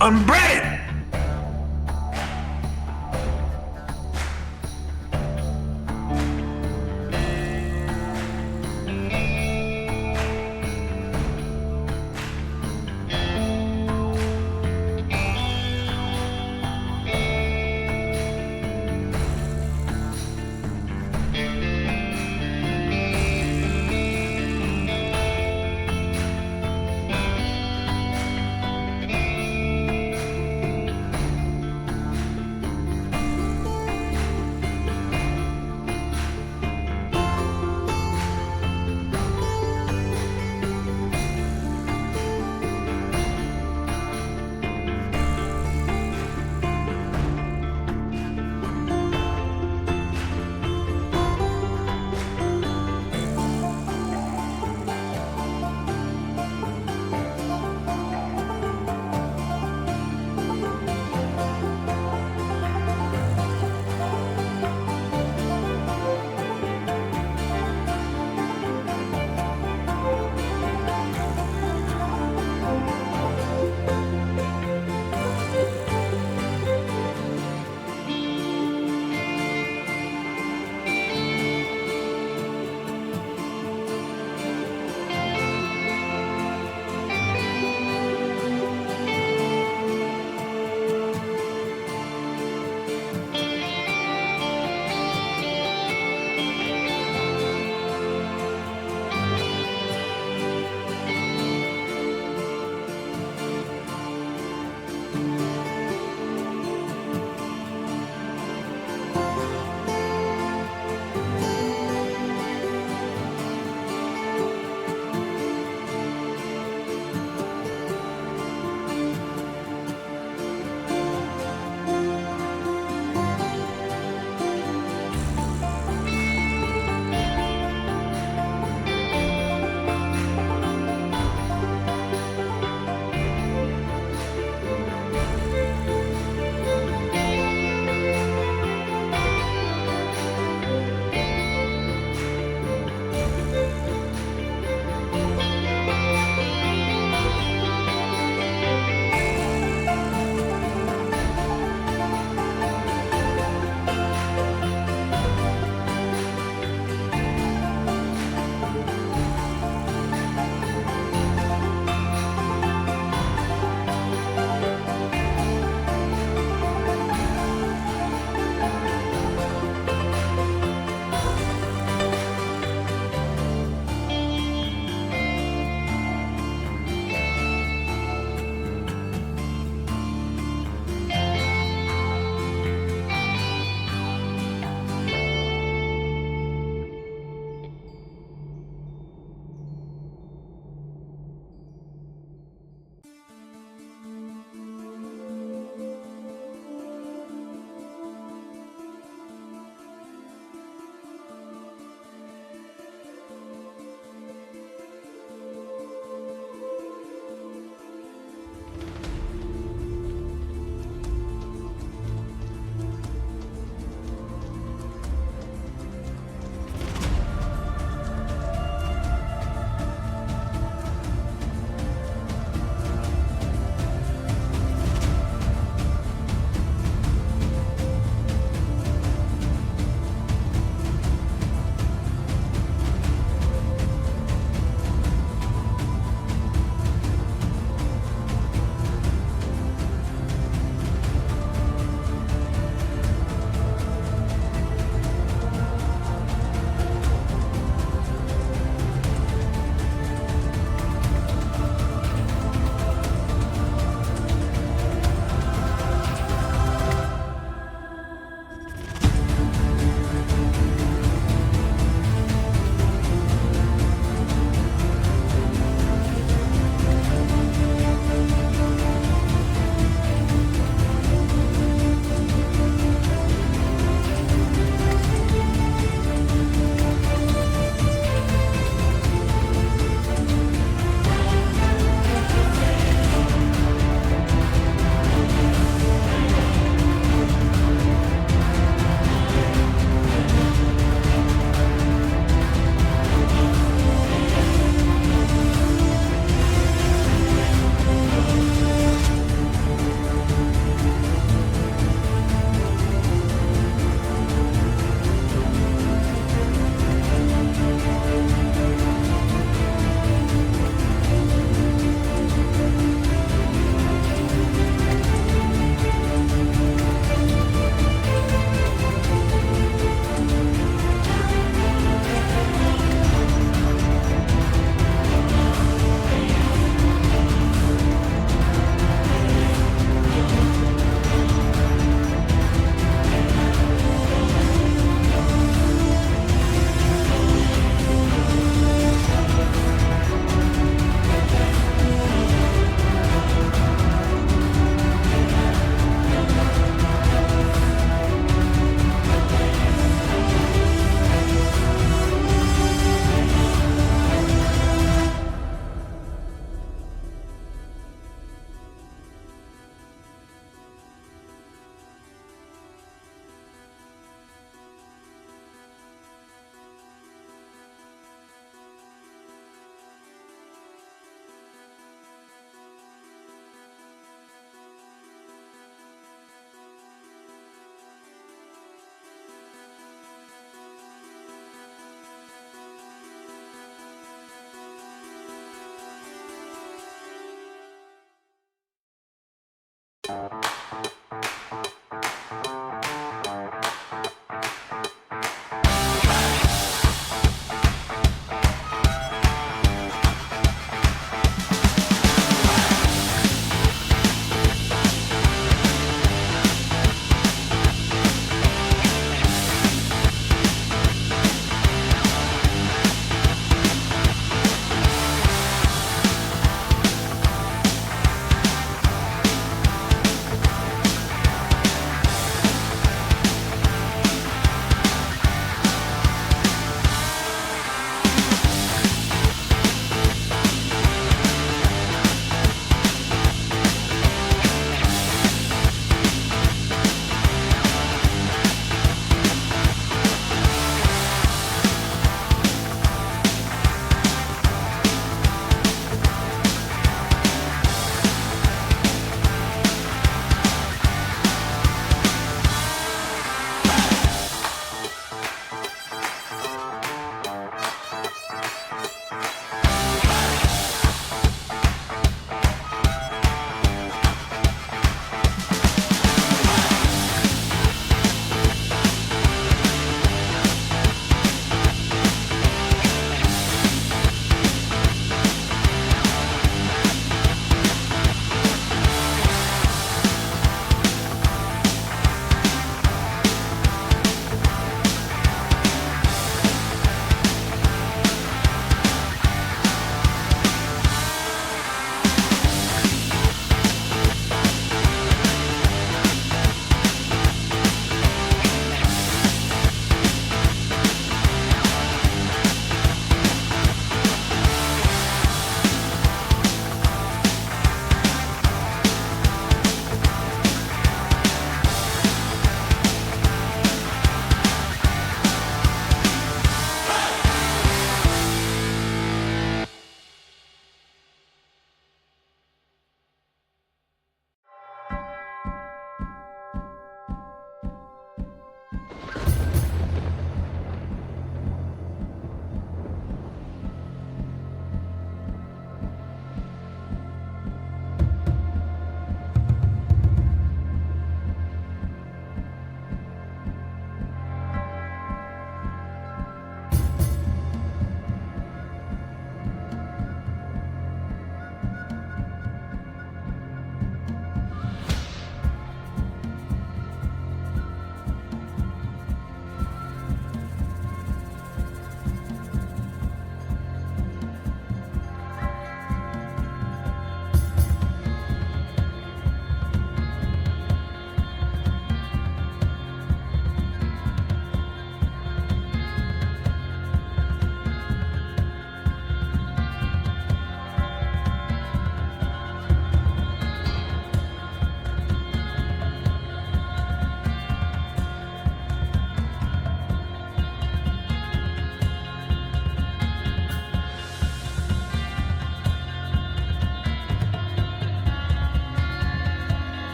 I'm ready!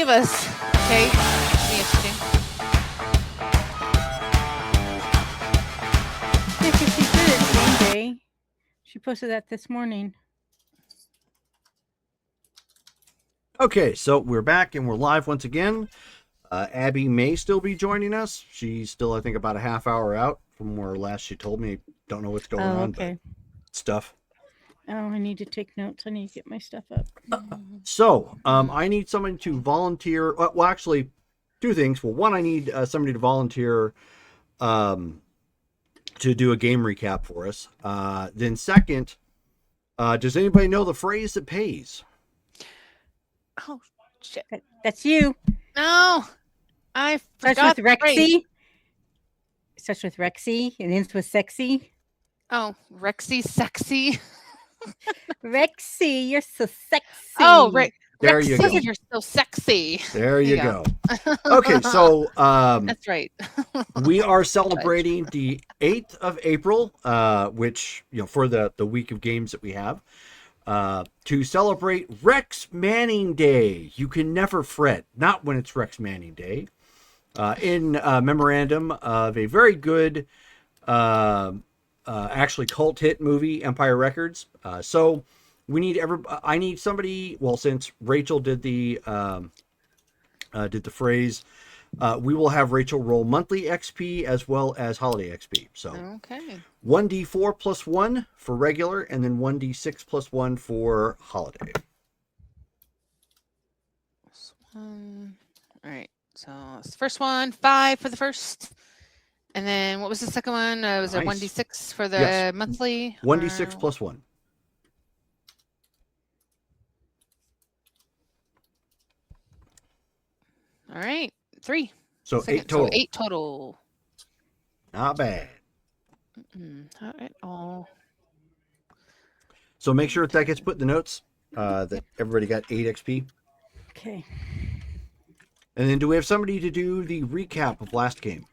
of us. Okay. Be interesting. Yeah, 'cause she said it same day. She posted that this morning. Okay, so we're back and we're live once again. Abby may still be joining us. She's still, I think, about a half hour out from where last she told me. Don't know what's going on, okay. but stuff. Oh, I need to take notes. I need to get my stuff up. So, I need someone to volunteer. Well, actually, two things. Well, one, I need somebody to volunteer to do a game recap for us. Then, second, does anybody know the phrase that pays? Oh shit! That's you. No, I Starts forgot. with the phrase. Rexy. Starts with Rexy and ends with sexy. Oh, Rexy, sexy. Rexy, you're so sexy. Oh, There you Rexy, go. you're so sexy. There you go. Okay, so That's right. we are celebrating the 8th of April, which, for the week of games that we have, to celebrate Rex Manning Day. You can never fret, not when it's Rex Manning Day. In memorandum of a very good, actually cult hit movie, Empire Records. So we need I need somebody. Well, since Rachel did the phrase, we will have Rachel roll monthly XP as well as holiday XP. So Okay. 1d4 plus 1 for regular, and then 1d6 plus 1 for holiday. All right. So it's the first one, 5 for the first. And then what was the second one? Was it Nice. 1d6 for the Yes. monthly? 1d6 plus 1. All right. 3. So Second. 8 total. So 8 total. Not bad. Not at all. So make sure that gets put in the notes, that everybody got 8 XP. Okay. And then do we have somebody to do the recap of last game?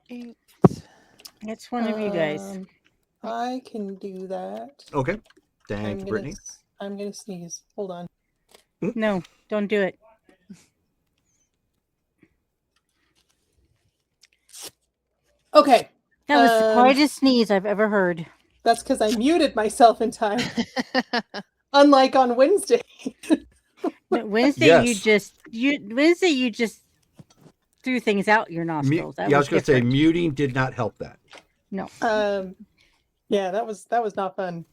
8. That's one of you guys. I can do that. Okay. Thank you, Brittany. I'm gonna sneeze. Hold on. No, don't do it. Okay. That was the quietest sneeze I've ever heard. That's because I muted myself in time. Unlike on Wednesday. No, Wednesday Yes. you just threw things out your nostrils. I was going to say muting did not help that. No. Yeah, that was not fun.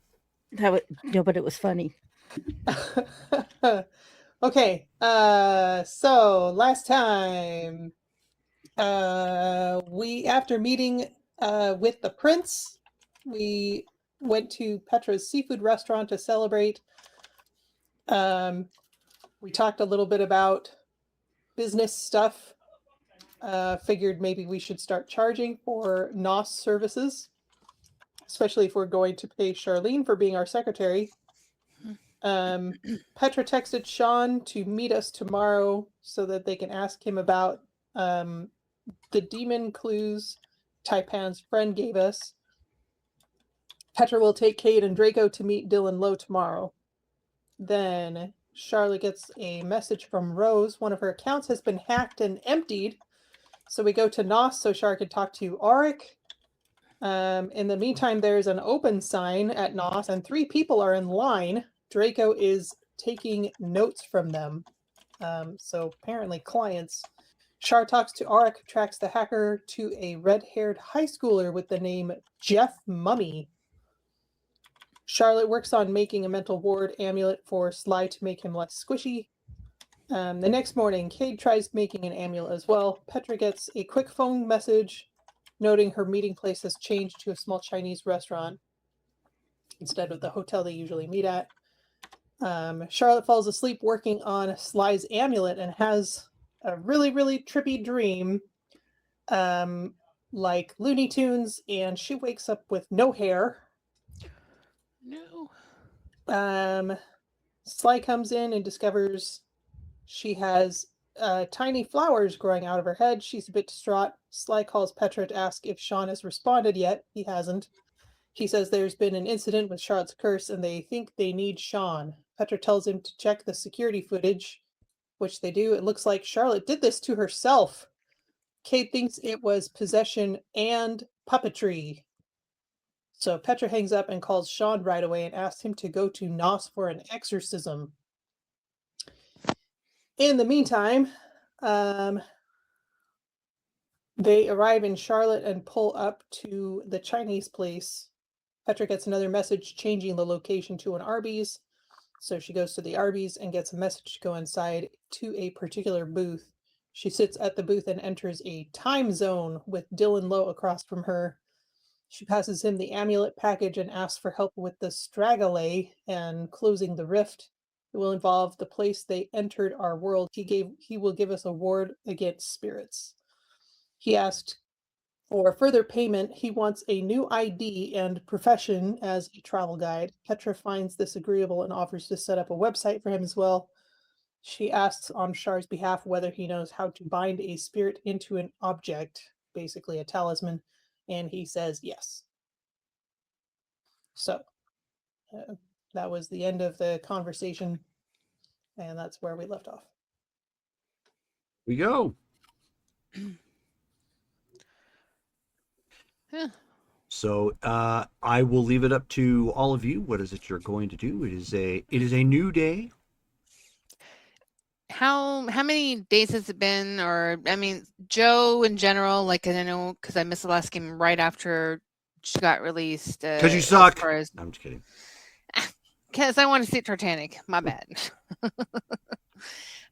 No, but it was funny. Okay. So last time, we after meeting with the prince, we went to Petra's seafood restaurant to celebrate. We talked a little bit about business stuff. Figured maybe we should start charging for NOS services, especially if we're going to pay Charlene for being our secretary. Petra texted Sean to meet us tomorrow so that they can ask him about the demon clues Taipan's friend gave us. Petra will take Cade and Draco to meet Dylan Lowe tomorrow. Then Charlotte gets a message from Rose. One of her accounts has been hacked and emptied. So we go to NOS so Char can talk to Auric. In the meantime, there's an open sign at NOS and 3 people are in line. Draco is taking notes from them. So apparently clients. Char talks to Auric, who tracks the hacker to a red-haired high schooler with the name Jeff Mummy. Charlotte works on making a mental ward amulet for Sly to make him less squishy. The next morning, Cade tries making an amulet as well. Petra gets a quick phone message noting her meeting place has changed to a small Chinese restaurant instead of the hotel they usually meet at. Charlotte falls asleep working on Sly's amulet and has a really, really trippy dream, like Looney Tunes, and she wakes up with no hair. No. Sly comes in and discovers she has tiny flowers growing out of her head. She's a bit distraught. Sly calls Petra to ask if Sean has responded yet. He hasn't. He says there's been an incident with Charlotte's curse and they think they need Sean. Petra tells him to check the security footage which they do. It looks like Charlotte did this to herself. Kate thinks it was possession and puppetry. So Petra hangs up and calls Sean right away and asks him to go to Nos for an exorcism. In the meantime, they arrive in Charlotte and pull up to the Chinese place. Petra gets another message changing the location to an Arby's. So she goes to the Arby's and gets a message to go inside to a particular booth. She sits at the booth and enters a time zone with Dylan Lowe across from her. She passes him the amulet package and asks for help with the Stragolay and closing the rift. It will involve the place they entered our world. He will give us a ward against spirits. He asked for further payment. He wants a new ID and profession as a travel guide. Petra finds this agreeable and offers to set up a website for him as well. She asks on Char's behalf whether he knows how to bind a spirit into an object, basically a talisman, and he says yes. So that was the end of the conversation, and that's where we left off. We go. Yeah. So I will leave it up to all of you. What is it you're going to do? It is a new day. How many days has it been? Or I mean, Joe in general, like I know because I missed the last game right after she got released. Because you suck. I'm just kidding. Because I want to see Titanic. My bad.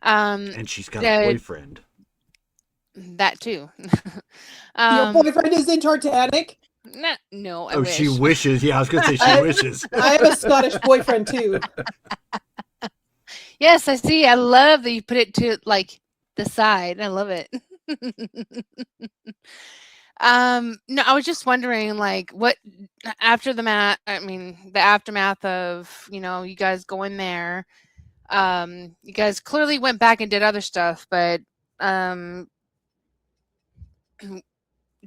And she's got a boyfriend. That too. Your boyfriend is in Titanic? No, I wish. She wishes. Yeah, I was going to say she wishes. I have a Scottish boyfriend too. Yes, I see. I love that you put it to like the side. I love it. No, I was just wondering, like, what after the aftermath of you guys going there. You guys clearly went back and did other stuff, but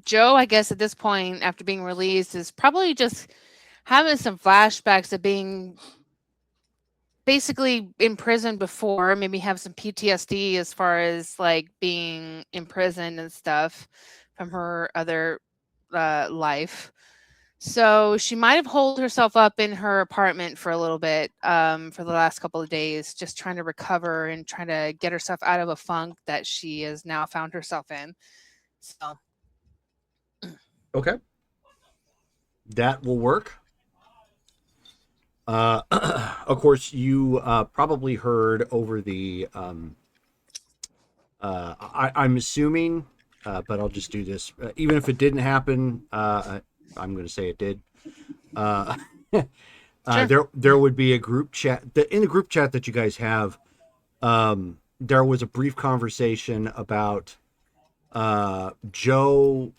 Joe, I guess at this point, after being released, is probably just having some flashbacks of being basically in prison before, maybe have some PTSD as far as like being in prison and stuff from her other life. So she might have holed herself up in her apartment for a little bit for the last couple of days, just trying to recover and trying to get herself out of a funk that she has now found herself in. So, okay, that will work. Of course, you probably heard over the. I'm assuming, but I'll just do this. Even if it didn't happen, I'm going to say it did. Sure. There would be a group chat. In the group chat that you guys have, there was a brief conversation about Joe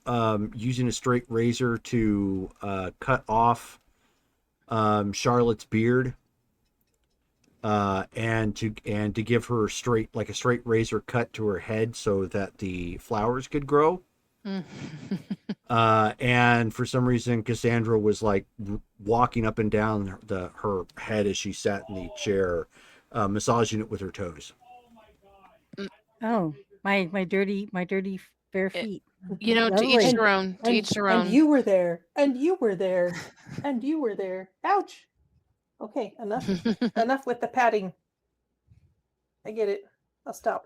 using a straight razor to cut off Charlotte's beard, and to give her a straight razor cut to her head so that the flowers could grow. And for some reason, Cassandra was like walking up and down her head as she sat in the chair, massaging it with her toes. Oh, my dirty bare feet. to each their own. To each their own. And you were there. And you were there. And you were there. Ouch. Okay, enough. Enough with the patting. I get it. I'll stop.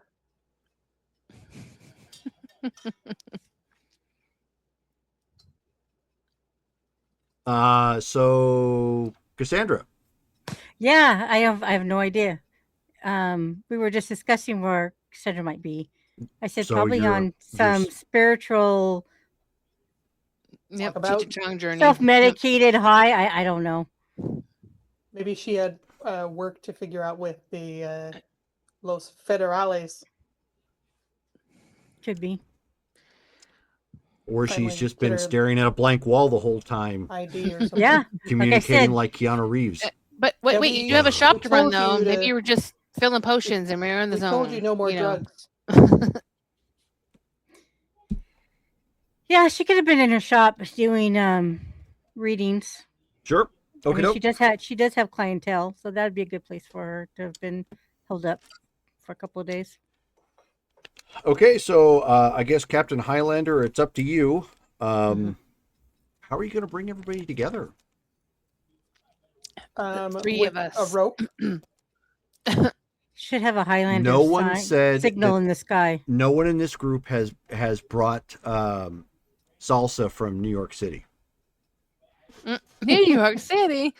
So Cassandra. Yeah, I have no idea. We were just discussing where Cassandra might be. I said So probably on some you're spiritual Yep, about- Cheech-and-Chong journey. self-medicated high. I don't know. Maybe she had work to figure out with the Los Federales. Could be. Or Finally she's just get been her staring at a blank wall the whole time, ID or something. Yeah. communicating said- like Keanu Reeves. But Yeah, wait, we- you do have a shop we to run told though. you Maybe to- you were just filling potions and we were in the We zone. told you no more know. drugs. Yeah, she could have been in her shop doing readings. Sure. I Okay. mean, she does have clientele, so that would be a good place for her to have been held up for a couple of days. Okay, so I guess Captain Highlander, it's up to you. How are you going to bring everybody together? Three with of us. a rope. Should have a Highlander No one said signal that- in the sky. No one in this group has brought salsa from New York City. New York City.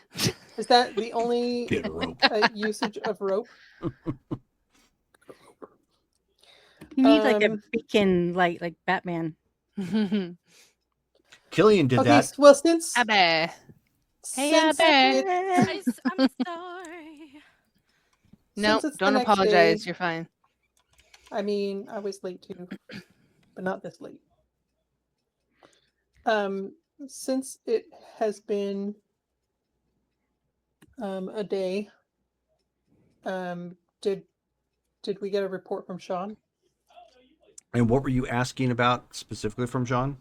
Is that the only Get a rope. usage of rope? You need like a Um, beacon light, like Batman. Killian did Okay, that. well, since Abby. Hey, since Abby. I'm sorry. No, it's the don't next apologize. day, You're fine. I mean, I was late too, but not this late. Since it has been a day, did we get a report from Sean? And what were you asking about specifically from John?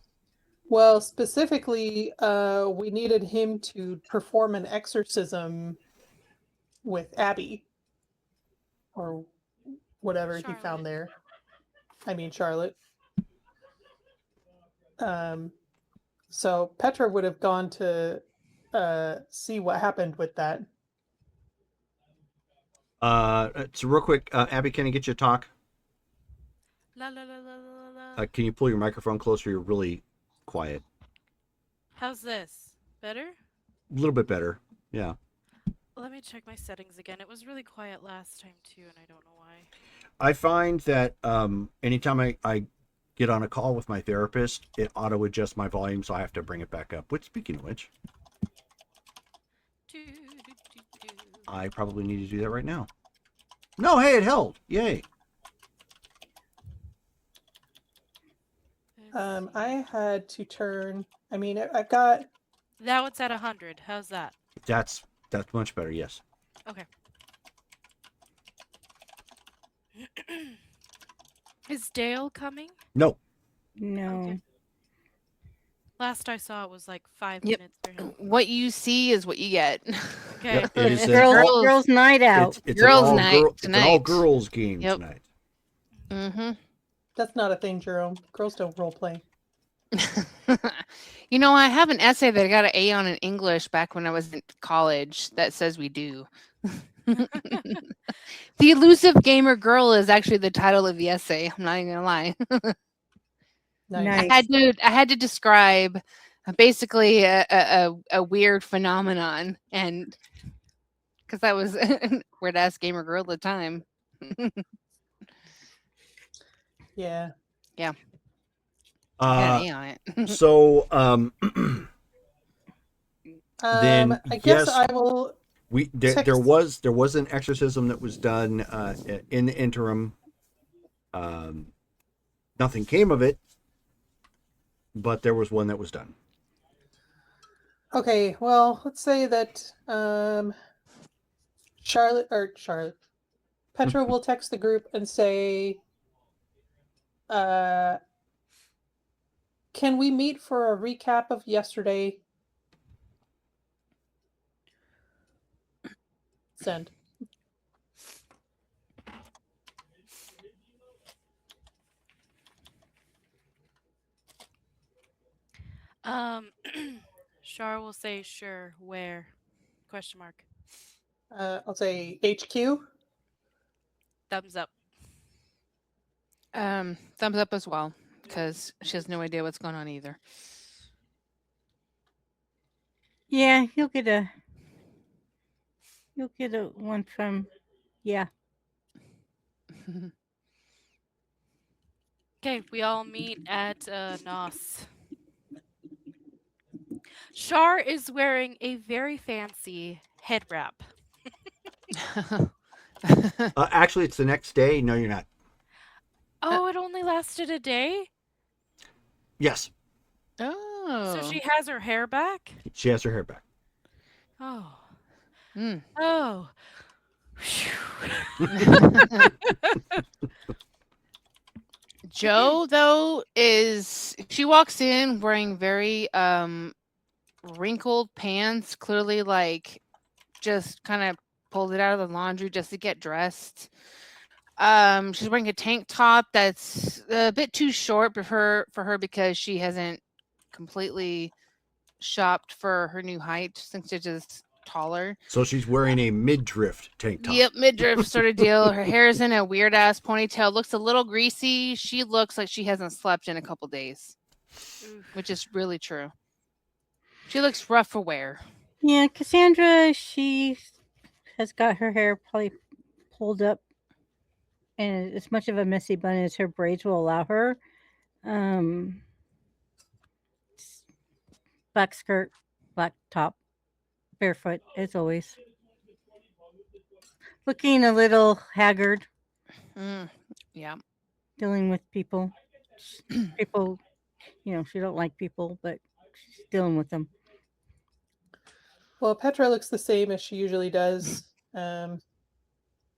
Well, specifically, we needed him to perform an exorcism with Abby, or whatever he Charlotte. found there. I mean, Charlotte. So Petra would have gone to see what happened with that. So real quick, Abby, can I get you to talk? La la la la la la. Can you pull your microphone closer? You're really quiet. How's this? Better? A little bit better. Yeah. Let me check my settings again. It was really quiet last time too, and I don't know why. I find that anytime I get on a call with my therapist, it auto adjusts my volume, so I have to bring it back up. Which, speaking of which, Do, do, do, do. I probably need to do that right now. No, hey, it held. Yay. Let's see. I had to turn. I mean, I've got. Now it's at 100. How's that? That's much better. Yes. Okay. Is Dale coming? No. No. Okay. Last I saw it was like 5 Yep. minutes for him. What you see is what you get. Okay. Yep, it is an Girls, all- girls' night out. It's Girls' an all night girl, It's an all tonight. girls game Yep. tonight. Mm-hmm. That's not a thing, Jerome. Girls don't role play. You know, I have an essay that I got an A on in English back when I was in college that says we do. The Elusive Gamer Girl is actually the title of the essay. I'm not even gonna lie. Nice. Nice. I had to describe basically a weird phenomenon, and because I was weird ass gamer girl at the time. Yeah. I got an A on it. So Then, I guess yes, I will. there Text- was an exorcism that was done in the interim. Nothing came of it, but there was one that was done. Okay, well, let's say that Charlotte, Petra will text the group and say, can we meet for a recap of yesterday? Send. Char will say sure. Where? Question mark. I'll say HQ. Thumbs up. Thumbs up as well, because she has no idea what's going on either. Yeah, you'll get a one from yeah. Okay, we all meet at Nos. Char is wearing a very fancy head wrap. Actually, it's the next day. No, you're not. Oh, it only lasted a day? Yes, Oh. So she has her hair back? she has her hair back. Oh. Mm. Oh. Joe, though, she walks in wearing very wrinkled pants, clearly like just kind of pulled it out of the laundry just to get dressed. She's wearing a tank top that's a bit too short for her because she hasn't completely shopped for her new height since she's just taller. So she's wearing a midriff tank top. Yep, midriff sort of deal. Her hair is in a weird ass ponytail. Looks a little greasy. She looks like she hasn't slept in a couple days, which is really true. She looks rough for wear. Yeah, Cassandra, she has got her hair probably pulled up and as much of a messy bun as her braids will allow her. Black skirt, black top, barefoot as always. Looking a little haggard, Yeah. dealing with people. People, she don't like people, but she's dealing with them. Well, Petra looks the same as she usually does,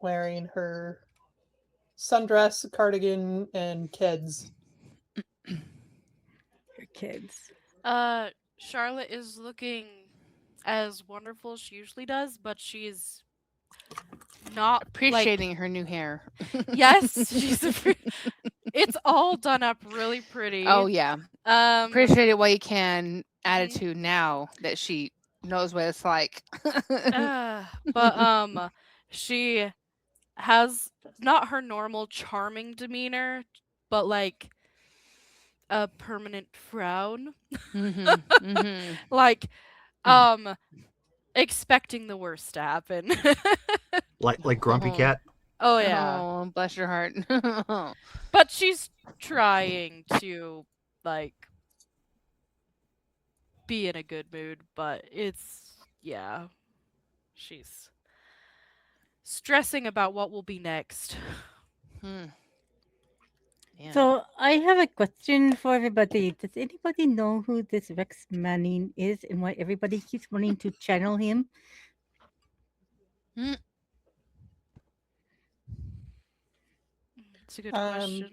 wearing her sundress, cardigan, and kids. Her kids. Charlotte is looking as wonderful as she usually does, but she's not Appreciating her new hair. Yes, it's all done up really pretty. Oh yeah. Appreciate it while you can. Attitude now that she knows what it's like. But she has not her normal charming demeanor, but like a permanent frown. Like expecting the worst to happen. like Grumpy Cat. Oh yeah. Oh, bless your heart. But she's trying to like be in a good mood, but she's stressing about what will be next. Yeah. So I have a question for everybody. Does anybody know who this Rex Manning is and why everybody keeps wanting to channel him? It's a good question.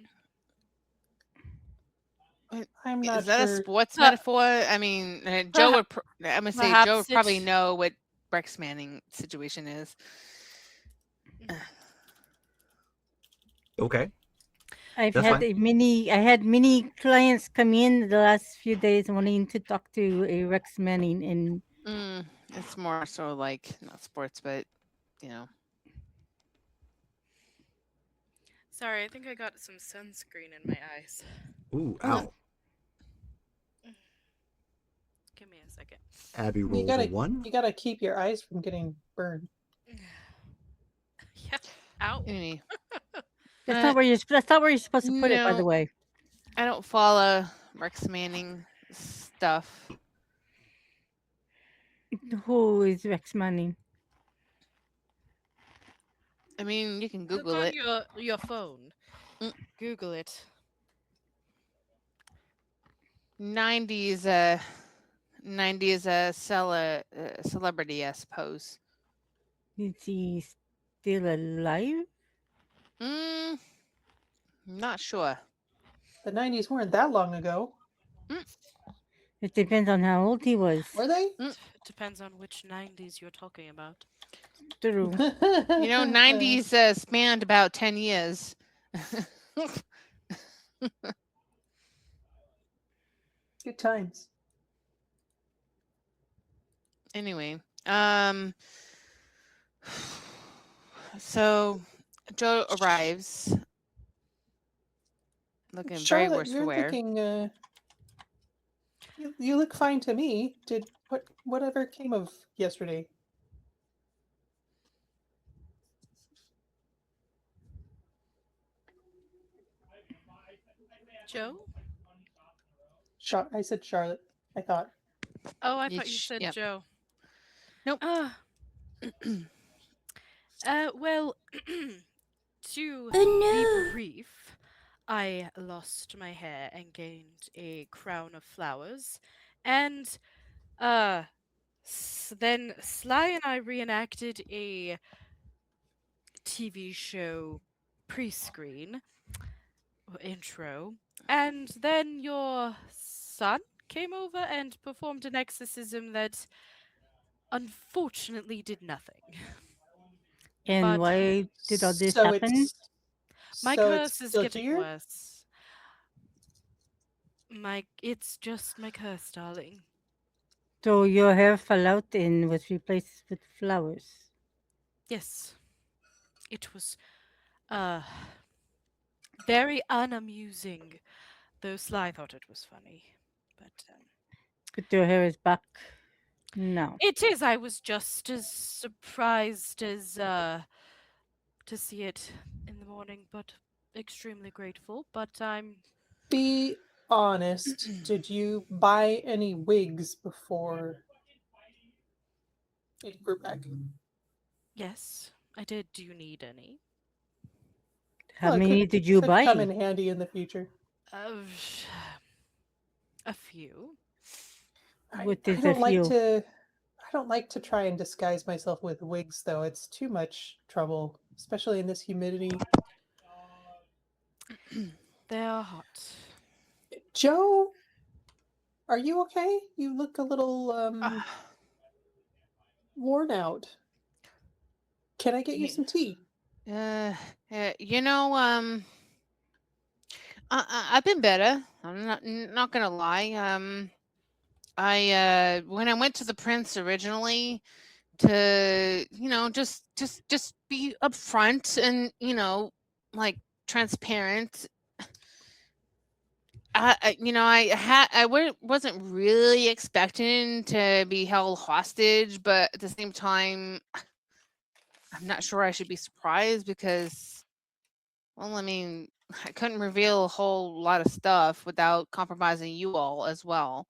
I'm not Is that sure. a sports metaphor? I mean, Joe would. I'm gonna say Joe would probably it's- know what Rex Manning situation is. Okay. I That's had fine. many clients come in the last few days wanting to talk to a Rex Manning, and It's more so like not sports, but Sorry, I think I got some sunscreen in my eyes. Ooh, ow. Give me a second. Abby rolled a 1. You gotta keep your eyes from getting burned. Yeah. Ow. that's not where you're supposed to put it. By the way, I don't follow Rex Manning stuff. who is Rex Manning? I mean, you can Look Google on it. your phone. Google it. 90s celebrity, I suppose. Is he still alive? Not sure. The 90s weren't that long ago. It depends on how old he was. Were they? It depends on which 90s you're talking about. True. 90s spanned about 10 years. Good times. Anyway, so Joe arrives looking very Charlotte, worse for you're wear. looking. You look fine to me. Did whatever came of yesterday? Joe? I said Charlotte. I thought. Oh, I thought you said yep. Joe. Nope. Well, to be brief, I lost my hair and gained a crown of flowers, and then Sly and I reenacted a TV show pre-screen or intro, and then your son came over and performed an exorcism that unfortunately did nothing. And But- why did all this So happen? it's My So it's curse is still getting here? worse. It's just my curse, darling. So your hair fell out and was replaced with flowers. Yes, it was uh very unamusing. Though Sly thought it was funny, but But your hair is back now. it is. I was just as surprised as to see it in the morning, but extremely grateful. But I'm Be honest. Did you buy any wigs before it grew back? yes, I did. Do you need any? How Well, it many did you could come buy? in handy in the future. Uh, a few. What I is a don't like few? to I don't like to try and disguise myself with wigs though. It's too much trouble, especially in this humidity. They are hot. Joe, are you okay? You look a little worn out. Can I get you Ye- some tea? you know, I've been better. I'm not gonna lie. I when I went to the prince originally to just be upfront and like transparent. Wasn't really expecting to be held hostage, but at the same time, I'm not sure I should be surprised because, well, I mean, I couldn't reveal a whole lot of stuff without compromising you all as well.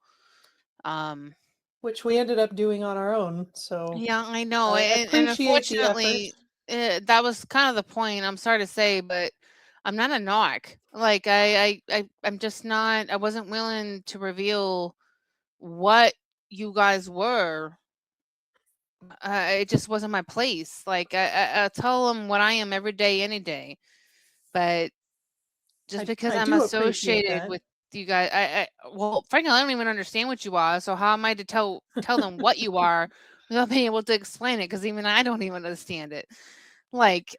Um, Which we ended up doing on our own. So yeah, I know, I and appreciate the effort. unfortunately, that was kind of the point. I'm sorry to say, but I'm not a narc. Like I'm just not. I wasn't willing to reveal what you guys were. It just wasn't my place. Like I tell them what I am every day, any day. But just because I I'm do appreciate associated that. with you guys, well, frankly, I don't even understand what you are. So how am I to tell them what you are without being able to explain it? Because even I don't even understand it. Like,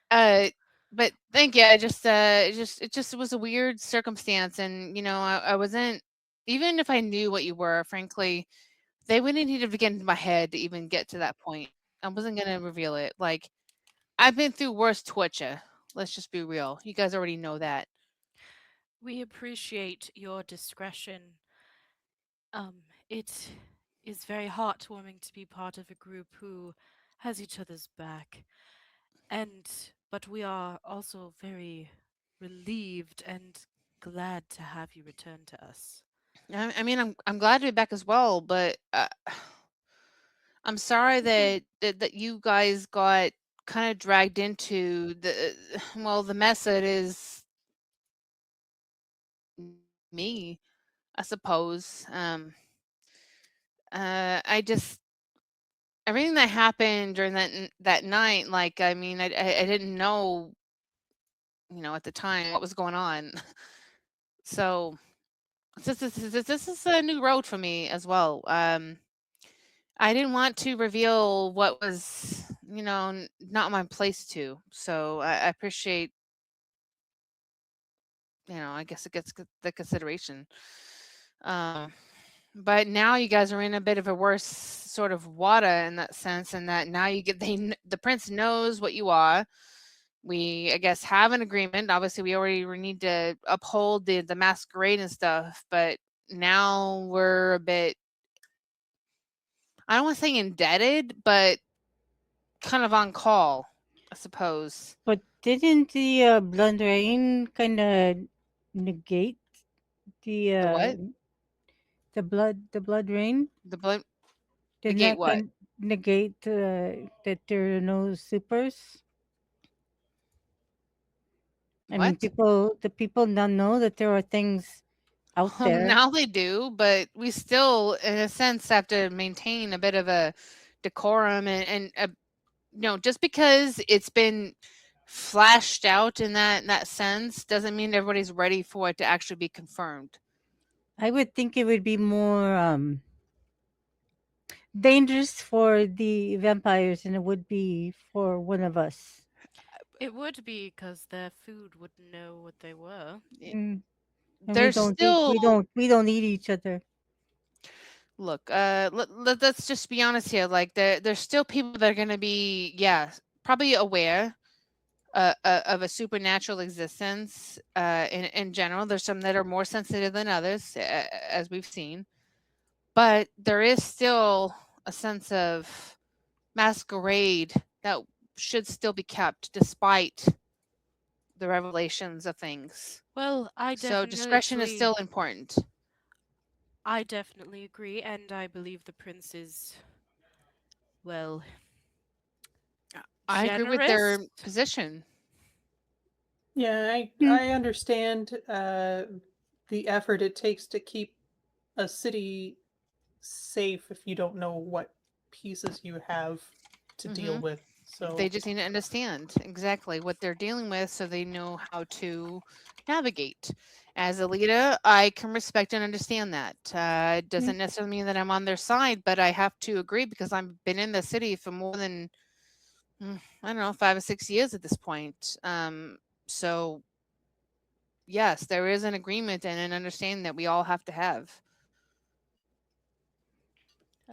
but thank you. I just, it was a weird circumstance, and I wasn't. Even if I knew what you were, frankly, they wouldn't need to get into my head to even get to that point. I wasn't gonna reveal it. Like, I've been through worse torture. Let's just be real. You guys already know that. We appreciate your discretion. It is very heartwarming to be part of a group who has each other's back. But we are also very relieved and glad to have you return to us. I mean, I'm glad to be back as well, but I'm sorry that you guys got kind of dragged into the mess that is me, I suppose. I just everything that happened during that night, like I mean, I didn't know, at the time what was going on. So this is a new road for me as well. I didn't want to reveal what was, not my place to. So I appreciate, I guess it gets the consideration. Um, but now you guys are in a bit of a worse sort of water in that sense, and that now the prince knows what you are. We, I guess, have an agreement. Obviously, we already need to uphold the masquerade and stuff, but now we're a bit. I don't want to say indebted, but kind of on call, I suppose. But didn't the blood rain kind of negate the The what? the blood rain? The blood Didn't negate that what? kind negate that there are no supers? I mean, What? the people now know that there are things out there. Now they do, but we still, in a sense, have to maintain a bit of a decorum and just because it's been flashed out in that sense doesn't mean everybody's ready for it to actually be confirmed. I would think it would be more dangerous for the vampires than it would be for one of us. It would be because their food wouldn't know what they were. Mm. And There's still we don't eat each other. look. Let's just be honest here. Like there's still people that are going to be, yeah, probably aware of a supernatural existence. In general, there's some that are more sensitive than others, as we've seen. But there is still a sense of masquerade that should still be kept despite the revelations of things. Well, I So definitely discretion is agree. still important. I definitely agree, and I believe the prince is, well, I agree with their generous. position. Yeah, Hmm. I understand the effort it takes to keep a city safe if you don't know what pieces you have to deal Mhm. with. So They just need to understand exactly what they're dealing with so they know how to navigate. As a leader, I can respect and understand that. It doesn't necessarily mean that I'm on their side, but I have to agree because I've been in the city for more than, I don't know, 5 or 6 years at this point. So, yes, there is an agreement and an understanding that we all have to have.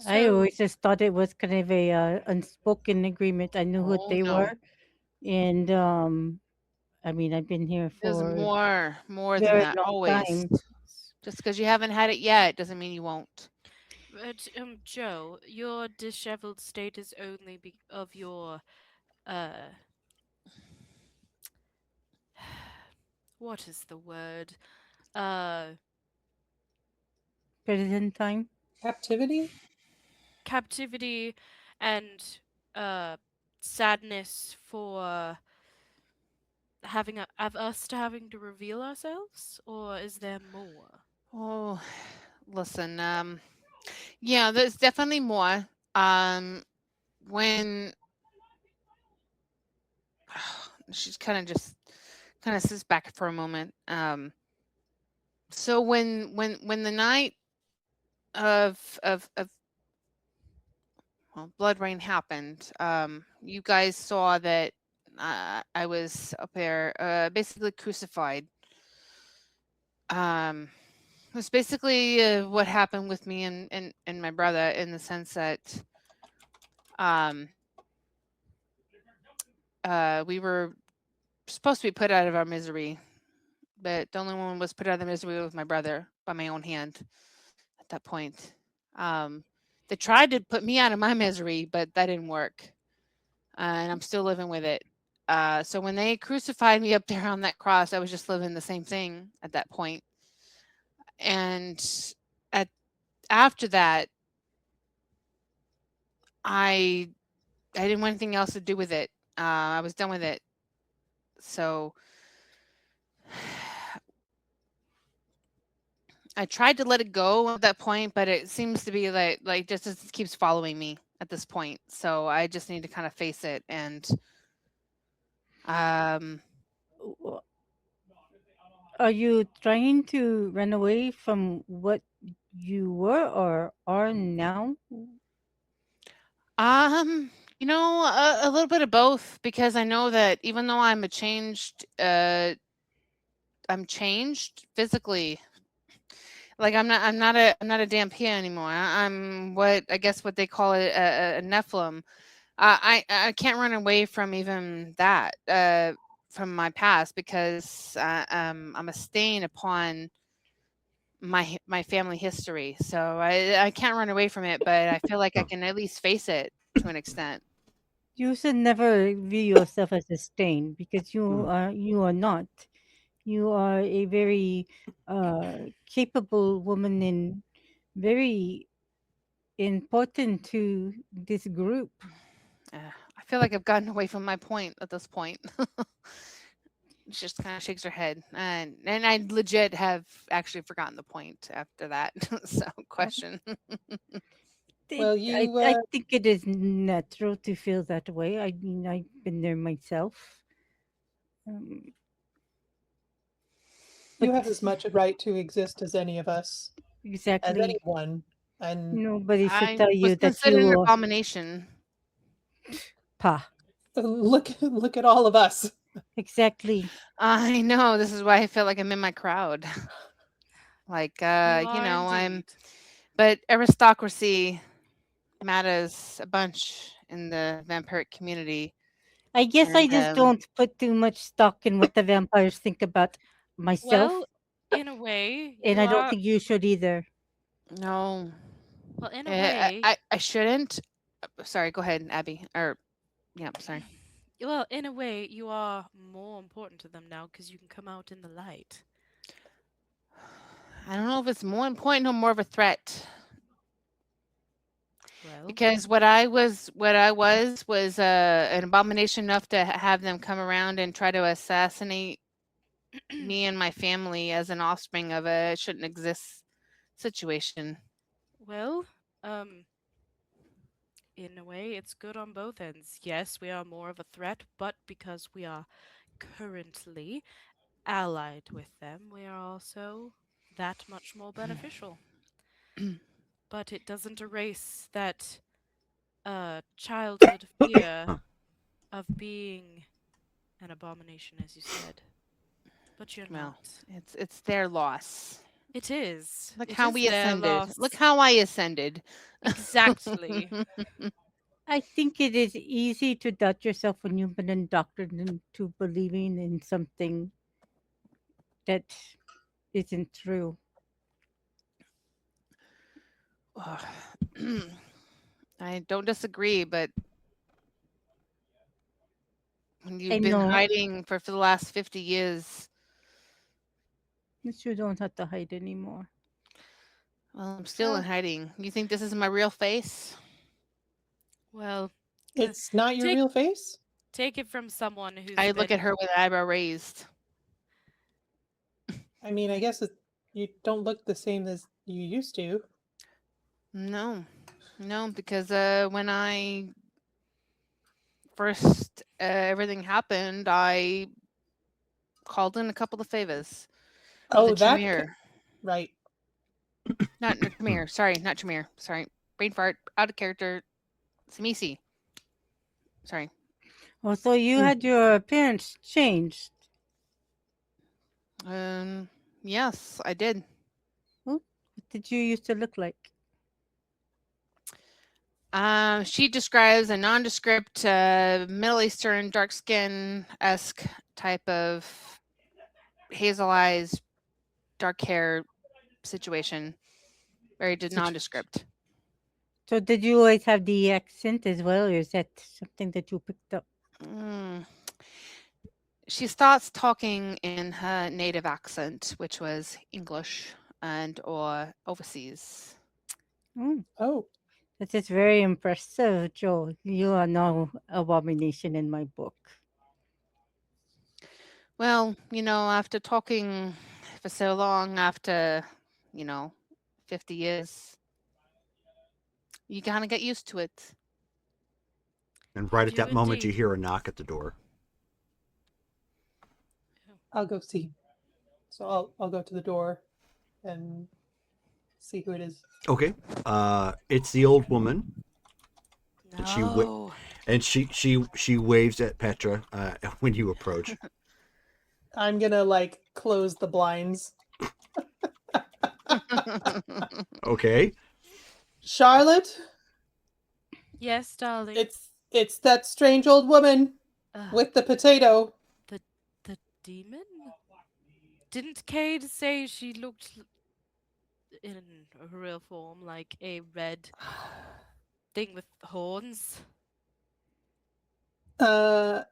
I So, always just thought it was kind of a unspoken agreement. I knew what Oh, they no. were, and I mean, I've been here There's for a more than very that, long always. time. Just because you haven't had it yet doesn't mean you won't. but Joe, your disheveled state is only of your uh, what is the word? Uh, Present time. captivity? captivity and sadness for of us to having to reveal ourselves, or is there more? Oh, listen, yeah, there's definitely more. Um, when she's kind of sits back for a moment. So when the night of well, blood rain happened, you guys saw that I was up there, basically crucified. It was basically what happened with me and my brother in the sense that um we were supposed to be put out of our misery, but the only one was put out of the misery was my brother by my own hand at that point. Um, they tried to put me out of my misery, but that didn't work, and I'm still living with it. So when they crucified me up there on that cross, I was just living the same thing at that point. And at after that, I I didn't want anything else to do with it. I was done with it. So I tried to let it go at that point, but it seems to be like just keeps following me at this point. So I just need to kind of face it and um W- Are you trying to run away from what you were or are now? um a little bit of both because I know that even though I'm changed physically. Like I'm not a damn Pia anymore. I'm what I guess what they call it a Nephilim. I can't run away from even that from my past because I'm a stain upon my family history. So I can't run away from it, but I feel like I can at least face it to an extent. You should never view yourself as a stain because Mm. you are not. You are a very capable woman and very important to this group. I feel like I've gotten away from my point at this point. She just kind of shakes her head, and I legit have actually forgotten the point after that. So question. It, Well, I think it is natural to feel that way. I mean, I've been there myself. Um, you but have as much a right to exist as any of us, as exactly, anyone. And nobody should I tell was you that considered you an are abomination. pa. Look at all of us. Exactly. I know, this is why I feel like I'm in my crowd. Like, You you are know, indeed. but aristocracy matters a bunch in the vampiric community. I guess I And, just don't put too much stock in what the vampires think about myself, Well, in a way, and you I don't are. think you should either. no, Well, in a I way, I shouldn't. Sorry, go ahead, Abby. Or, yeah, sorry. well, in a way, you are more important to them now because you can come out in the light. I don't know if it's more important or more of a threat. Well, Because what I was an abomination enough to have them come around and try to assassinate me and my family as an offspring of a shouldn't exist situation. well, um, in a way, it's good on both ends. Yes, we are more of a threat, but because we are currently allied with them, we are also that much more beneficial. But it doesn't erase that childhood fear of being an abomination, as you said. But you're Well, not. it's their loss. It is. Look It how is we their ascended. loss. Look how I ascended. Exactly. I think it is easy to doubt yourself when you've been indoctrinated into believing in something that isn't true. I don't disagree, but when I you've been know hiding for the last 50 years, that you don't have to hide anymore. well, I'm still in Well, hiding. You think this is my real face? Well, it's not your take real face. take it from someone who's I look at been. her with eyebrow raised. I mean, I guess you don't look the same as you used to. No, no, because when I first everything happened, I called in a couple of favors for the Oh, Tremere. right. Not Tremere. Sorry, not Tremere. Sorry, brain fart. Out of character. Samisi. Sorry. Oh, so you Mm. had your appearance changed. Yes, I did. What did you used to look like? She describes a nondescript Middle Eastern dark skin esque type of hazel eyes, dark hair situation. Very nondescript. So did you always have the accent as well, or is that something that you picked up? She starts talking in her native accent, which was English and or overseas. Oh, That is very impressive, Joe. You are no abomination in my book. Well, after talking for so long, after, 50 years, you kind of get used to it. And right You at that do moment, you indeed. hear a knock at the door. I'll go see. So I'll go to the door and see who it is. Okay. It's the old woman. And No. she waves at Petra when you approach. I'm gonna like close the blinds. Okay. Charlotte, Yes, darling. it's that strange old woman with the potato. The demon? Didn't Cade say she looked in her real form like a red thing with horns? I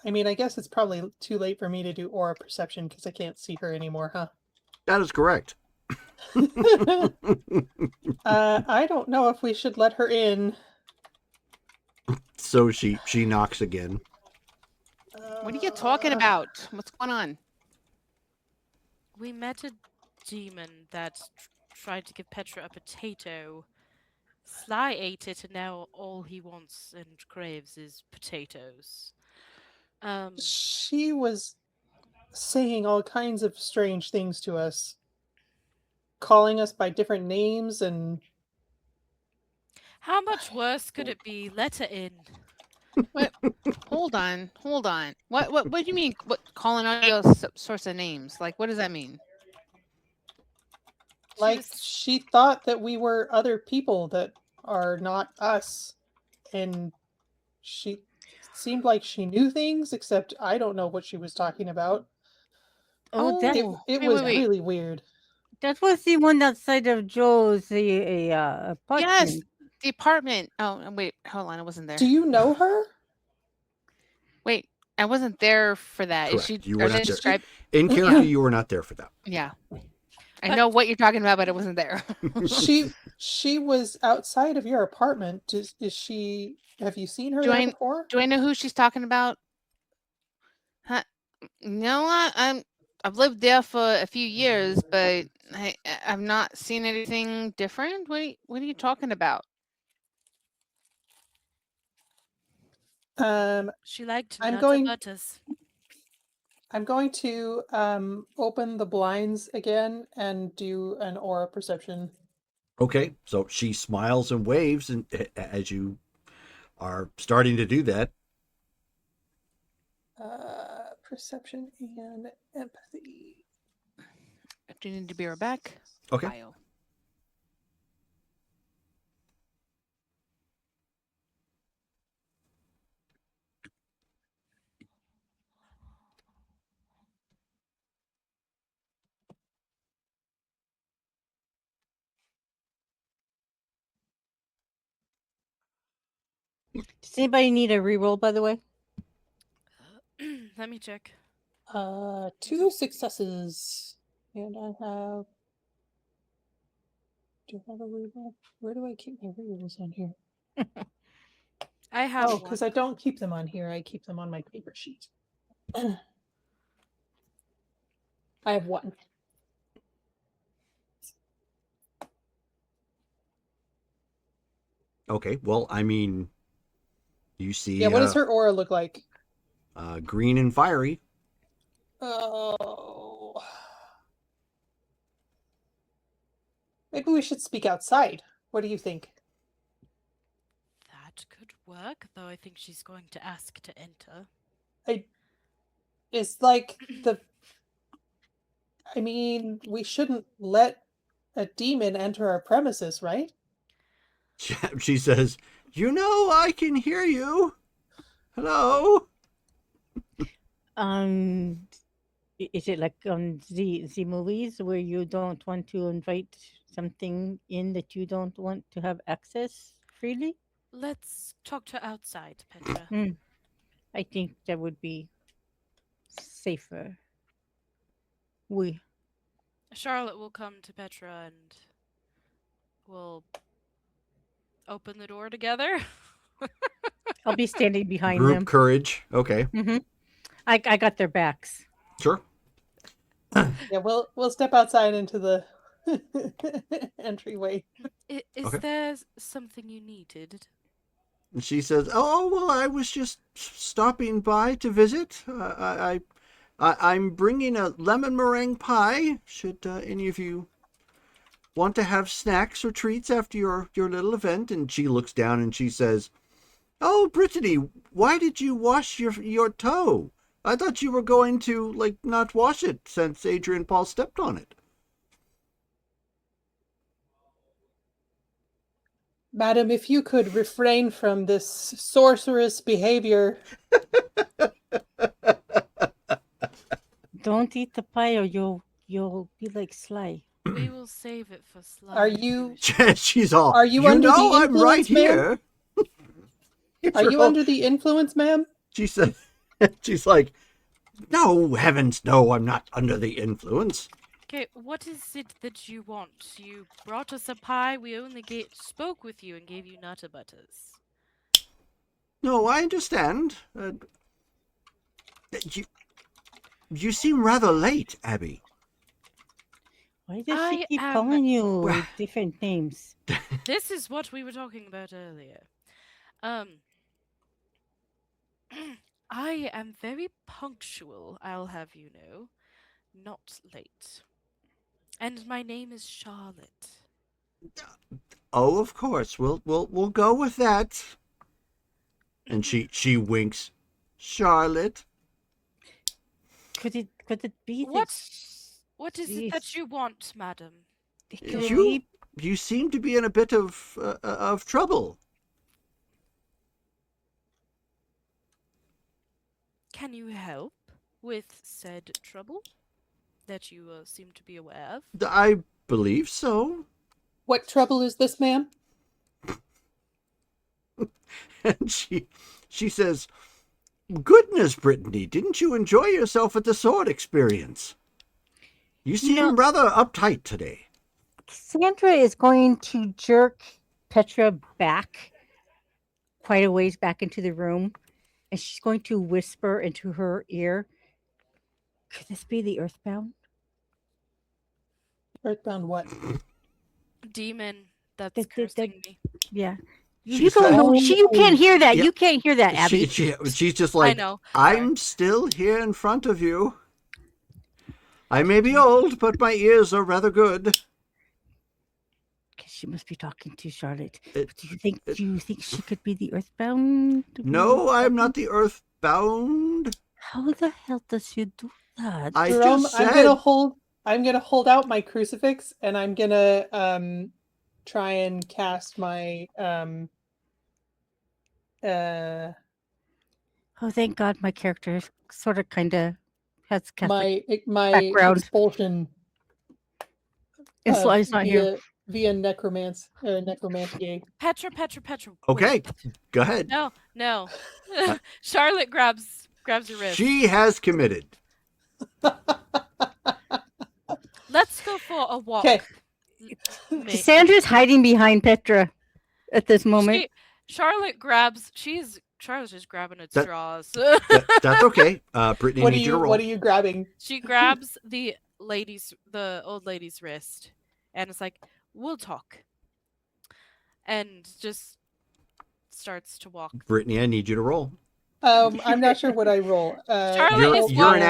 mean, I guess it's probably too late for me to do aura perception because I can't see her anymore, huh? That is correct. I don't know if we should let her in. So she knocks again. What are you talking about? What's going on? We met a demon that tried to give Petra a potato. Sly ate it, and now all he wants and craves is potatoes. She was saying all kinds of strange things to us, calling us by different names, and How much worse could it be? Let her in. What? Hold on. What do you mean? What calling out your sorts of names? Like, what does that mean? Like she thought that we were other people that are not us, and she seemed like she knew things, except I don't know what she was talking about. Oh, that It wait, was wait. really weird. that was the one outside of Joe's Yes, apartment. the apartment. Oh, wait, hold on. I wasn't there. Do you know her? Wait, I wasn't there for that. Is Correct. she? You Are were they not there. described? In character, you were not there for that. Yeah, I But- know what you're talking about, but I wasn't there. She was outside of your apartment. Is she? Have you seen her Do there I before? do I know who she's talking about? Huh? No, I've lived there for a few years, but I've not seen anything different. What are you talking about? She liked I'm nuts going- butters. I'm going to open the blinds again and do an aura perception. Okay, so she smiles and waves, and as you are starting to do that, Perception and empathy. Do you need to be right back? okay. Bio. Does anybody need a reroll, by the way? Let me check. 2 successes, and I have. Do I have a reroll? Where do I keep my rerolls on here? I have Oh, one. because I don't keep them on here. I keep them on my paper sheet. I have 1. Okay, well, I mean, you see Yeah, what does her aura look like? green and fiery. Oh. Maybe we should speak outside. What do you think? That could work, though I think she's going to ask to enter. It's like I mean, we shouldn't let a demon enter our premises, right? She says, "You know, I can hear you. Hello." Is it like on the movies where you don't want to invite something in that you don't want to have access freely? Let's talk to outside, Petra. I think that would be safer. We Charlotte will come to Petra and we'll open the door together. I'll be standing behind Group them. courage. Okay, I got their backs. sure. Yeah, we'll step outside into the entryway. Is Okay. there something you needed? And she says, "Oh well, I was just stopping by to visit. I'm bringing a lemon meringue pie. Should any of you want to have snacks or treats after your little event?" And she looks down and she says, "Oh, Brittany, why did you wash your toe? I thought you were going to not wash it since Adrian Paul stepped on it." Madam, if you could refrain from this sorcerous behavior. Don't eat the pie or you'll be like Sly. We will save it for Sly. Are if you- wish. She's all, Are you under the I'm right influence, ma'am? here. Gives Are her you all- under the influence, ma'am? She said, she's like, "No, heavens, no, I'm not under the influence." Okay, what is it that you want? You brought us a pie. We only spoke with you and gave you nutter butters. No, I understand. You seem rather late, Abby. Why does she I keep am- calling you Well- different names? This is what we were talking about earlier. I am very punctual, I'll have you know, not late. And my name is Charlotte. Oh, of course. We'll go with that. And she winks. Charlotte. Could it be that What is it that you want, madam? could it You be you seem to be in a bit of trouble. Can you help with said trouble that you seem to be aware of? I believe so. What trouble is this, ma'am? And she says, "Goodness, Brittany, didn't you enjoy yourself at the sword experience? You seem No. rather uptight today." Sandra is going to jerk Petra back quite a ways back into the room, and she's going to whisper into her ear, "Could this be the Earthbound?" Earthbound what? Demon that's That- cursing me. Yeah. She You don't know. said- You can't hear that. Yeah. You can't hear that, Abby. She's just like, I know. "I'm still here in front of you. I may be old, but my ears are rather good." She must be talking to Charlotte. It- Do you think she could be the Earthbound? No, I'm not the Earthbound. How the hell does she do that? I Jerome, just I'm said. gonna hold out my crucifix and I'm gonna try and cast my Oh, thank God, my character sort of kind of has Catholic my background. expulsion It's not here. via necromancy. Petra. Okay, go ahead. No. Charlotte grabs her wrist. She has committed. Let's go for a walk. Okay. Cassandra's hiding behind Petra at this moment. Charlotte Charlotte's just grabbing at That- straws. That's okay. Brittany needs you to roll. What are you grabbing? She grabs the old lady's wrist, and it's like, "We'll talk," and just starts to walk. Brittany, I need you to roll. I'm not sure what I roll. Charlotte is You're walking.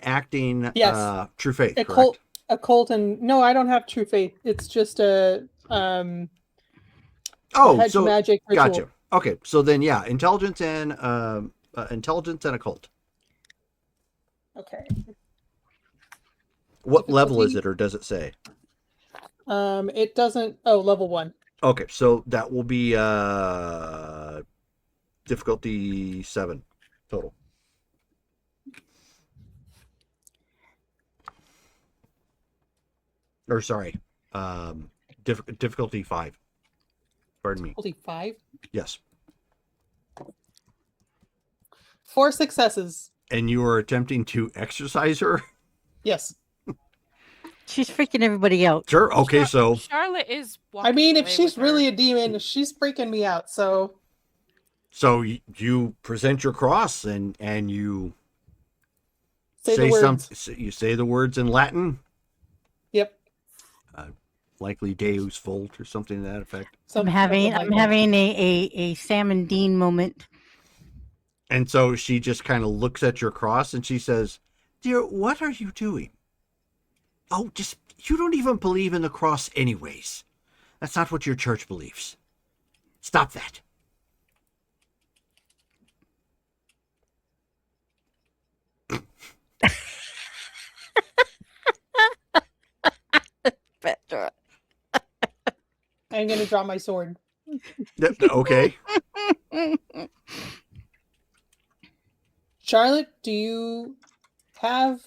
enacting Yes. true faith, a correct? cult and no, I don't have true faith. It's just a Oh, hedge so magic ritual. gotcha. Okay, so then yeah, intelligence and occult. Okay. What level is Difficulty? it, or does it say? It doesn't. Oh, level 1. Okay, so that will be difficulty 7 total. Or sorry, difficulty 5. Pardon me. Difficulty 5. Yes, 4 successes. and you are attempting to exercise her. Yes. She's freaking everybody out. Sure. Okay, so Charlotte is walking. I mean, if away she's with really her. a demon, she's freaking me out. So you present your cross and you say the words. You say the words in Latin, Yep. likely Deus Vult or something to that effect. I'm having a Sam and Dean moment. And so she just kind of looks at your cross and she says, "Dear, what are you doing? Oh, you don't even believe in the cross anyways. That's not what your church believes. Stop that." Petra. I'm gonna draw my sword. Okay. Charlotte, do you have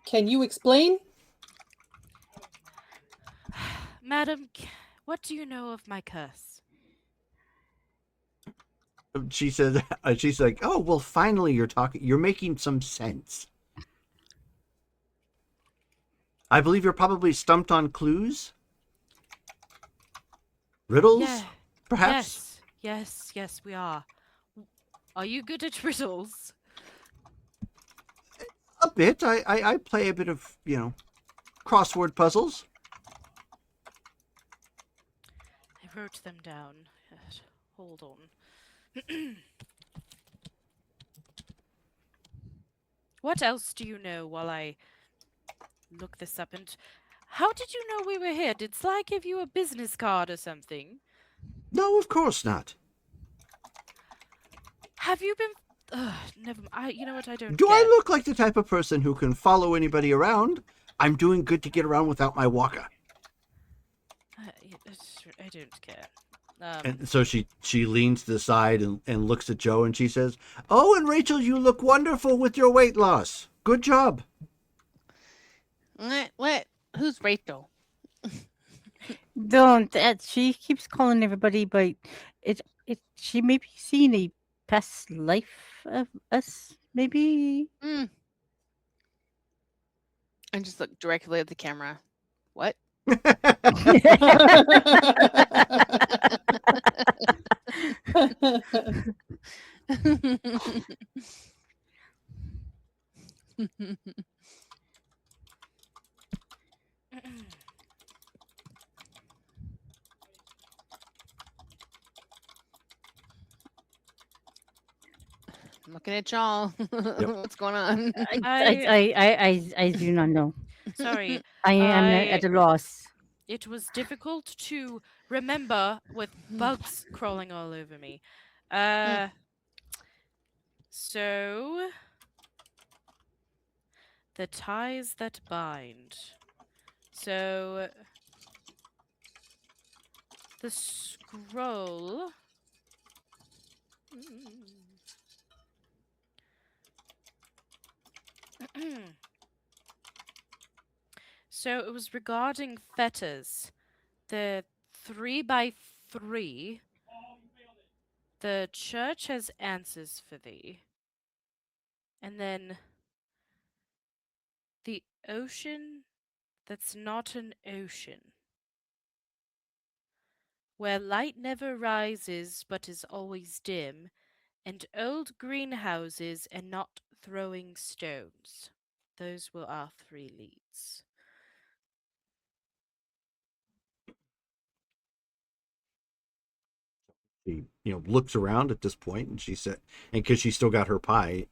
can you explain? Madam, what do you know of my curse? She says, she's like, "Oh, well, finally you're making some sense. I believe you're probably stumped on clues? Riddles? Yeah. Perhaps?" Yes, we are. Are you good at riddles? A bit. I play a bit of, crossword puzzles. I wrote them down. Hold on. What else do you know while I look this up? And how did you know we were here? Did Sly give you a business card or something? No, of course not. Have you been? Never mind. You know what? I don't Do I care. look like the type of person who can follow anybody around? I'm doing good to get around without my walker. I don't care. And so she leans to the side and looks at Joe and she says, "Oh, and Rachel, you look wonderful with your weight loss. Good job." What? Who's Rachel? Don't. She keeps calling everybody, but she may be seeing a past life of us, maybe. Mm. And just look directly at the camera. What? I'm looking at y'all. What's going on? I do not know. Sorry. I am at a loss. It was difficult to remember with bugs crawling all over me. So the ties that bind. So the scroll. So it was regarding fetters. The 3x3. The church has answers for thee. And then the ocean that's not an ocean. Where light never rises but is always dim, and old greenhouses and not throwing stones. Those were our 3 leads. She, looks around at this point and she said, and because she's still got her pie,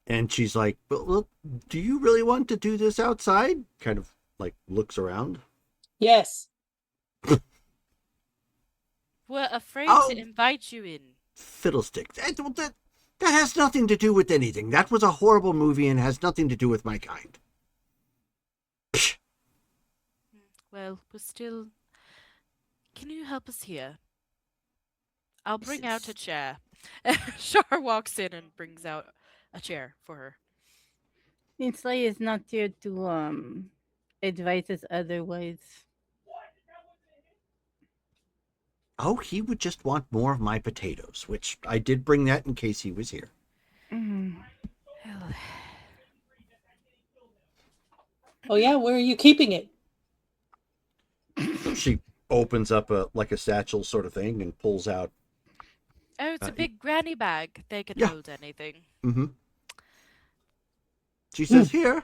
and she's like, well, do you really want to do this outside? Kind of like looks around. Yes. We're afraid Oh. to invite you in. Fiddlesticks. That has nothing to do with anything. That was a horrible movie and has nothing to do with my kind. Psh. Well, we're still. Can you help us here? I'll bring out a chair. Shar walks in and brings out a chair for her. Insley is not here to advise us otherwise. Oh, he would just want more of my potatoes, which I did bring that in case he was here. Oh yeah, where are you keeping it? She opens up a satchel sort of thing and pulls out. Oh, it's a big granny bag. They can Yeah. hold anything. Mm-hmm. She says, "Here,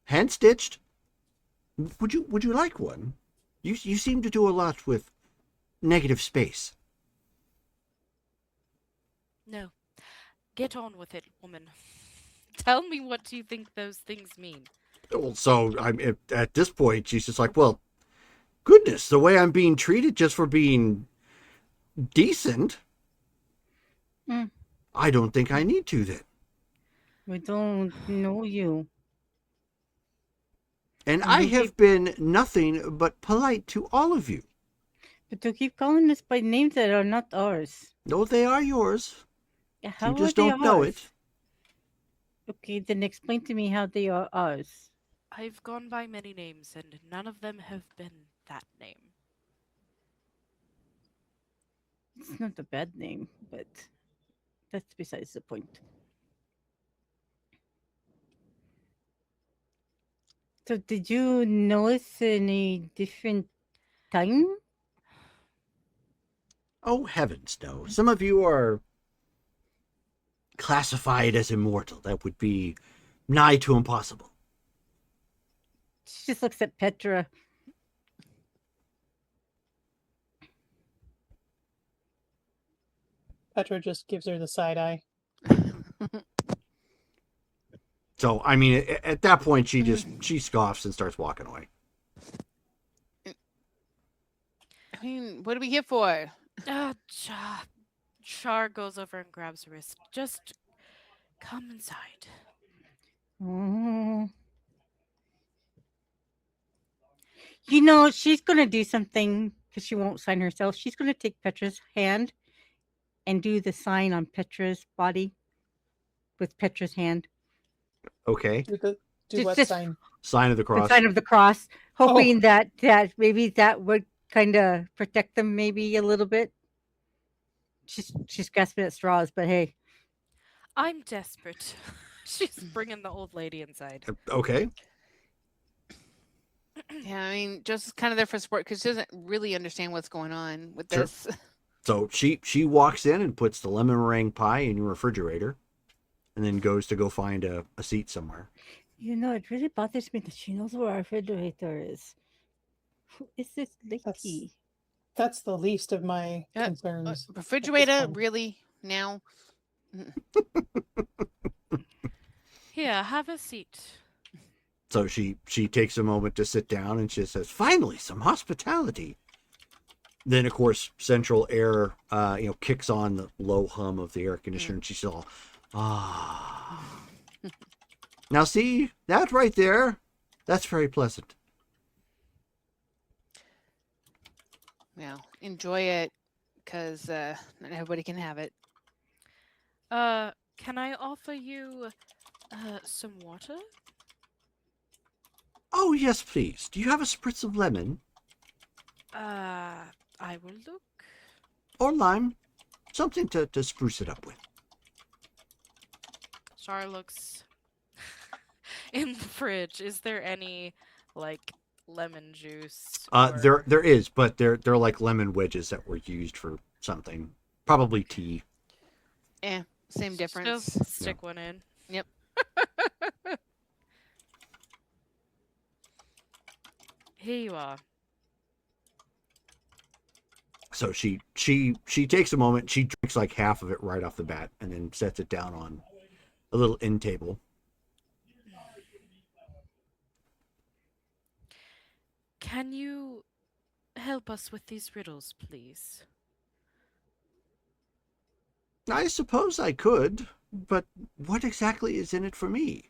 hand stitched. Would you like one? You seem to do a lot with negative space." No. Get on with it, woman. Tell me what you think those things mean. Well, so at this point, she's just like, "Well, goodness, the way I'm being treated just for being decent, I don't think I need to then. We don't know you. And I have been nothing but polite to all of you. But you keep calling us by names that are not ours. No, they are yours. How You just are they don't know ours? it." Okay, then explain to me how they are ours. I've gone by many names, and none of them have been that name. It's not a bad name, but that's besides the point. So did you know us in a different time? Oh, heavens, no. Some of you are classified as immortal. That would be nigh to impossible. She just looks at Petra. Petra just gives her the side eye. So, I mean, at that point, she scoffs and starts walking away. I mean, what are we here for? Char goes over and grabs her wrist. Just come inside. Mm. You know, she's going to do something because she won't sign herself. She's going to take Petra's hand and do the sign on Petra's body with Petra's hand. Okay. Do what Just sign? Sign of the the cross. sign of the cross, Oh. hoping that maybe that would kind of protect them maybe a little bit. She's grasping at straws, but hey. I'm desperate. She's bringing the old lady inside. Okay. Yeah, I mean, Joseph's kind of there for support because she doesn't really understand what's going on with Sure. this. So she walks in and puts the lemon meringue pie in your refrigerator, and then goes to go find a seat somewhere. You know, it really bothers me that she knows where our refrigerator is. Who is this lady? That's the least of my Yeah, concerns. refrigerator, point. really? Now? Here, have a seat. So she takes a moment to sit down, and she says, "Finally, some hospitality." Then, of course, central air, kicks on the low hum of the air conditioner, and she's all, ah. Now, see that right there? That's very pleasant. Well, enjoy it because not everybody can have it. Can I offer you some water? Oh, yes, please. Do you have a spritz of lemon? I will look. Or lime? Something to spruce it up with. Char looks in the fridge. Is there any, like, lemon juice? There is, but they're like lemon wedges that were used for something. Probably tea. Same difference. Just stick one in. Yep. Here you are. So she takes a moment, she drinks like half of it right off the bat, and then sets it down on a little end table. Can you help us with these riddles, please? I suppose I could, but what exactly is in it for me?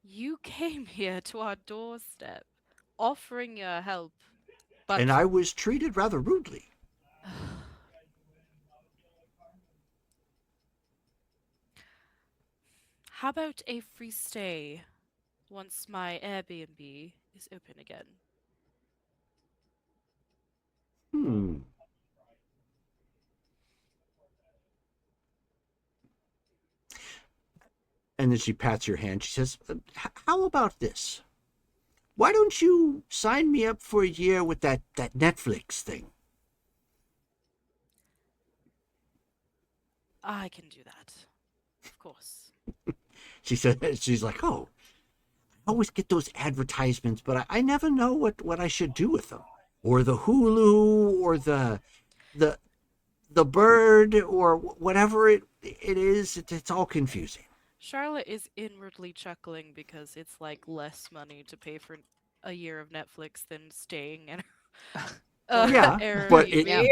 You came here to our doorstep, offering your help, but And I was treated rather rudely. how about a free stay once my Airbnb is open again? And then she pats your hand. She says, "How about this? Why don't you sign me up for a year with that Netflix thing?" I can do that. Of course. She said, she's like, "Oh, I always get those advertisements, but I never know what I should do with them. Or the Hulu, or the bird, or whatever it is. It's all confusing." Charlotte is inwardly chuckling because it's like less money to pay for a year of Netflix than staying in Yeah, Airbnb.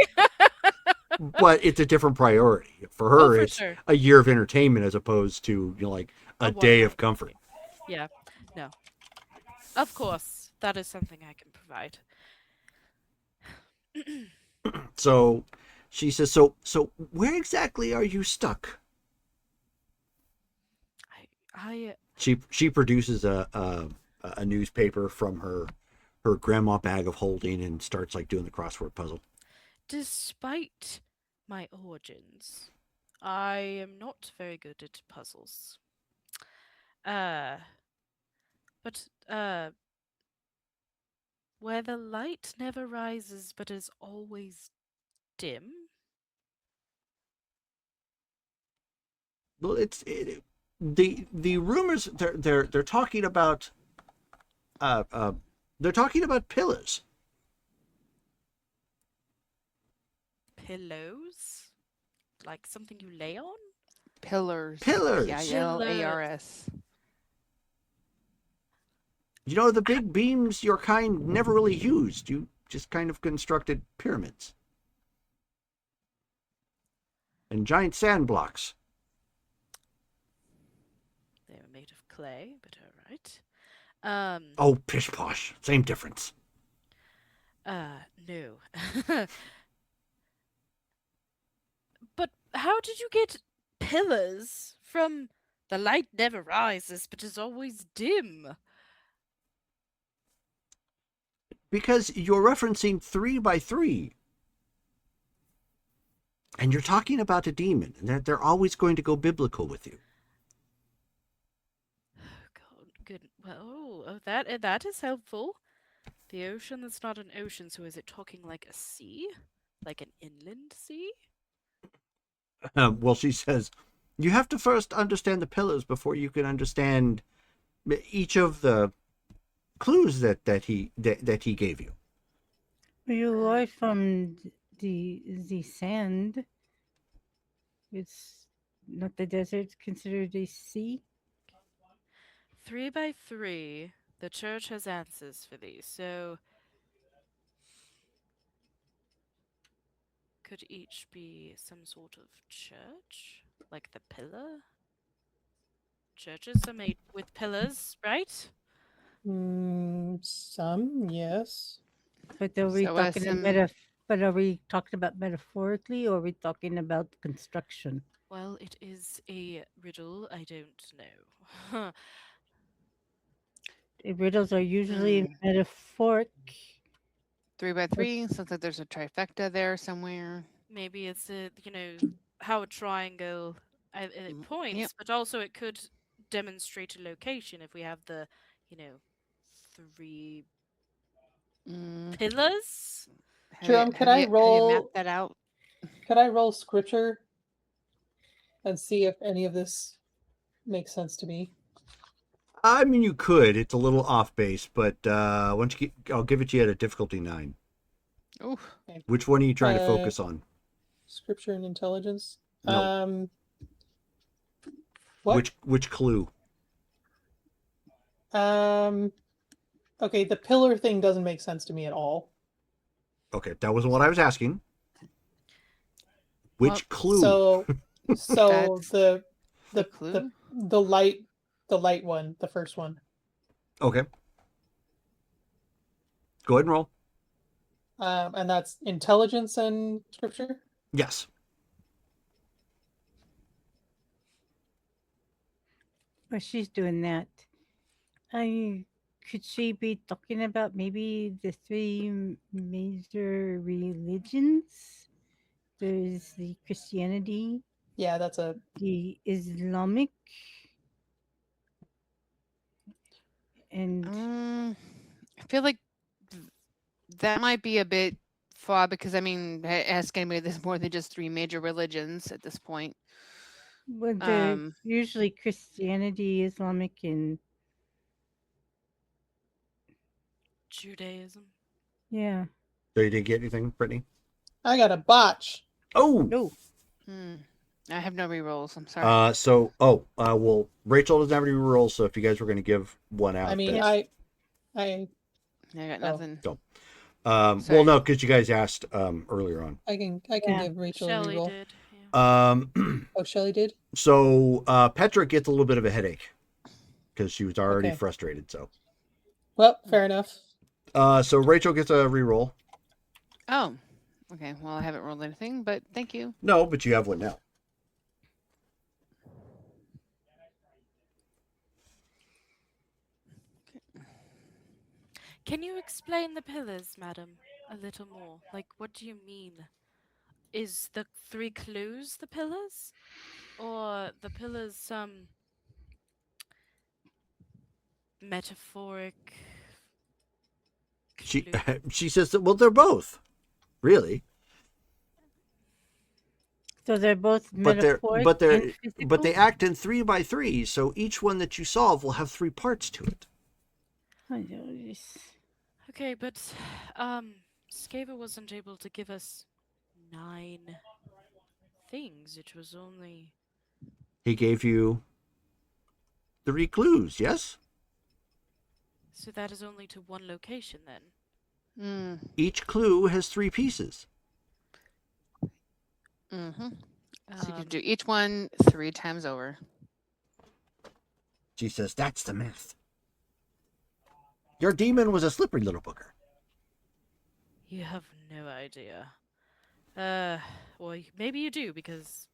but it's a different priority. For her, for it's sure. a year of entertainment as opposed to like a day of comfort. Yeah, no. Of course, that is something I can provide. So she says, so where exactly are you stuck? I She produces a newspaper from her grandma bag of holding and starts like doing the crossword puzzle. Despite my origins, I am not very good at puzzles. But where the light never rises but is always dim. Well, the rumors they're talking about they're talking about pillars. Pillows? Like something you lay on? Pillars. Pillars. Pillars. You know, the big beams your kind never really used. You just kind of constructed pyramids. And giant sand blocks. They were made of clay, but all right. Oh, pish posh. Same difference. No. But how did you get pillars from the light never rises, but is always dim? Because you're referencing 3 by 3. And you're talking about a demon, and they're always going to go biblical with you. God, good. Well, that is helpful. The ocean that's not an ocean, so is it talking like a sea? Like an inland sea? Well, she says, you have to first understand the pillars before you can understand each of the clues that he gave you. You are from the sand. It's not the desert considered a sea. 3 by 3. The church has answers for these, so could each be some sort of church? Like the pillar? Churches are made with pillars, right? Some, yes. But are we So talking some but are we talking about metaphorically or are we talking about construction? Well, it is a riddle. I don't know. Riddles are usually metaphoric. 3 by 3. Sounds like there's a trifecta there somewhere. Maybe it's how a triangle it Yep. points, but also it could demonstrate a location if we have the, you know, 3 Mm. pillars. Jerome, Have you mapped that out? could I roll scripture and see if any of this makes sense to me? I mean, you could. It's a little off base, but once you get, I'll give it to you at a difficulty 9. Ooh. Which one are you trying to focus on? Scripture and intelligence. No. What? Which clue? Okay, the pillar thing doesn't make sense to me at all. Okay, that wasn't what I was asking. Which clue? So That's the clue? the light one, the first one. Okay. Go ahead and roll. And that's intelligence and scripture. Yes. Well, she's doing that. Could she be talking about maybe the 3 major religions? There's the Christianity, Yeah, that's a the Islamic, and I feel like that might be a bit flawed because I mean, asking me there's more than just 3 major religions at this point. well, they're usually Christianity, Islamic, and Judaism. yeah. So you didn't get anything, Brittany? I got a botch. Oh. No. I have no rerolls. I'm sorry. Well, Rachel doesn't have any rerolls, so if you guys were going to give one out, I mean, that's- I I got oh. nothing. well, no, because you guys asked earlier on. I can Yeah. give Rachel a Shelley reroll. did. Yeah. Oh, Shelley did. So Petra gets a little bit of a headache because she was already Okay. frustrated. So, Well, fair enough. so Rachel gets a reroll. Oh, okay. Well, I haven't rolled anything, but thank you. No, but you have one now. Can you explain the pillars, madam, a little more? Like, what do you mean? Is the 3 clues the pillars? Or the pillars some metaphoric She clue? she says that, well, they're both, really, So they're both but metaphoric but and physical? but they act in 3 by 3. So each one that you solve will have 3 parts to it. I know this. Okay, but Scava wasn't able to give us 9 things. It was only He gave you 3 clues. Yes. So that is only to one location then. Each clue has 3 pieces. Mm-hmm. So you can Um, do each one 3 times over. She says, that's the math. Your demon was a slippery little booger. You have no idea. Well, maybe you do because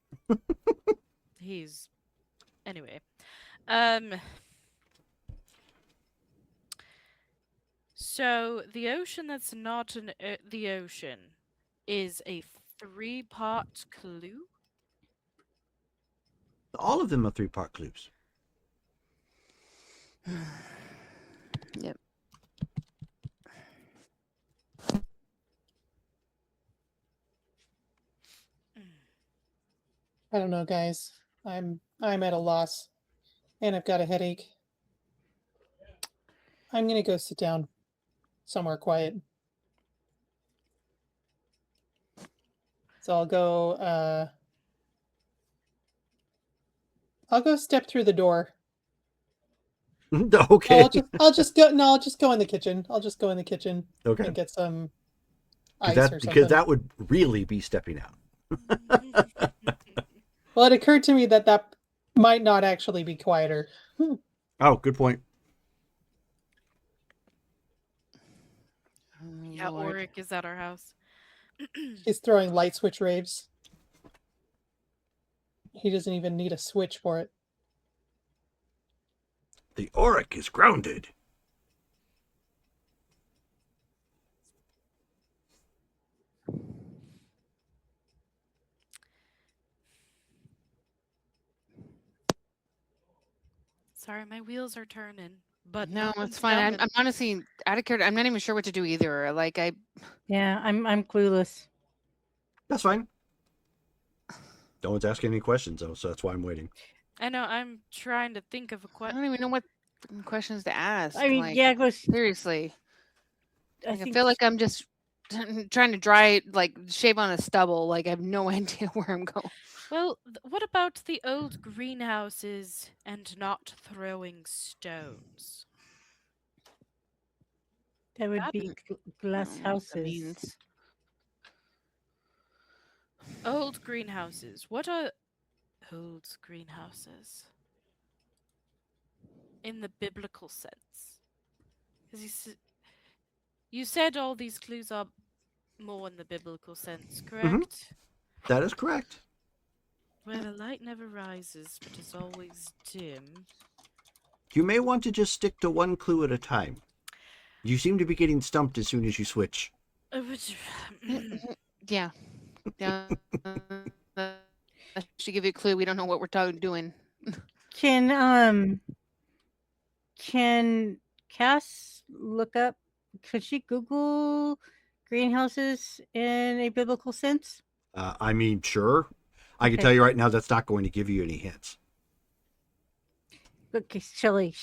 he's. Anyway. So the ocean that's not the ocean is a 3-part clue. All of them are 3-part clues. Yep. I don't know, guys. I'm at a loss, and I've got a headache. I'm gonna go sit down somewhere quiet. So I'll go step through the door. Okay. I'll just go. No, I'll just go in the kitchen. I'll just go in the kitchen Okay. and get some ice or something. Because that would really be stepping out. Well, it occurred to me that that might not actually be quieter. Oh, good point. Yeah, Lord. Auric is at our house. He's throwing light switch raves. He doesn't even need a switch for it. The Auric is grounded. Sorry, my wheels are turning. But No, one's it's fine. I'm coming. honestly out of character. I'm not even sure what to do either. Like Yeah, I'm clueless. That's fine. No one's asking any questions, though, so that's why I'm waiting. I know. I'm trying to think of a I question. don't even know what freaking questions to ask. I mean, like, yeah, it goes. seriously. I Like, I think feel like I'm just trying to shave on a stubble. Like I have no idea where I'm going. Well, what about the old greenhouses and not throwing stones? that would That- be I glass don't know what that houses. means. Old greenhouses. What are old greenhouses? In the biblical sense. Because you said all these clues are more in the biblical sense, correct? That is correct. Where the light never rises, but is always dim. You may want to just stick to one clue at a time. You seem to be getting stumped as soon as you switch. Yeah. Yeah. I should give you a clue. We don't know what we're doing. Can Cass look up? Could she Google greenhouses in a biblical sense? I mean, sure. I can Okay. tell you right now that's not going to give you any hints. Okay, Shelley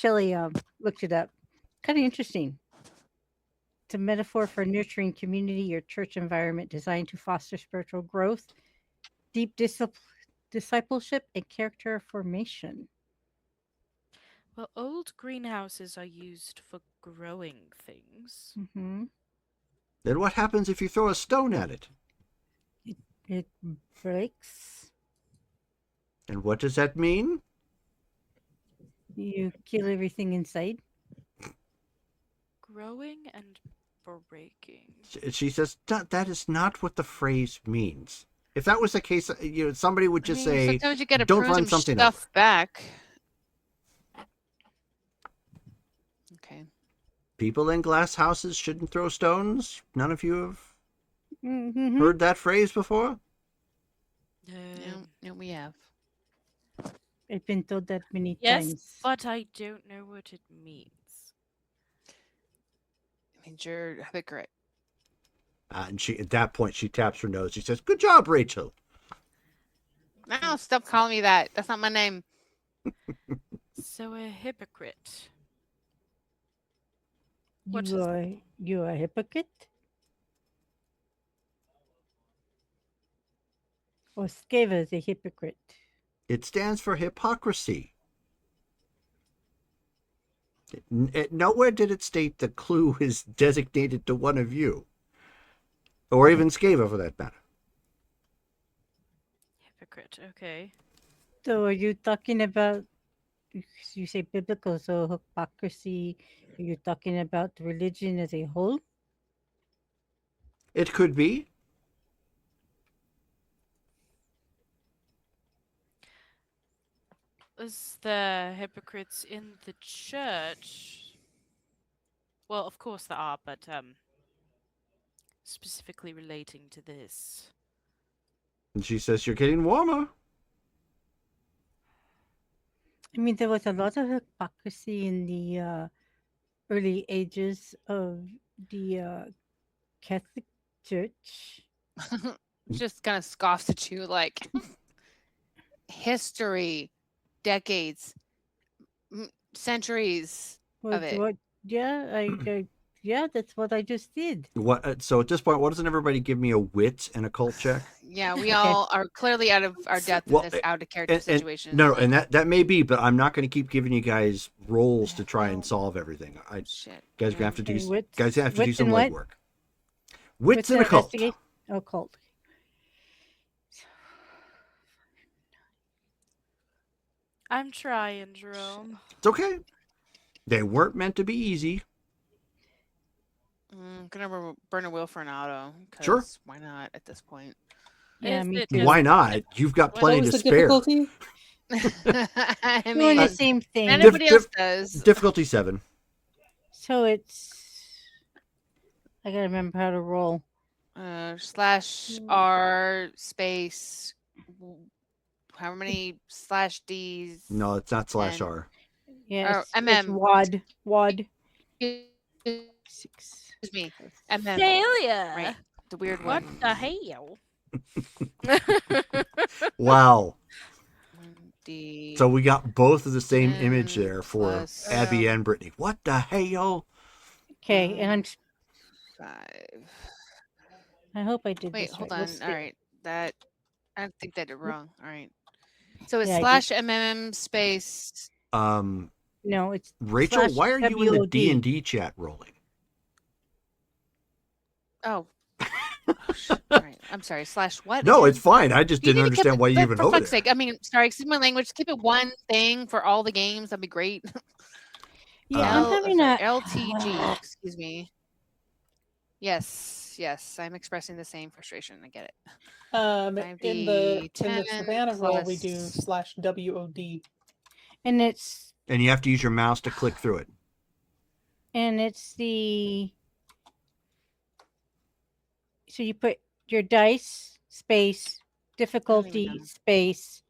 looked it up. Kind of interesting. It's a metaphor for nurturing community or church environment designed to foster spiritual growth, deep discipleship, and character formation. Well, old greenhouses are used for growing things. Hmm. Then what happens if you throw a stone at it? It breaks. And what does that mean? You kill everything inside. Growing and breaking. She says that is not what the phrase means. If that was the case, somebody would just say, sometimes you gotta "Don't prune run some something stuff over." back. Okay. People in glass houses shouldn't throw stones. None of you have Mm-hmm. heard that phrase before? No, we have. I've been told that many Yes, times. but I don't know what it means. It means you're a hypocrite. And at that point, she taps her nose. She says, "Good job, Rachel." No, stop calling me that. That's not my name. So a hypocrite. What You is- are a hypocrite? Or Skeva is a hypocrite. It stands for hypocrisy. Nowhere did it state the clue is designated to one of you, or even Skava for that matter. Hypocrite. Okay. So are you talking about, you say biblical, so hypocrisy, are you talking about religion as a whole? It could be. Is there hypocrites in the church? Well, of course there are, but specifically relating to this. And she says, "You're getting warmer." I mean, there was a lot of hypocrisy in the early ages of the Catholic Church. Just kind of scoffs at you like history, decades, centuries of it. What? Yeah, yeah, that's what I just did. What? So at this point, why doesn't everybody give me a wit and a cult check? Yeah, we Okay. all are clearly out of our depth Well, in this out of character And, situation. no, and that may be, but I'm not going to keep giving you guys roles to try and solve everything. Shit. Guys gonna have to do Okay, wits- guys have to do wits some and what? legwork. Wits and an a cult. investigation? Oh, cult. I'm trying, Jerome. It's okay. They weren't meant to be easy. Gonna burn a wheel for an auto. Sure. Why not at this point? Yeah, Is me it too. just- Why not? You've got What plenty What to was the spare. difficulty? I Doing mean, the same thing. not Diff- everybody else diff- does. Difficulty 7. So it's. I gotta remember how to roll. Slash R space. How many slash D's? No, it's not slash And- R. Yeah, Or it's MM. WAD. Excuse 6. me. MM. Failure. Right. The weird What one. the hell? Wow. 1D. So we got both of the same 10 image there for plus- Abby and Brittany. What the hell? Okay, and I'm. 5. I hope I did Wait, this hold right. on. Let's see. All right. That I think that did it wrong. All right. So it's Yeah, I slash MMM space. No, it's Rachel, slash why are you in the WOD. D&D chat rolling? Oh. All right. I'm sorry. Slash what? No, again? it's fine. I just You didn't need to keep understand it- why you but even for over there. fuck's sake. I mean, sorry, excuse my language. Keep it one thing for all the games. That'd be great. Yeah, I'm having a. LTG. Excuse me. Yes, I'm expressing the same frustration. I get it. In the 5D10 Savannah roll, we do plus- slash WOD. And it's And you have to use your mouse to click through it. the. So you put your dice space difficulty know. space,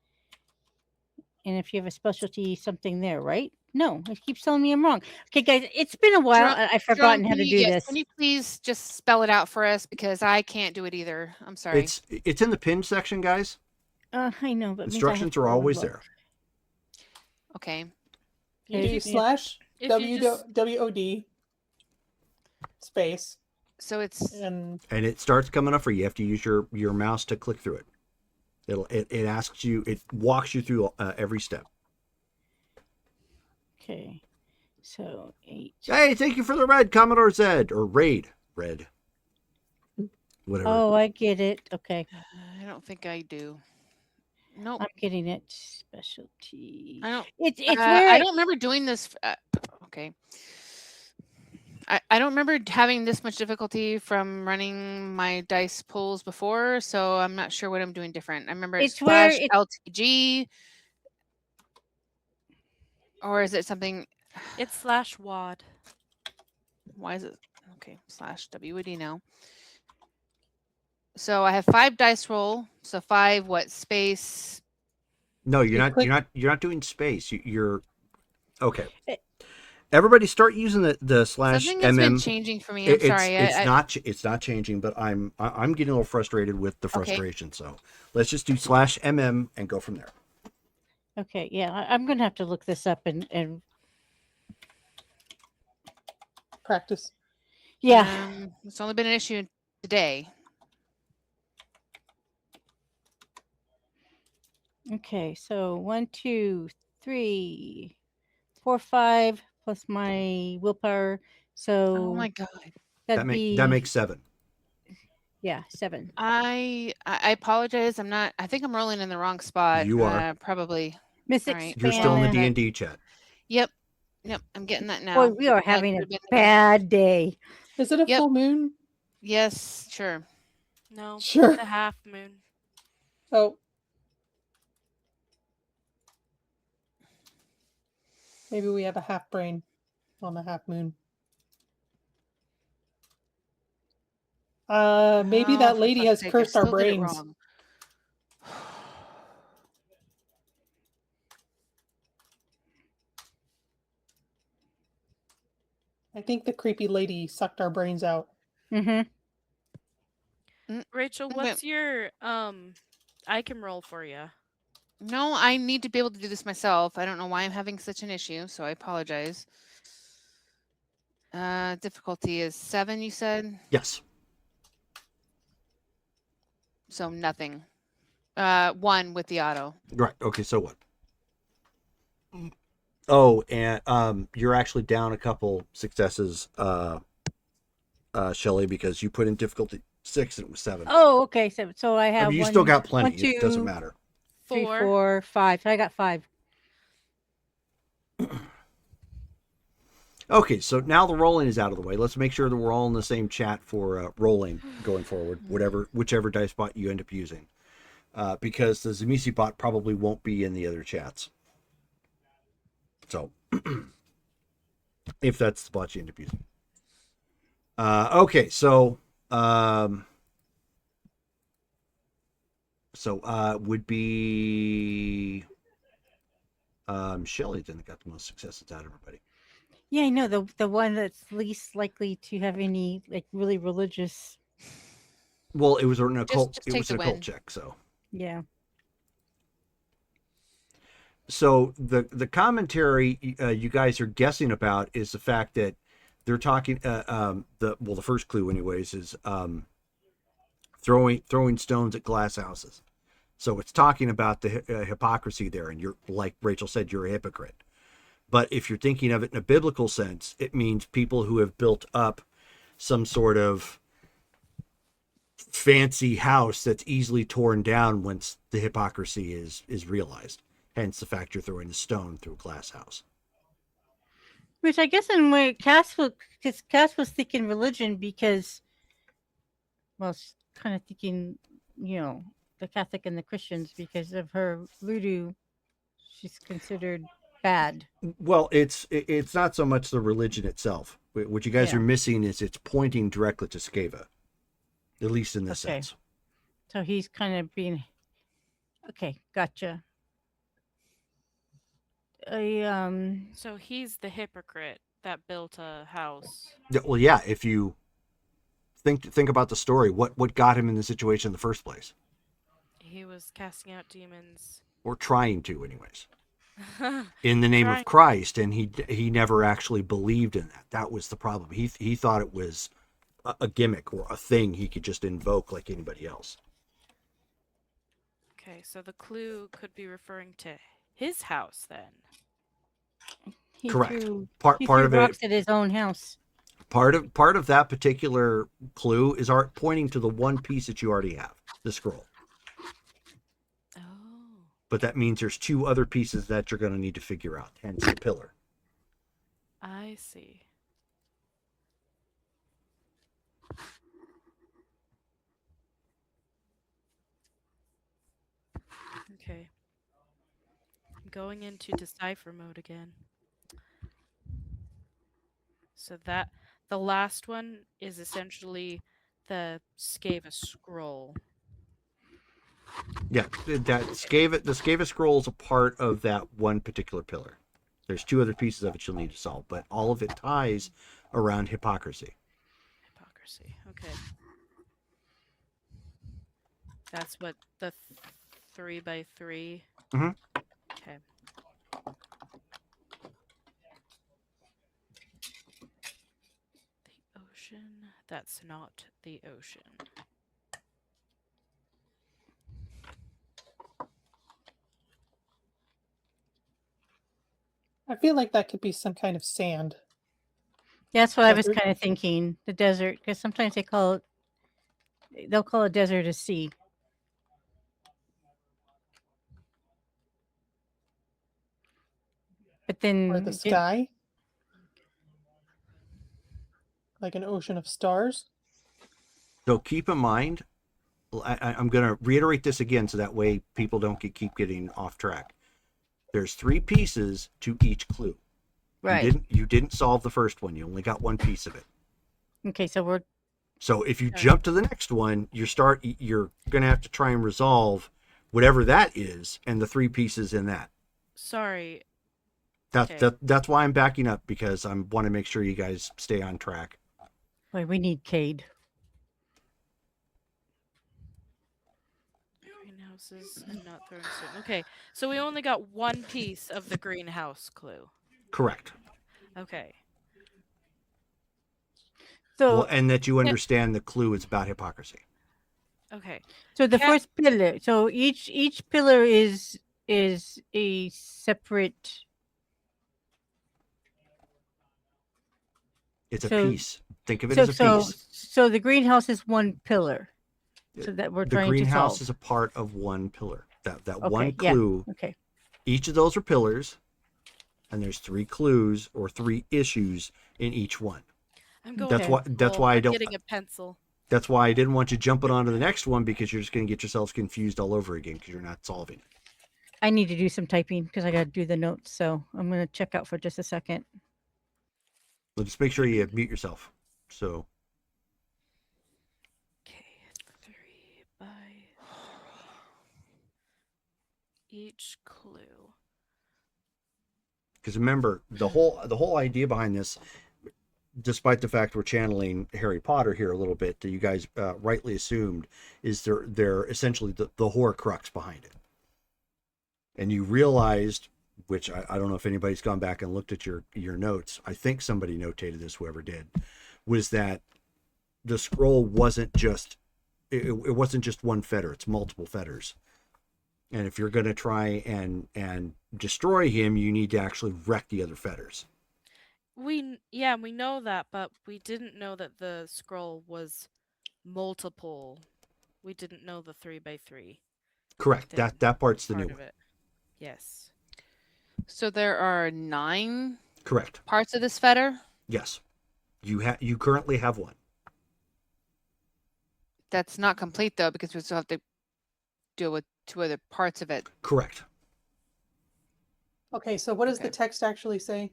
and if you have a specialty something there, right? No, it keeps telling me I'm wrong. Okay, guys, it's been a while. Jerome- I've forgotten Jerome, how to can do you- this. Can you please just spell it out for us because I can't do it either. I'm sorry. It's in the pin section, guys. I know, but it means I have Instructions to are go and always look. there. Okay. You Okay. do slash If you just- WOD space So it's and And it starts coming up for you. You have to use your mouse to click through it. It asks you, it walks you through every step. Okay, so 8. Hey, thank you for the red, Commodore Zed, or Raid. Red. Whatever. Oh, I get it. Okay, I don't think I do. Nope. I'm getting it. Specialty. I don't. It's where I don't remember doing this. Okay. I don't remember having this much difficulty from running my dice pulls before, so I'm not sure what I'm doing different. I remember it's It's where slash LTG, or is it something? It's slash WAD. Why is it okay? Slash WD now. So I have 5 dice roll. So 5 what space? No, You click- you're not doing space. You're okay. Eh. Everybody start using the slash Something has been MM. changing for me. I'm sorry. It's not changing, but I'm getting a little frustrated with the frustration. So let's just do slash MM and go from there. Okay, yeah, I'm gonna have to look this up and practice. yeah. It's only been an issue today. Okay, so 1, 2, 3, 4, 5 plus my willpower. Oh So my god. that'd be That makes 7. yeah, 7. I apologize. I think I'm rolling in the wrong spot. You are. Probably. Mystic Alright. You're still in the Savannah. D&D chat. Yep. Yep. I'm getting that now. Boy, we are That having could a have been the best. bad day. Is it a Yep. full moon? Yes, sure. No, Sure. it's a half moon. Oh. Maybe we have a half brain on a half moon. Maybe Oh, that for lady fuck's has sake, I cursed our still did it brains. wrong. I think the creepy lady sucked our brains out. Mm-hmm. Rachel, Okay. what's your I can roll for you. No, I need to be able to do this myself. I don't know why I'm having such an issue, so I apologize. Difficulty is 7, you said? Yes. So nothing. 1 with the auto. Right. Okay, so what? Oh, and you're actually down a couple successes, Shelly, because you put in difficulty 6 and it was 7. Oh, okay. So I have I mean, you one, still got plenty. 1, It doesn't 2, matter. 3, 4. 4, 5. So I got 5. Okay, so now the rolling is out of the way. Let's make sure that we're all in the same chat for rolling going forward, whichever dice bot you end up using, because the Zamisi bot probably won't be in the other chats. So, if that's the bot you end up using. Okay, so would be Shelly then got the most successes out of everybody. Yeah, I know the one that's least likely to have any like really religious. Well, it was an occult. Just It take was the an occult win. check. So Yeah. the commentary you guys are guessing about is the fact that they're talking. The first clue, anyways, is throwing stones at glass houses. So it's talking about the hypocrisy there, and you're like Rachel said, you're a hypocrite. But if you're thinking of it in a biblical sense, it means people who have built up some sort of fancy house that's easily torn down once the hypocrisy is realized. Hence the fact you're throwing a stone through a glass house. Which I guess in a way, Cass was thinking religion because, well, she's kind of thinking, the Catholic and the Christians because of her voodoo. She's considered bad. Well, it's not so much the religion itself. What you guys Yeah. are missing is it's pointing directly to Skeva, at least in this Okay. sense. So he's kind of being. Okay, gotcha. So he's the hypocrite that built a house. Yeah, well, yeah. If you think about the story, what got him in the situation in the first place, He was casting out demons. or trying to, anyways, in the name of Christ, and he never actually believed in that. That was the problem. He thought it was a gimmick or a thing he could just invoke like anybody else. Okay, so the clue could be referring to his house then. He Correct. Threw, Part he part threw of it. rocks at his own house. Part of that particular clue is pointing to the one piece that you already have, the scroll. Oh. But that means there's 2 other pieces that you're going to need to figure out, hence the pillar. I see. Okay. I'm going into decipher mode again. So that the last one is essentially the Skava scroll. Yeah, the Skava scroll is a part of that one particular pillar. There's 2 other pieces of it you'll need to solve, but all of it ties around hypocrisy. Hypocrisy. Okay. That's what the 3x3. Mhm. Okay. The ocean. That's not the ocean. I feel like that could be some kind of sand. That's what I was Desert? kind of thinking. The desert, because sometimes they'll call a desert a sea. But Or then the sky? Like an ocean of stars? So keep in mind, I'm going to reiterate this again so that way people don't keep getting off track. There's 3 pieces to each clue. right. You didn't solve the first one. You only got one piece of it. Okay, so we're So if you Okay. jump to the next one, you're going to have to try and resolve whatever that is and the 3 pieces in that. Sorry. That's Okay. that's why I'm backing up, because I want to make sure you guys stay on track. wait, we need Cade. Greenhouses and not throwing stone. Okay, so we only got one piece of the greenhouse clue. Correct. Okay. So Well, and that you understand the clue is about hypocrisy. Okay. so the Can- first pillar. So each pillar is a separate. It's a So- piece. Think of it So as a piece. so the greenhouse is one pillar. So that we're The trying to greenhouse solve. is a part of one pillar. That Okay, one yeah. clue. Okay. Each of those are pillars, and there's 3 clues or 3 issues in each one. I'm going. That's Okay. why. That's why I I'm don't. getting a pencil. That's why I didn't want you jumping onto the next one, because you're just going to get yourselves confused all over again because you're not solving it. I need to do some typing because I got to do the notes. So I'm going to check out for just a second. So just make sure you mute yourself. So Okay, 3 by 3. Each clue. because remember, the whole idea behind this, despite the fact we're channeling Harry Potter here a little bit, that you guys rightly assumed, is they're essentially the Horcrux behind it. And you realized, which I don't know if anybody's gone back and looked at your notes. I think somebody notated this, whoever did, was that the scroll wasn't just it wasn't just one fetter; it's multiple fetters. And if you're going to try and destroy him, you need to actually wreck the other fetters. We know that, but we didn't know that the scroll was multiple. We didn't know the 3 by 3 Correct. thing That part's the part new of one. it. Yes. So there are 9 Correct. parts of this fetter. Yes. You currently have one. That's not complete though, because we still have to deal with 2 other parts of it. Correct. Okay, so what does Okay. the text actually say?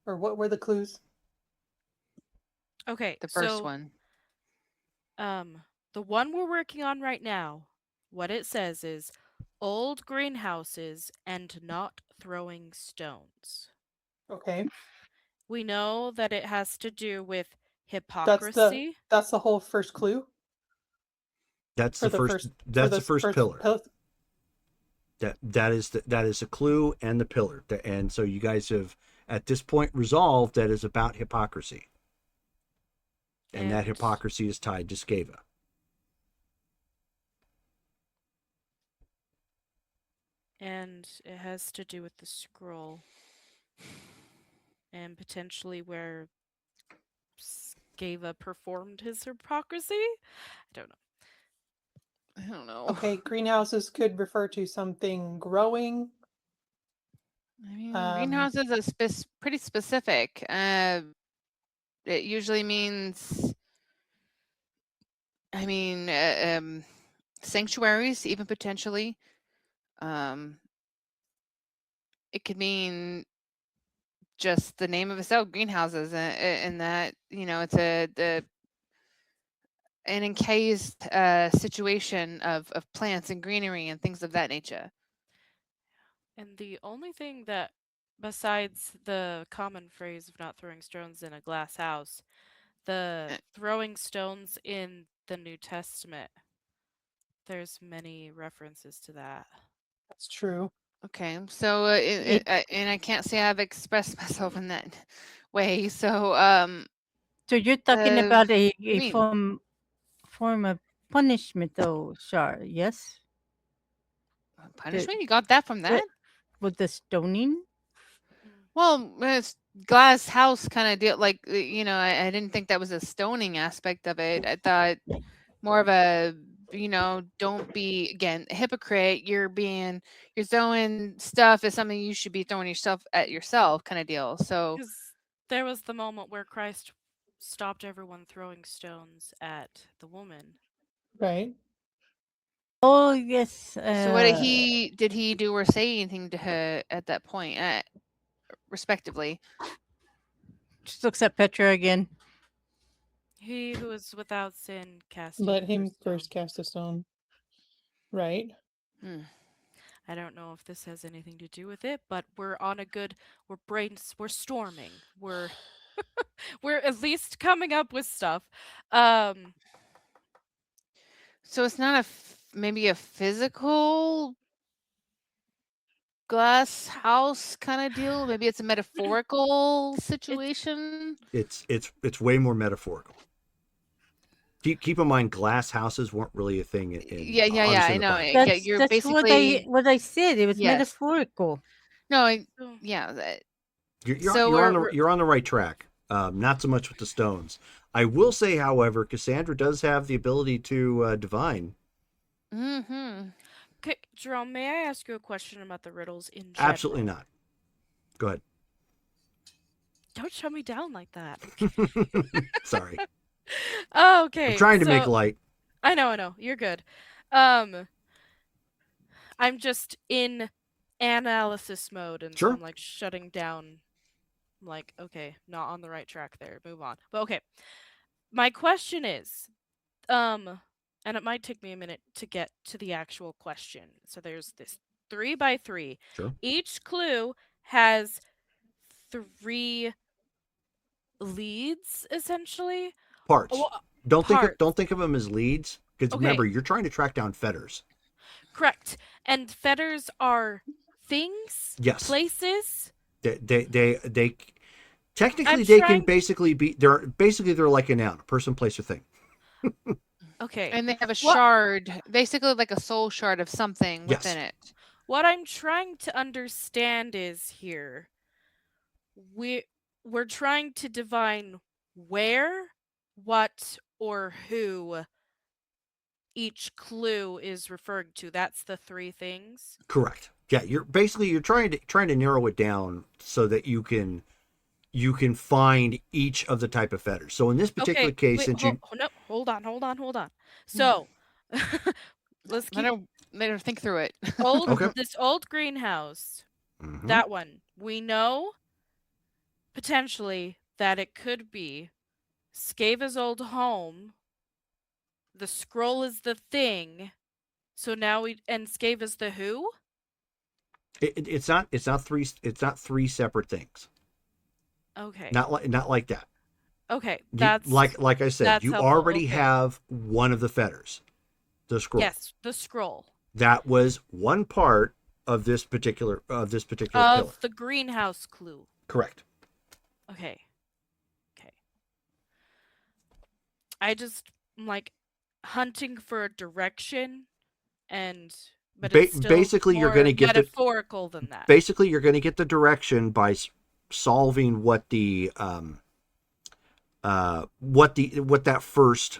Or what were the clues? Okay. The first so, one. The one we're working on right now, what it says is old greenhouses and not throwing stones. Okay. We know that it has to do with That's hypocrisy. the whole first clue? That's For the first. for That's the first pillar. pil- That is a clue and the pillar. And so you guys have at this point resolved that is about hypocrisy. And that hypocrisy is tied to Skeva. And it has to do with the scroll. And potentially where Skeva performed his hypocrisy? I don't know. I don't know. Okay, greenhouses could refer to something growing. I mean, Um, greenhouses are pretty specific. It usually means, I mean, sanctuaries, even potentially. It could mean just the name of itself, greenhouses, and that it's an encased situation of plants and greenery and things of that nature. And the only thing that, besides the common phrase of not throwing stones in a glass house, the throwing stones in the New Testament, there's many references to that. That's true. Okay, so and I can't say I've expressed myself in that way. So So you're talking Uh, about a mean- form of punishment, though, Char. Yes, punishment. You got that from that? with the stoning. Well, it's glass house kind of deal. Like, I didn't think that was a stoning aspect of it. I thought more of a, don't be, again, a hypocrite. You're throwing stuff as something you should be throwing yourself at yourself kind of deal. So, Because there was the moment where Christ stopped everyone throwing stones at the woman. Right. Oh yes. so what did he do or say anything to her at that point, respectively? Just looks at Petra again. He who is without sin cast Let the him first stone. first cast a stone. Right. Hmm. I don't know if this has anything to do with it, but we're storming. We're we're at least coming up with stuff. So it's not maybe a physical glass house kind of deal. Maybe it's a metaphorical situation. It's way more metaphorical. Keep in mind, glass houses weren't really a thing Yeah, obviously I in the know. Bible. Yeah, That's you're that's basically what I said. It was yes. metaphorical. No, Oh, yeah. That, You're, so you're on the right track. Not so much with the stones. I will say, however, Cassandra does have the ability to divine. mm-hmm. okay, Jerome, may I ask you a question about the riddles in general? Absolutely not. Go ahead. Don't shut me down like that. Sorry. Oh, okay. I'm trying to make light. I know. You're good. I'm just in analysis mode, and so Sure. I'm like shutting down. I'm like, okay, not on the right track there. Move on. But okay. My question is, and it might take me a minute to get to the actual question. So there's this 3x3. Sure. Each clue has 3 leads, essentially. Parts. Don't think of them as leads, because Okay. remember, you're trying to track down fetters. Correct. And fetters are things? Yes. Places? They technically I'm they can trying- basically be they're like a noun, a person, place, or thing. Okay. And they have a shard, basically like a soul shard of something Yes. within it. What I'm trying to understand is here we're trying to divine where, what, or who each clue is referring to. That's the 3 things. Correct. Yeah, you're trying to narrow it down so that you can find each of the type of fetters. So in this particular case, wait, since no, hold on. So let's keep Let her think through it. Okay. this old greenhouse. Mhm. That one. We know potentially that it could be Skave's old home. The scroll is the thing. So now and Skave is the who? it's not three separate things. Okay. Not like that. Okay. You- That's like I said, that's you helpful, already okay. have one of the fetters, the scroll. Yes, the scroll. That was one part of this particular pillar. Of the greenhouse clue. Correct. Okay. I just am like hunting for a direction, but it's still basically you're going to get metaphorical than that. Basically, you're going to get the direction by solving what that first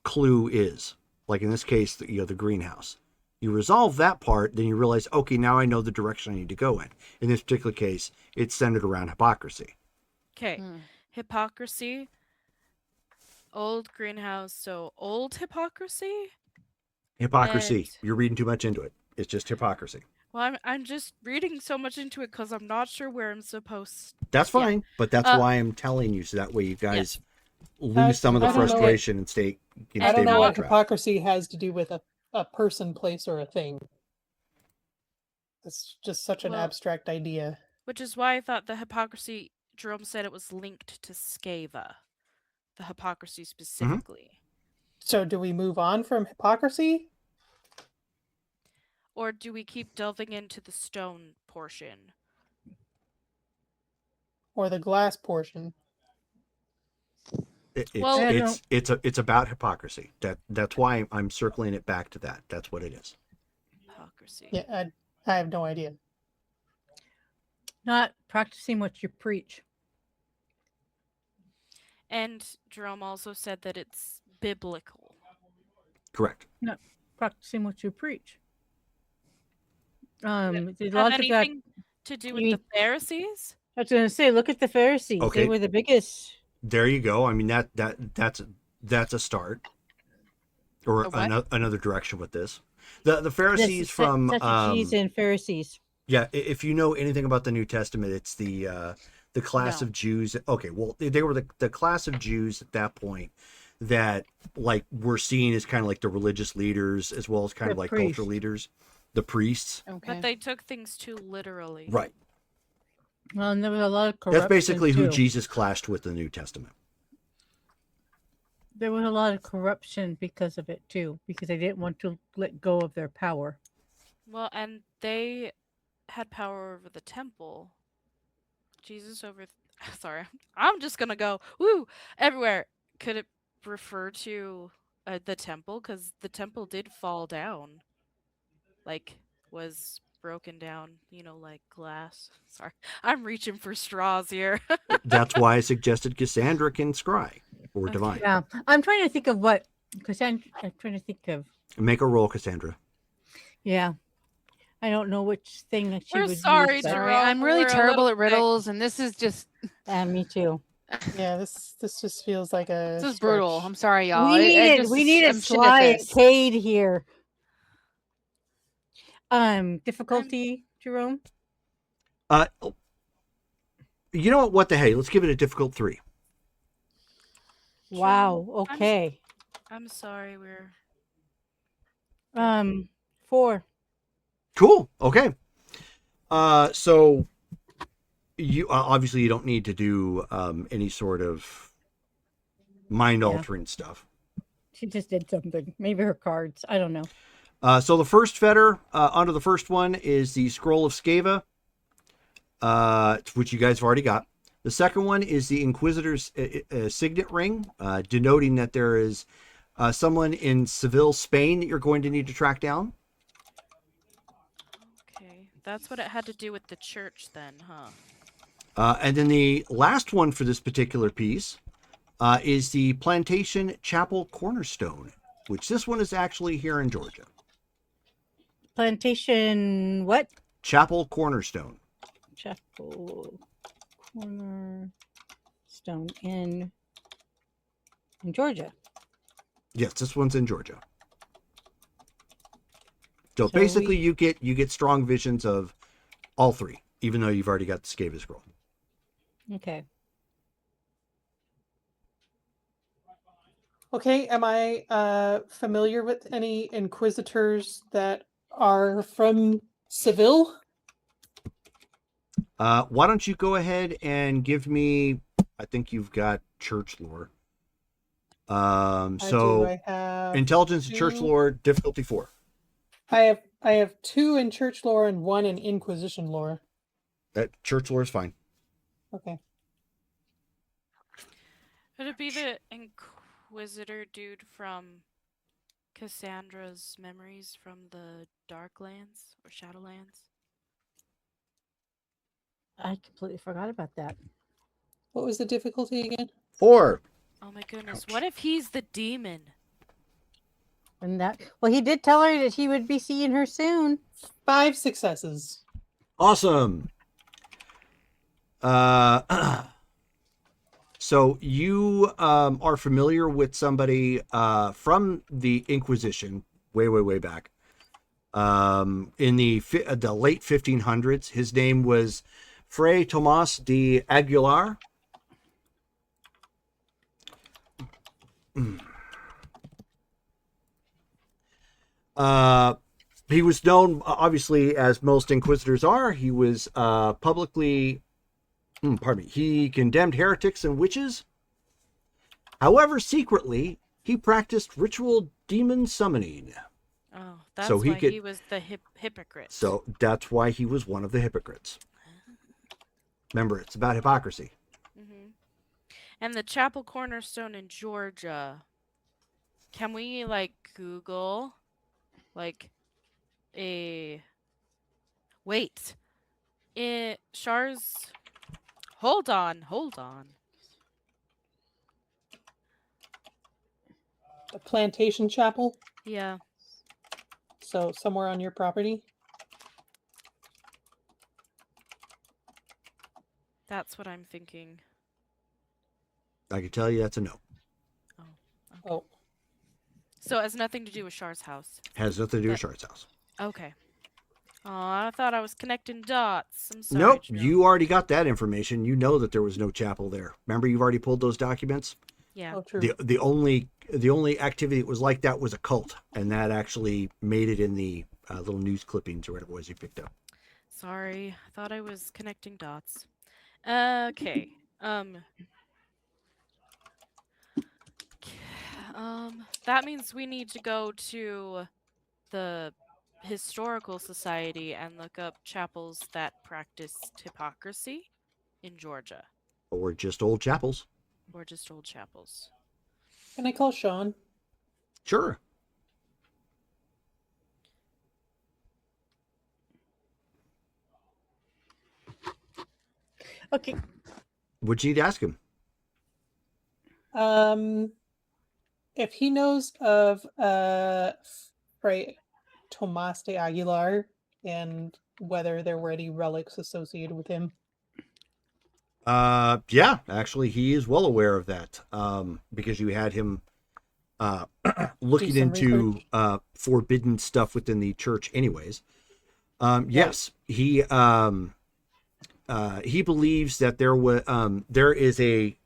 clue is. Like in this case, the greenhouse. You resolve that part, then you realize, okay, now I know the direction I need to go in. In this particular case, it's centered around hypocrisy. Okay. Hypocrisy. Old greenhouse, so old hypocrisy? Hypocrisy. You're reading too much into it. It's just hypocrisy. Well, I'm just reading so much into it because I'm not sure where I'm supposed. That's fine, but that's why I'm telling you, so that way you guys lose some of the I don't know frustration and stay. I don't know more on what track. hypocrisy has to do with a person, place, or a thing. It's just such an abstract idea. Which is why I thought the hypocrisy, Jerome said it was linked to Skava. The hypocrisy specifically. So do we move on from hypocrisy? Or do we keep delving into the stone portion? Or the glass portion? It's about hypocrisy. That's why I'm circling it back to that. That's what it is. Hypocrisy. Yeah, I have no idea. Not practicing what you preach. And Jerome also said that it's biblical. Correct. Not practicing what you preach. There's Have lots of that. anything to do You with mean- the Pharisees? I was going to say, look at the Pharisees. Okay. They were the biggest. There you go. I mean that's a start, or A what? another direction with this. The Pharisees from Sadducees and Pharisees. yeah. If you know anything about the New Testament, it's the class No. of Jews. Okay, well they were the class of Jews at that point that like were seen as kind of like the religious leaders as well as kind The of like priests. cultural leaders, the priests. Okay. But they took things too literally. Right. Well, and there was a lot of corruption. That's basically who too. Jesus clashed with in the New Testament. There was a lot of corruption because of it too, because they didn't want to let go of their power. Well, and they had power over the temple. Jesus over. Sorry, I'm just gonna go woo everywhere. Could it refer to the temple? Because the temple did fall down, like was broken down. You know, like glass. Sorry, I'm reaching for straws here. That's why I suggested Cassandra can scry or Okay. divine. Yeah, I'm trying to think of what, because I'm trying to think of. Make a roll, Cassandra. Yeah, I don't know which thing that she We're would sorry, use. but- Sorry, Jerome, I'm really we're a terrible little at riddles, and this is just Me too. Yeah, this just feels like a this is brutal. stretch. I'm sorry, y'all. We need a I'm shit at Sly and this. Cade here. Difficulty, Jerome. You know what? What the hey? Let's give it a difficult 3. Wow. Okay. I'm sorry, we're 4. Cool. Okay. So you obviously you don't need to do any sort of mind altering stuff. She just did something. Maybe her cards. I don't know. So the first fetter under the first one is the Scroll of Sceva, which you guys have already got. The second one is the Inquisitor's signet ring, denoting that there is someone in Seville, Spain that you're going to need to track down. okay. That's what it had to do with the church, then, huh? And then the last one for this particular piece is the Plantation Chapel Cornerstone, which this one is actually here in Georgia. Plantation. What? Chapel Cornerstone. Chapel Cornerstone in Georgia. Yes, this one's in Georgia. So So basically, you get strong visions of all 3, even though you've already got the Scava scroll. Okay. Okay, am I familiar with any inquisitors that are from Seville? Why don't you go ahead and give me? I think you've got church lore. So I have intelligence and church 2. lore difficulty 4. I have 2 in church lore and 1 in Inquisition lore. That church lore is fine. Okay. Would it be the Inquisitor dude from Cassandra's memories from the Darklands or Shadowlands? I completely forgot about that. What was the difficulty again? 4. Oh my goodness, what if he's the demon? And that. Well, he did tell her that he would be seeing her soon. 5 successes. Awesome. So you are familiar with somebody from the Inquisition, way back, in the late 1500s. His name was Fray Tomas de Aguilar. He was known, obviously, as most inquisitors are. He was publicly, pardon me, he condemned heretics and witches. However, secretly, he practiced ritual demon summoning. Oh, that's So he why could- he was the hypocrite. So that's why he was one of the hypocrites. Remember, it's about hypocrisy. hmm And the Chapel Cornerstone in Georgia. Can we like Google like a wait? Shar's. Hold on. The plantation chapel. Yeah, So somewhere on your property. that's what I'm thinking. I can tell you that's a no. Oh. Okay. Oh, So it has nothing to do with Shar's house. Has nothing to do with That- Shard's house. Okay. Oh, I thought I was connecting dots. I'm sorry. Nope, Joe. you already got that information. You know that there was no chapel there. Remember, you've already pulled those documents. Yeah. oh, true. The only activity that was like that was a cult, and that actually made it in the little news clippings or whatever it was you picked up. Sorry. I thought I was connecting dots. Okay. That means we need to go to the historical society and look up chapels that practiced hypocrisy in Georgia, Or just old chapels. or just old chapels. Can I call Sean? Sure. Okay. What'd you ask him? If he knows of Fray Tomas de Aguilar and whether there were any relics associated with him. Yeah, actually, he is well aware of that. Because you had him looking some into forbidden stuff within the church, anyways. Yes, he believes that there is a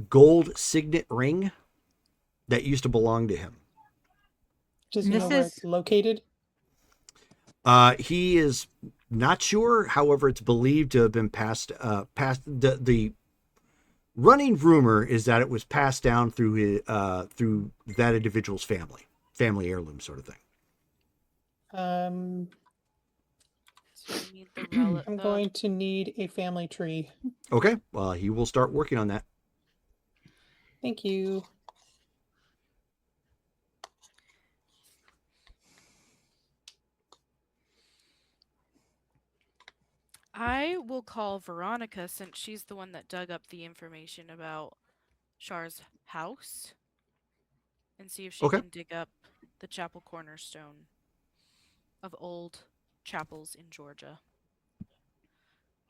gold signet ring that used to belong to him. Does he This know where is- it's located? He is not sure. However, it's believed to have been passed the running rumor is that it was passed down through through that individual's family heirloom sort of thing. So we need the relic. I'm going to need a family tree. Okay, well, he will start working on that. Thank you. I will call Veronica since she's the one that dug up the information about Shar's house and see if she Okay. can dig up the chapel cornerstone of old chapels in Georgia.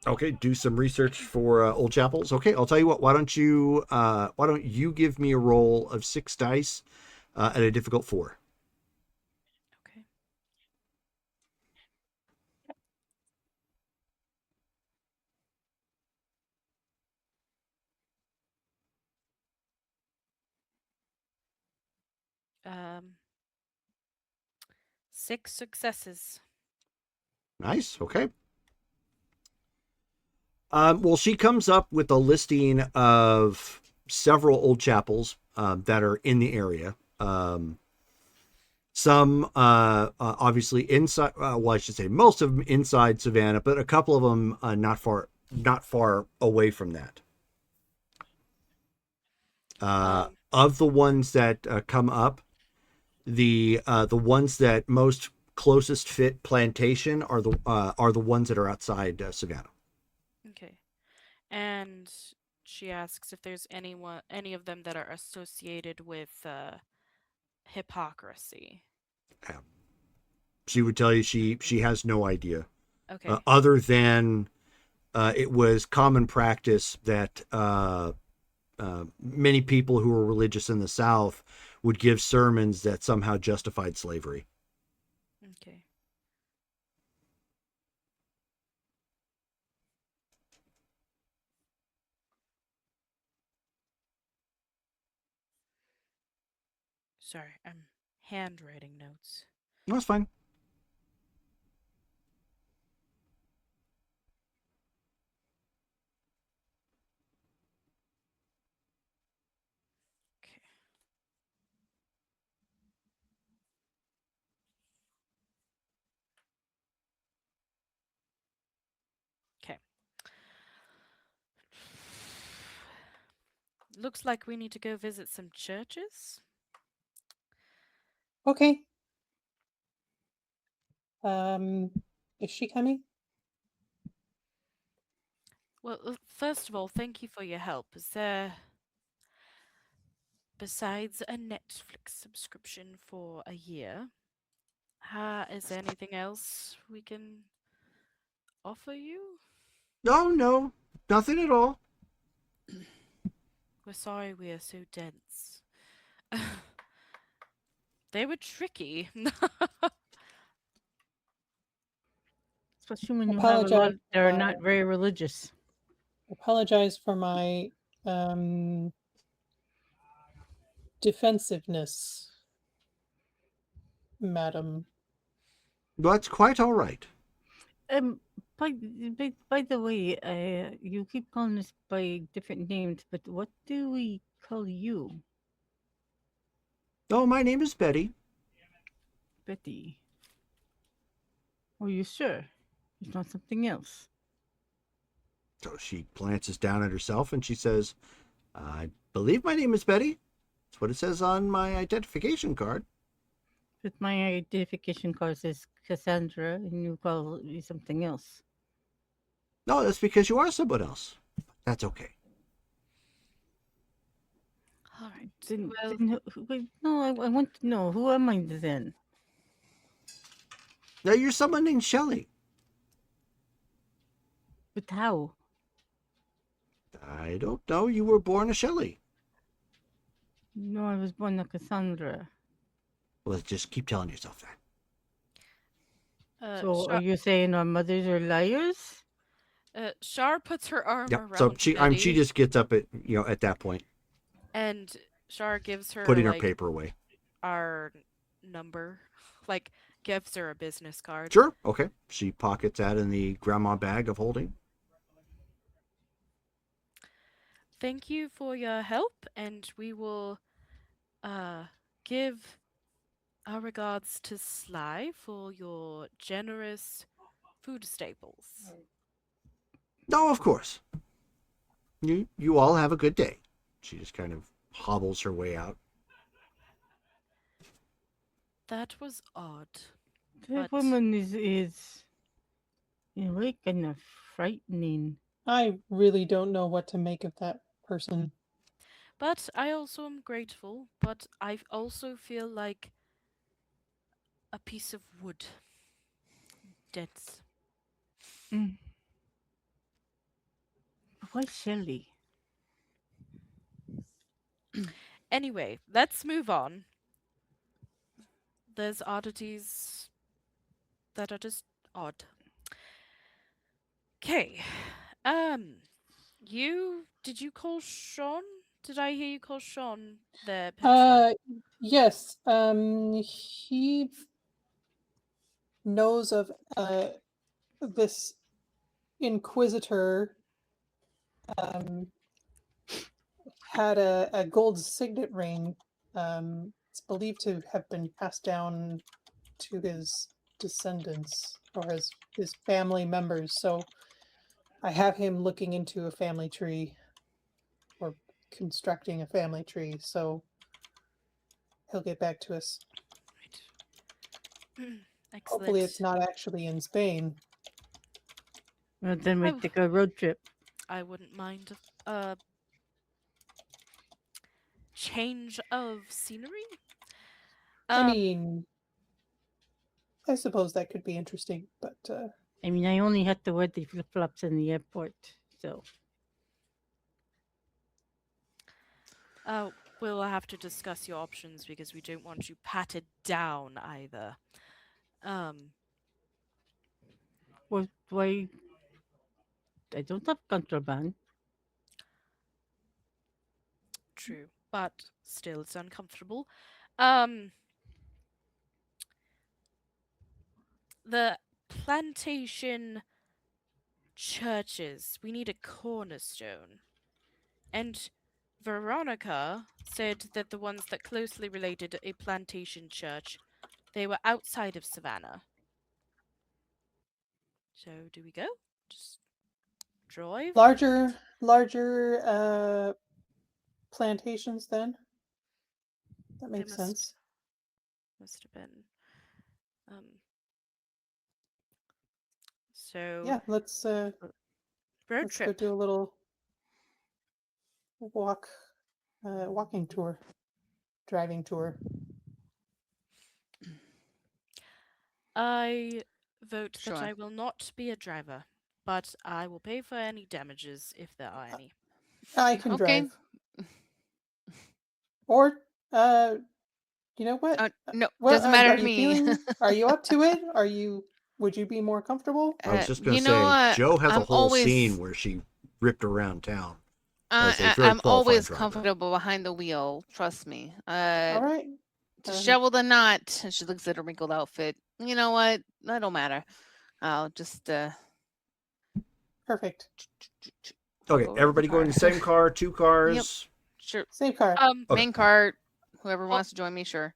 Okay, do some research for old chapels. Okay, I'll tell you what. Why don't you give me a roll of 6 dice at a difficult 4? Okay. Um, 6 successes. Nice. Okay. Well, she comes up with a listing of several old chapels that are in the area. Some obviously inside. Well, I should say most of them inside Savannah, but a couple of them not far away from that. Of the ones that come up, the ones that most closest fit plantation are the ones that are outside Savannah. Okay. And she asks if there's any of them that are associated with hypocrisy. She would tell you she has no idea. Okay. Other than it was common practice that many people who were religious in the South would give sermons that somehow justified slavery. Okay. Sorry, I'm handwriting notes. That's fine. Okay. Okay. Looks like we need to go visit some churches. Okay. Is she coming? Well, first of all, thank you for your help. Is there, besides a Netflix subscription for a year, is there anything else we can offer you? No, no, nothing at all. We're sorry we are so dense. They were tricky. Especially when you have a lot Apologize. that are not very religious. Apologize for my defensiveness, madam. That's quite all right. Um, by the way, you keep calling us by different names, but what do we call you? Oh, my name is Betty. Betty. Are you sure? It's not something else. So she glances down at herself and she says, I believe my name is Betty. That's what it says on my identification card. But my identification card says Cassandra, and you call me something else. No, that's because you are someone else. That's okay. All right. Then, Well, wait, no, I want to know, who am I then? Now you're someone named Shelley. But how? I don't know. You were born a Shelley. No, I was born a Cassandra. Well, just keep telling yourself that. So are you saying our mothers are liars? Shar puts her arm Yep. around So she Betty, just gets up at that point, and Shar gives her putting her like paper away. our number, like gives her a business card. Sure. Okay. She pockets that in the grandma bag of holding. Thank you for your help, and we will give our regards to Sly for your generous food staples. No, of course. You all have a good day. She just kind of hobbles her way out. That was odd. That But- woman is in a way kind of frightening. I really don't know what to make of that person. But I also am grateful, but I also feel like a piece of wood. Dense. Why Shelley? Anyway, let's move on. There's oddities that are just odd. Okay. Did you call Sean? Did I hear you call Sean there, Petra? Yes. He knows of this inquisitor. Had a gold signet ring. It's believed to have been passed down to his descendants or his family members. So I have him looking into a family tree or constructing a family tree. So he'll get back to us. Right. Excellent. Hopefully it's not actually in Spain. Well, then we Oh. take a road trip. I wouldn't mind a change of scenery. I mean, I suppose that could be interesting, but I mean, I only had to wear the flip flops in the airport, so we'll have to discuss your options because we don't want you patted down either. why? I don't have contraband. True, but still it's uncomfortable. The plantation churches, we need a cornerstone. And Veronica said that the ones that closely related a plantation church, they were outside of Savannah. So do we go? Just drive? larger plantations then. That They makes sense. must have been. So Yeah, let's road Let's go trip. do a little walking tour, driving tour. I vote that Sure. I will not be a driver, but I will pay for any damages if there are any. I can Okay. drive. Or, you know what? No, Well, doesn't matter are to you me. feeling? Are you up to it? Would you be more comfortable? I was just going You to know say, what? Joe has a I'm whole scene always where she ripped around town as a very I'm qualified always driver. comfortable behind the wheel. Trust me. All right. Disheveled or not, and she looks at her wrinkled outfit. You know what? That don't matter. I'll just Perfect. Okay, over to the everybody go in the car. same car, two cars. Sure. Same car. Okay. Main cart. Whoever wants to join me, sure.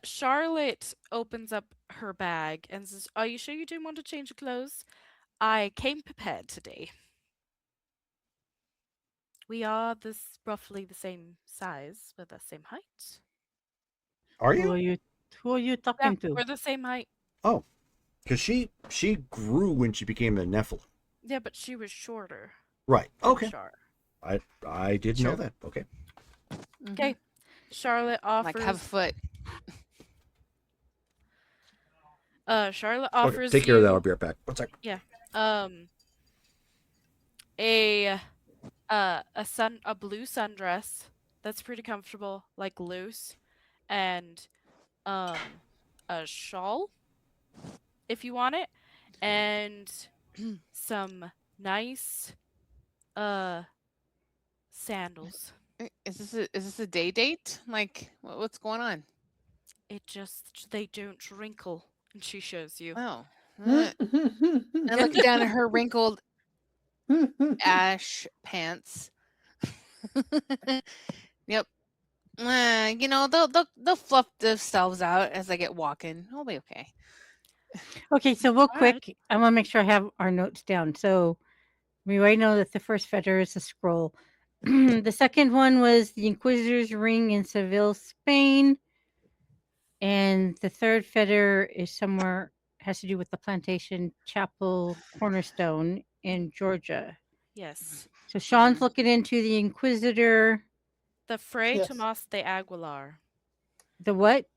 Charlotte opens up her bag and says, "Are you sure you don't want to change your clothes? I came prepared today. We are roughly the same size, we're the same height. Are Who are you? you? Who are you Yeah, talking to? we're the same height. Oh, because she grew when she became a Nephilim. Yeah, but she was shorter. Right. than Okay. Char. I didn't know Sure. that. Okay. Okay. Charlotte offers. Like have a foot. Charlotte Okay. offers Take care of that. you. I'll be right back. One sec. A a blue sundress that's pretty comfortable, like loose, and a shawl if you want it, and some nice sandals. Is this a day date? Like what's going on? They don't wrinkle. And she shows you. Oh. And looks down at her wrinkled ash pants. Yep. You know, they'll fluff themselves out as I get walking. I'll be okay. Okay, so real All right. quick, I want to make sure I have our notes down. So we already know that the first fetter is a scroll. The second one was the Inquisitor's Ring in Seville, Spain. And the third fetter is somewhere, has to do with the Plantation Chapel Cornerstone in Georgia. Yes. So Sean's looking into the Inquisitor. The Fray Yes. Tomas de Aguilar. The what?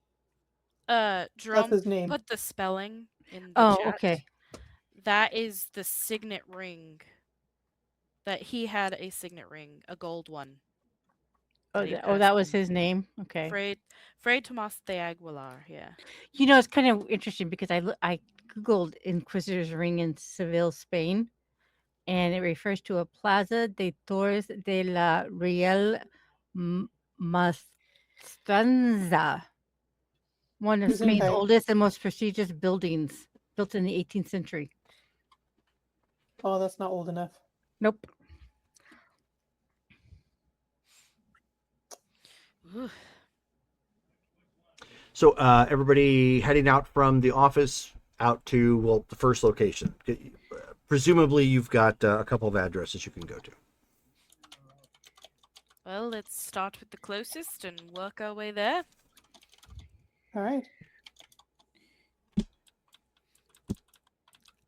Jerome his name. put the spelling in the Oh, chat. okay. That is the signet ring. That he had a signet ring, a gold one. Oh, he that passed was on. his name. Okay. Fray Tomas de Aguilar, yeah. You know, it's kind of interesting because I googled Inquisitor's Ring in Seville, Spain, and it refers to a Plaza de Toros de la Real Maestranza, one of Spain's Okay. oldest and most prestigious buildings, built in the 18th century. Oh, that's not old enough. Nope. Ooh. So everybody heading out from the office out to the first location. Presumably you've got a couple of addresses you can go to. Well, let's start with the closest and work our way there. All right.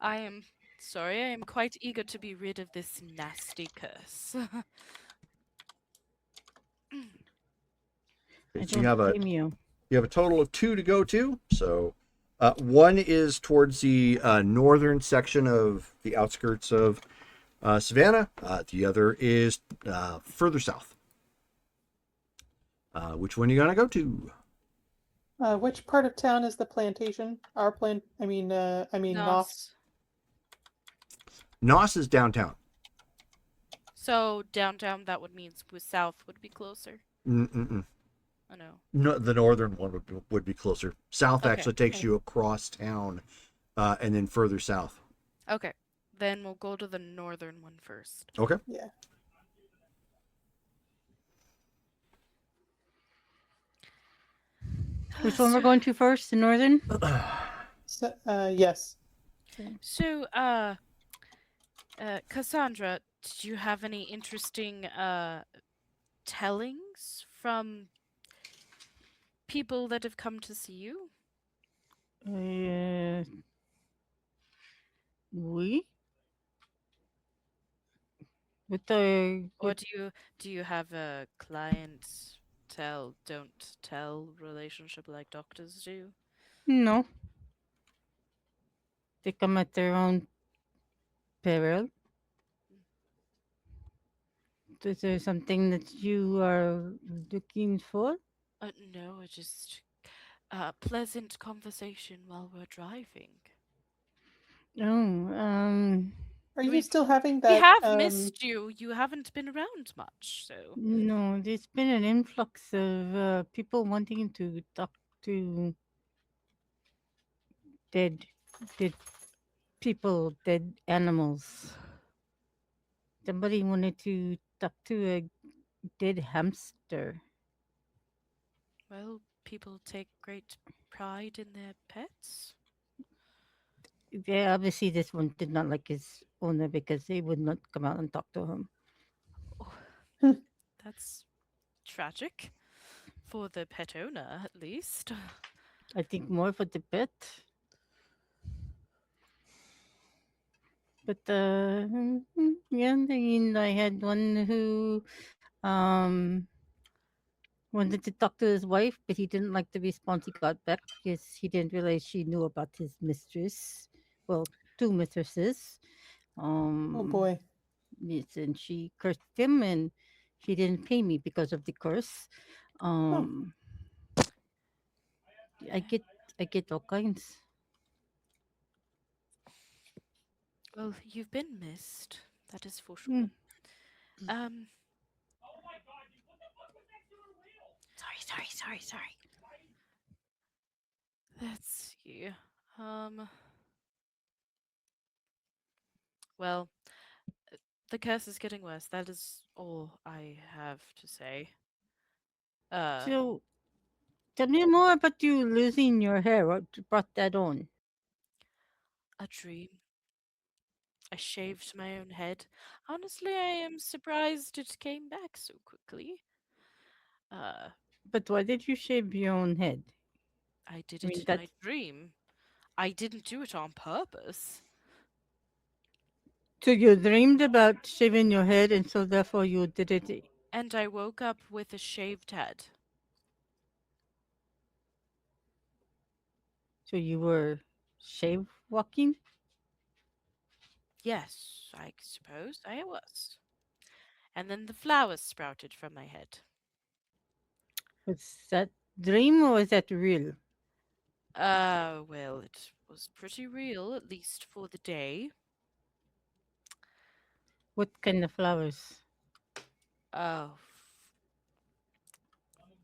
I am sorry, I am quite eager to be rid of this nasty curse. So you have a Blame you. You have a total of 2 to go to. So one is towards the northern section of the outskirts of Savannah. The other is further south. Which one are you going to go to? Which part of town is the plantation? Our plant. I mean, Nos. Nos is downtown. So downtown, that would mean south would be closer. Mm-mm-mm. Oh no. No, the northern one would be closer. South Okay. actually takes you across town, and then further south. Okay. Then we'll go to the northern one first. Okay. Yeah. Which one we're going to first? The northern? So, yes. So, Cassandra, did you have any interesting tellings from people that have come to see you? Oui. But Or do you have a client don't tell relationship like doctors do? no, they come at their own peril. Is there something that you are looking for? No, just pleasant conversation while we're driving. Oh, Are you We still having we that? have missed you. You haven't been around much, so no, there's been an influx of people wanting to talk to dead, dead people, dead animals. Somebody wanted to talk to a dead hamster. well, people take great pride in their pets. Yeah, obviously this one did not like his owner because they would not come out and talk to him. Oh, that's tragic for the pet owner, at least. I think more for the pet. But yeah, I mean, I had one who um wanted to talk to his wife, but he didn't like the response he got back because he didn't realize she knew about his mistress. Well, two mistresses. Oh Um, boy. yes, and she cursed him, and he didn't pay me because of the curse. Oh, Um, I get, I get all kinds. Well, you've been missed. That is for Mm. sure. Um, Sorry. let's see. Um, well, the curse is getting worse. That is all I have to say. Uh, So, tell me more about you losing your hair. What brought that on? a dream. I shaved my own head. Honestly, I am surprised it came back so quickly. Uh, But why did you shave your own head? I did I it mean, in my that's dream. I didn't do it on purpose. so you dreamed about shaving your head, and so therefore you did it. And I woke up with a shaved head. So you were shave walking. Yes, I suppose I was. And then the flowers sprouted from my head. Was that dream or was that real? Well, it was pretty real, at least for the day. What kind of flowers? Oh,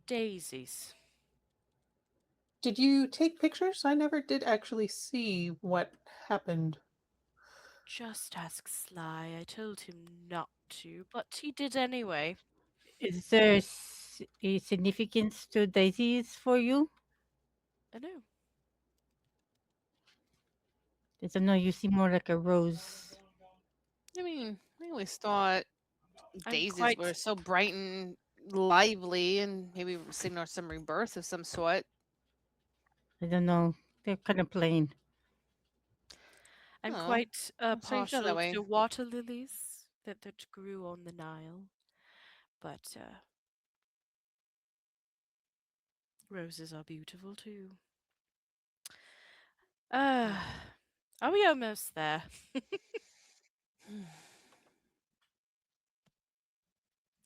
daisies. did you take pictures? I never did actually see what happened. Just ask Sly. I told him not to, but he did anyway. Is there a significance to daisies for you? I know. I don't know. You seem more like a rose. I mean, I always thought I'm daisies were quite so bright and lively and maybe signal some rebirth of some sort. I don't know. They're kind of plain. I'm Oh, quite so you feel that partial way. to water lilies that grew on the Nile, but roses are beautiful too. Uh, are we almost there?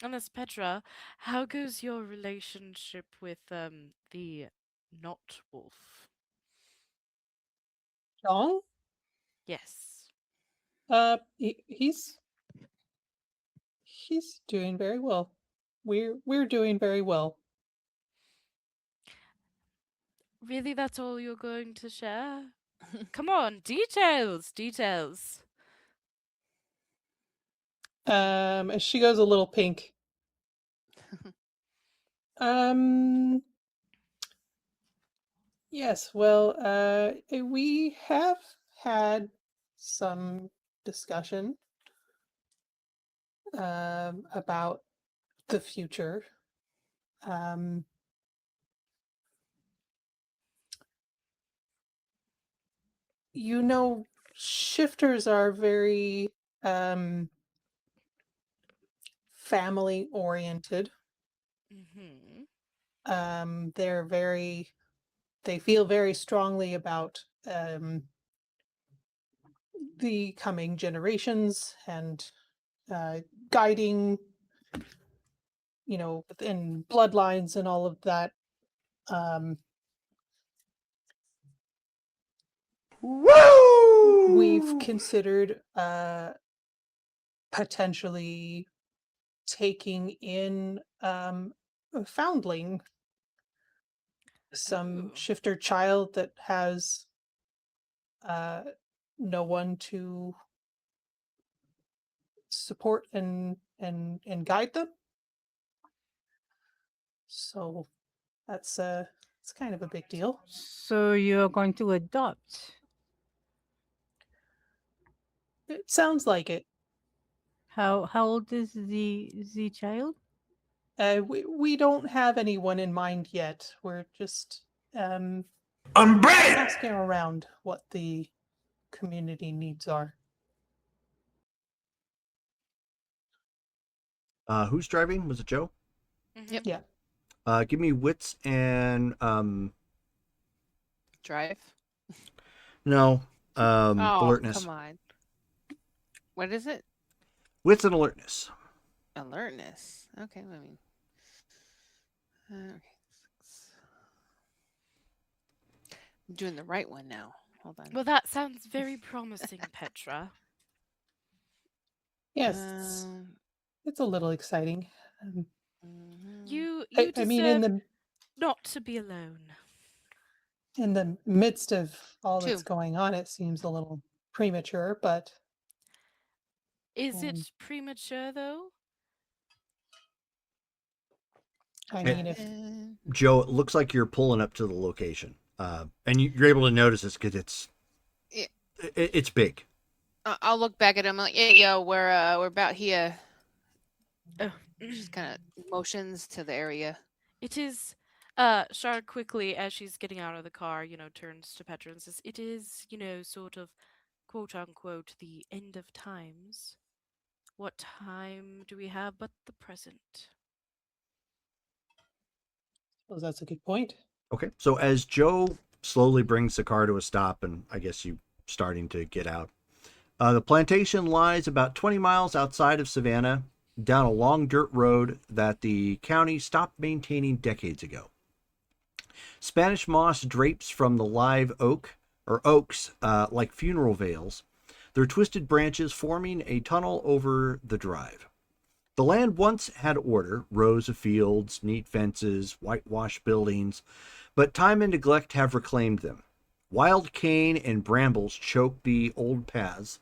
And as Petra, how goes your relationship with the not wolf? John? Yes. He's doing very well. We're doing very well. Really, that's all you're going to share? Come on, details, details. And she goes a little pink. Um, yes, well, we have had some discussion about the future. Um, you know, shifters are very family oriented. Mm-hmm. They feel very strongly about the coming generations and guiding, within bloodlines and all of that. Woo! We've considered potentially taking in a foundling, some Ooh. shifter child that has uh, no one to support and guide them. So it's kind of a big deal. So you're going to adopt. It sounds like it. How old is the child? We don't have anyone in mind yet. We're just I'm ready. asking around what the community needs are. Who's driving? Was it Joe? Mm-hmm. Yeah. Give me wits and Drive. no, Oh, alertness. come on. What is it? Wits and alertness. Alertness. Okay, let me. Okay. I'm doing the right one now. Hold on. Well, that sounds very promising, Petra. Yes, Um, it's a little exciting. mhm. You I deserve mean, not to be alone. in the midst of all that's 2. going on, it seems a little premature, but Is Um, it premature though? I It- mean, if Joe, it looks like you're pulling up to the location, and you're able to notice this because Yeah. it's big. I'll look back at him like, yeah, yo, we're about here. Oh, Just kind of motions to the area. it is. Shar quickly, as she's getting out of the car, turns to Petra and says, "It is, sort of, quote unquote, the end of times. What time do we have but the present?" well, that's a good point. Okay, so as Joe slowly brings the car to a stop, and I guess you starting to get out, the plantation lies about 20 miles outside of Savannah, down a long dirt road that the county stopped maintaining decades ago. Spanish moss drapes from the live oaks like funeral veils, their twisted branches forming a tunnel over the drive. The land once had order, rows of fields, neat fences, whitewashed buildings, but time and neglect have reclaimed them. Wild cane and brambles choke the old paths,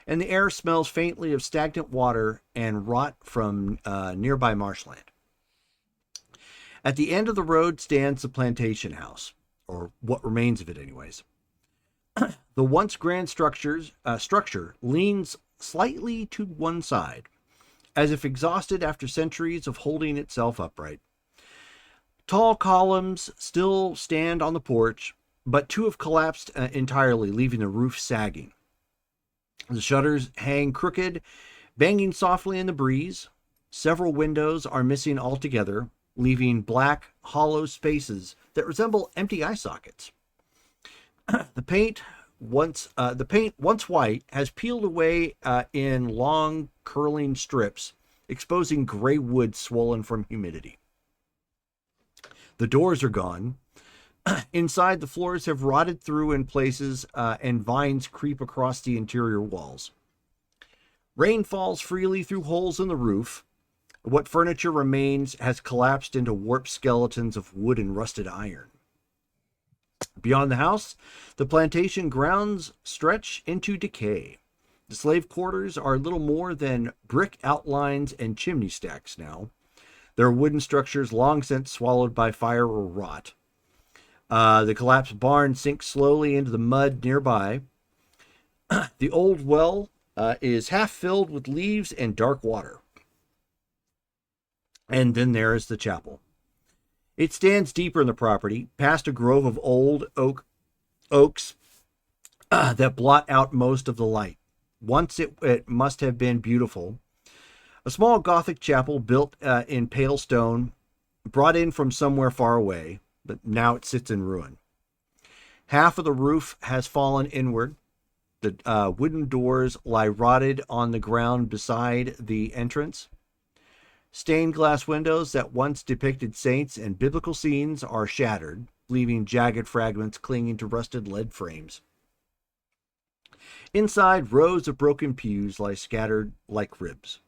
and the air smells faintly of stagnant water and rot from nearby marshland. At the end of the road stands the plantation house, or what remains of it, anyways. The once grand structure leans slightly to one side, as if exhausted after centuries of holding itself upright. Tall columns still stand on the porch, but 2 have collapsed entirely, leaving the roof sagging. The shutters hang crooked, banging softly in the breeze. Several windows are missing altogether, leaving black, hollow spaces that resemble empty eye sockets. The paint, once white, has peeled away in long, curling strips, exposing gray wood swollen from humidity. The doors are gone. Inside, the floors have rotted through in places, and vines creep across the interior walls. Rain falls freely through holes in the roof. What furniture remains has collapsed into warped skeletons of wood and rusted iron. Beyond the house, the plantation grounds stretch into decay. The slave quarters are little more than brick outlines and chimney stacks now, their wooden structures long since swallowed by fire or rot. The collapsed barn sinks slowly into the mud nearby. The old well is half filled with leaves and dark water. And then there is the chapel. It stands deeper in the property, past a grove of old oaks that blot out most of the light. Once it must have been beautiful. A small Gothic chapel built in pale stone, brought in from somewhere far away, but now it sits in ruin. Half of the roof has fallen inward. The wooden doors lie rotted on the ground beside the entrance. Stained glass windows that once depicted saints and biblical scenes are shattered, leaving jagged fragments clinging to rusted lead frames. Inside, rows of broken pews lie scattered like ribs.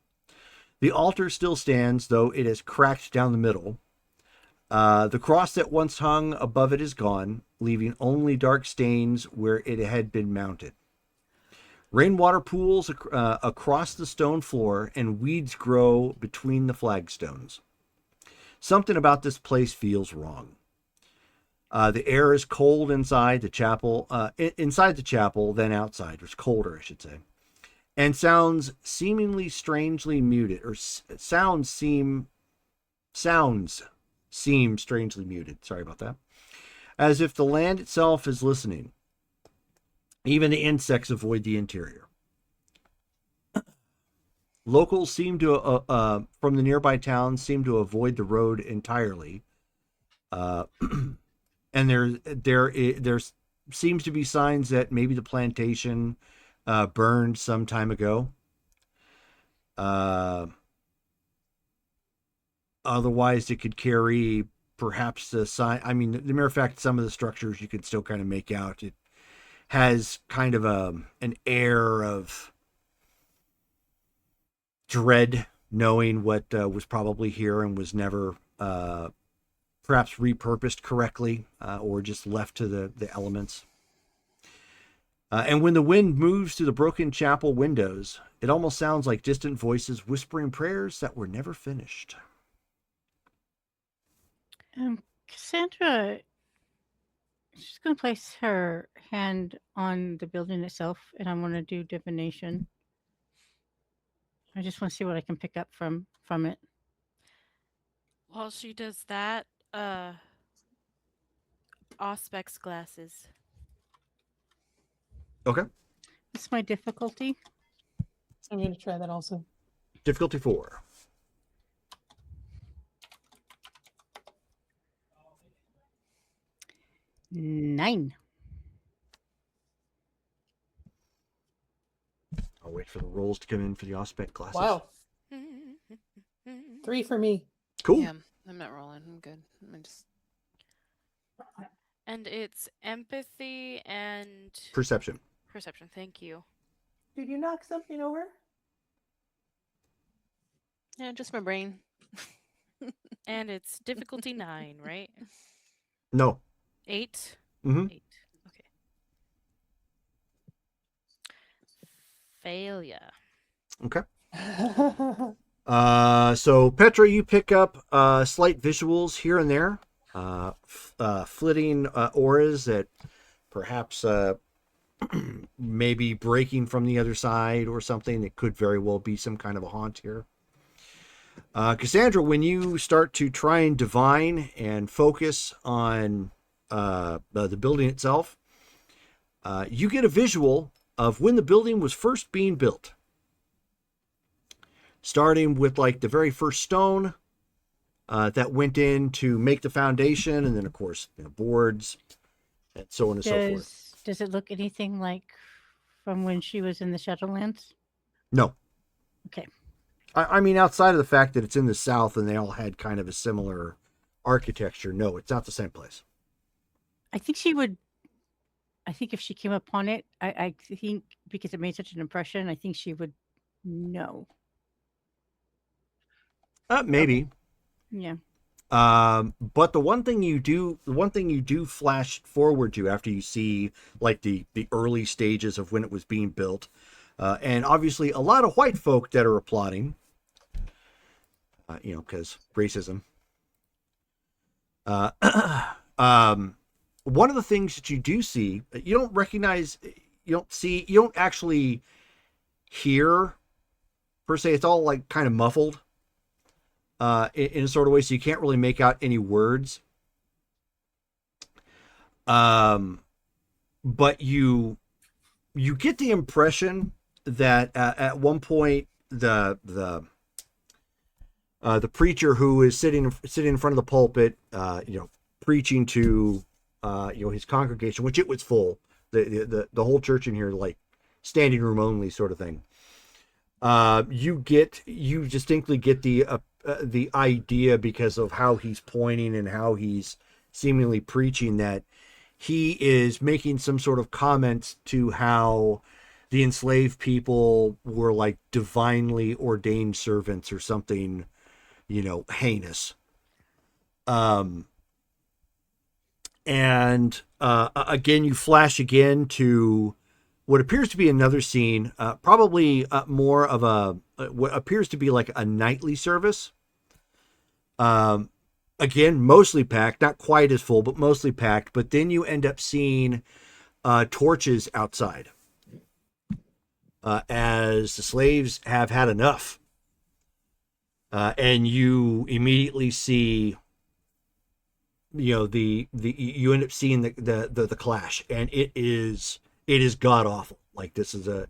The altar still stands, though it is cracked down the middle. The cross that once hung above it is gone, leaving only dark stains where it had been mounted. Rainwater pools across the stone floor, and weeds grow between the flagstones. Something about this place feels wrong. The air is cold inside the chapel, than outside. It's colder, I should say. And sounds seemingly strangely muted, or sounds seem strangely muted. Sorry about that. As if the land itself is listening. Even the insects avoid the interior. Locals seem to, from the nearby towns, seem to avoid the road entirely. And there seems to be signs that maybe the plantation burned some time ago. Otherwise, it could carry perhaps the sign. I mean, the mere fact some of the structures you can still kind of make out. It has kind of an air of dread, knowing what was probably here and was never perhaps repurposed correctly or just left to the elements. And when the wind moves through the broken chapel windows, it almost sounds like distant voices whispering prayers that were never finished. Cassandra, she's going to place her hand on the building itself, and I'm going to do divination. I just want to see what I can pick up from it. While she does that, Auspex glasses. Okay. What's my difficulty? I'm going to try that also. Difficulty 4. Nine. I'll wait for the rolls to come in for the Auspex glasses. Wow. 3 for me. Cool. Yeah, I'm not rolling. I'm good. And it's empathy and Perception. perception. Thank you. Did you knock something over? Yeah, just my brain. And it's difficulty 9, right? No. 8? Mm-hmm. 8. Okay. Failure. Okay. So Petra, you pick up slight visuals here and there, flitting auras that perhaps maybe breaking from the other side or something. It could very well be some kind of a haunt here. Cassandra, when you start to try and divine and focus on the building itself, you get a visual of when the building was first being built. Starting with like the very first stone that went in to make the foundation, and then of course boards and so on and so forth. Does it look anything like from when she was in the Shadowlands? No. Okay. I mean, outside of the fact that it's in the South and they all had kind of a similar architecture, no, it's not the same place. I think if she came upon it, I think because it made such an impression, I think she would know. Maybe. Yeah. But the one thing you do flash forward to after you see like the early stages of when it was being built, and obviously a lot of white folk that are applauding, because racism. One of the things that you do see, you don't recognize, you don't actually hear per se. It's all like kind of muffled. In a sort of way, so you can't really make out any words. But you get the impression that at one point the The preacher who is sitting in front of the pulpit, preaching to his congregation, which it was full. The whole church in here, like standing room only sort of thing. You distinctly get the idea, because of how he's pointing and how he's seemingly preaching, that he is making some sort of comments to how the enslaved people were like divinely ordained servants or something, heinous. And again, you flash again to what appears to be another scene, probably more of what appears to be like a nightly service. Again, mostly packed, not quite as full, but mostly packed. But then you end up seeing torches outside, as the slaves have had enough. And you immediately see, you end up seeing the clash, and it is god awful. Like, this is a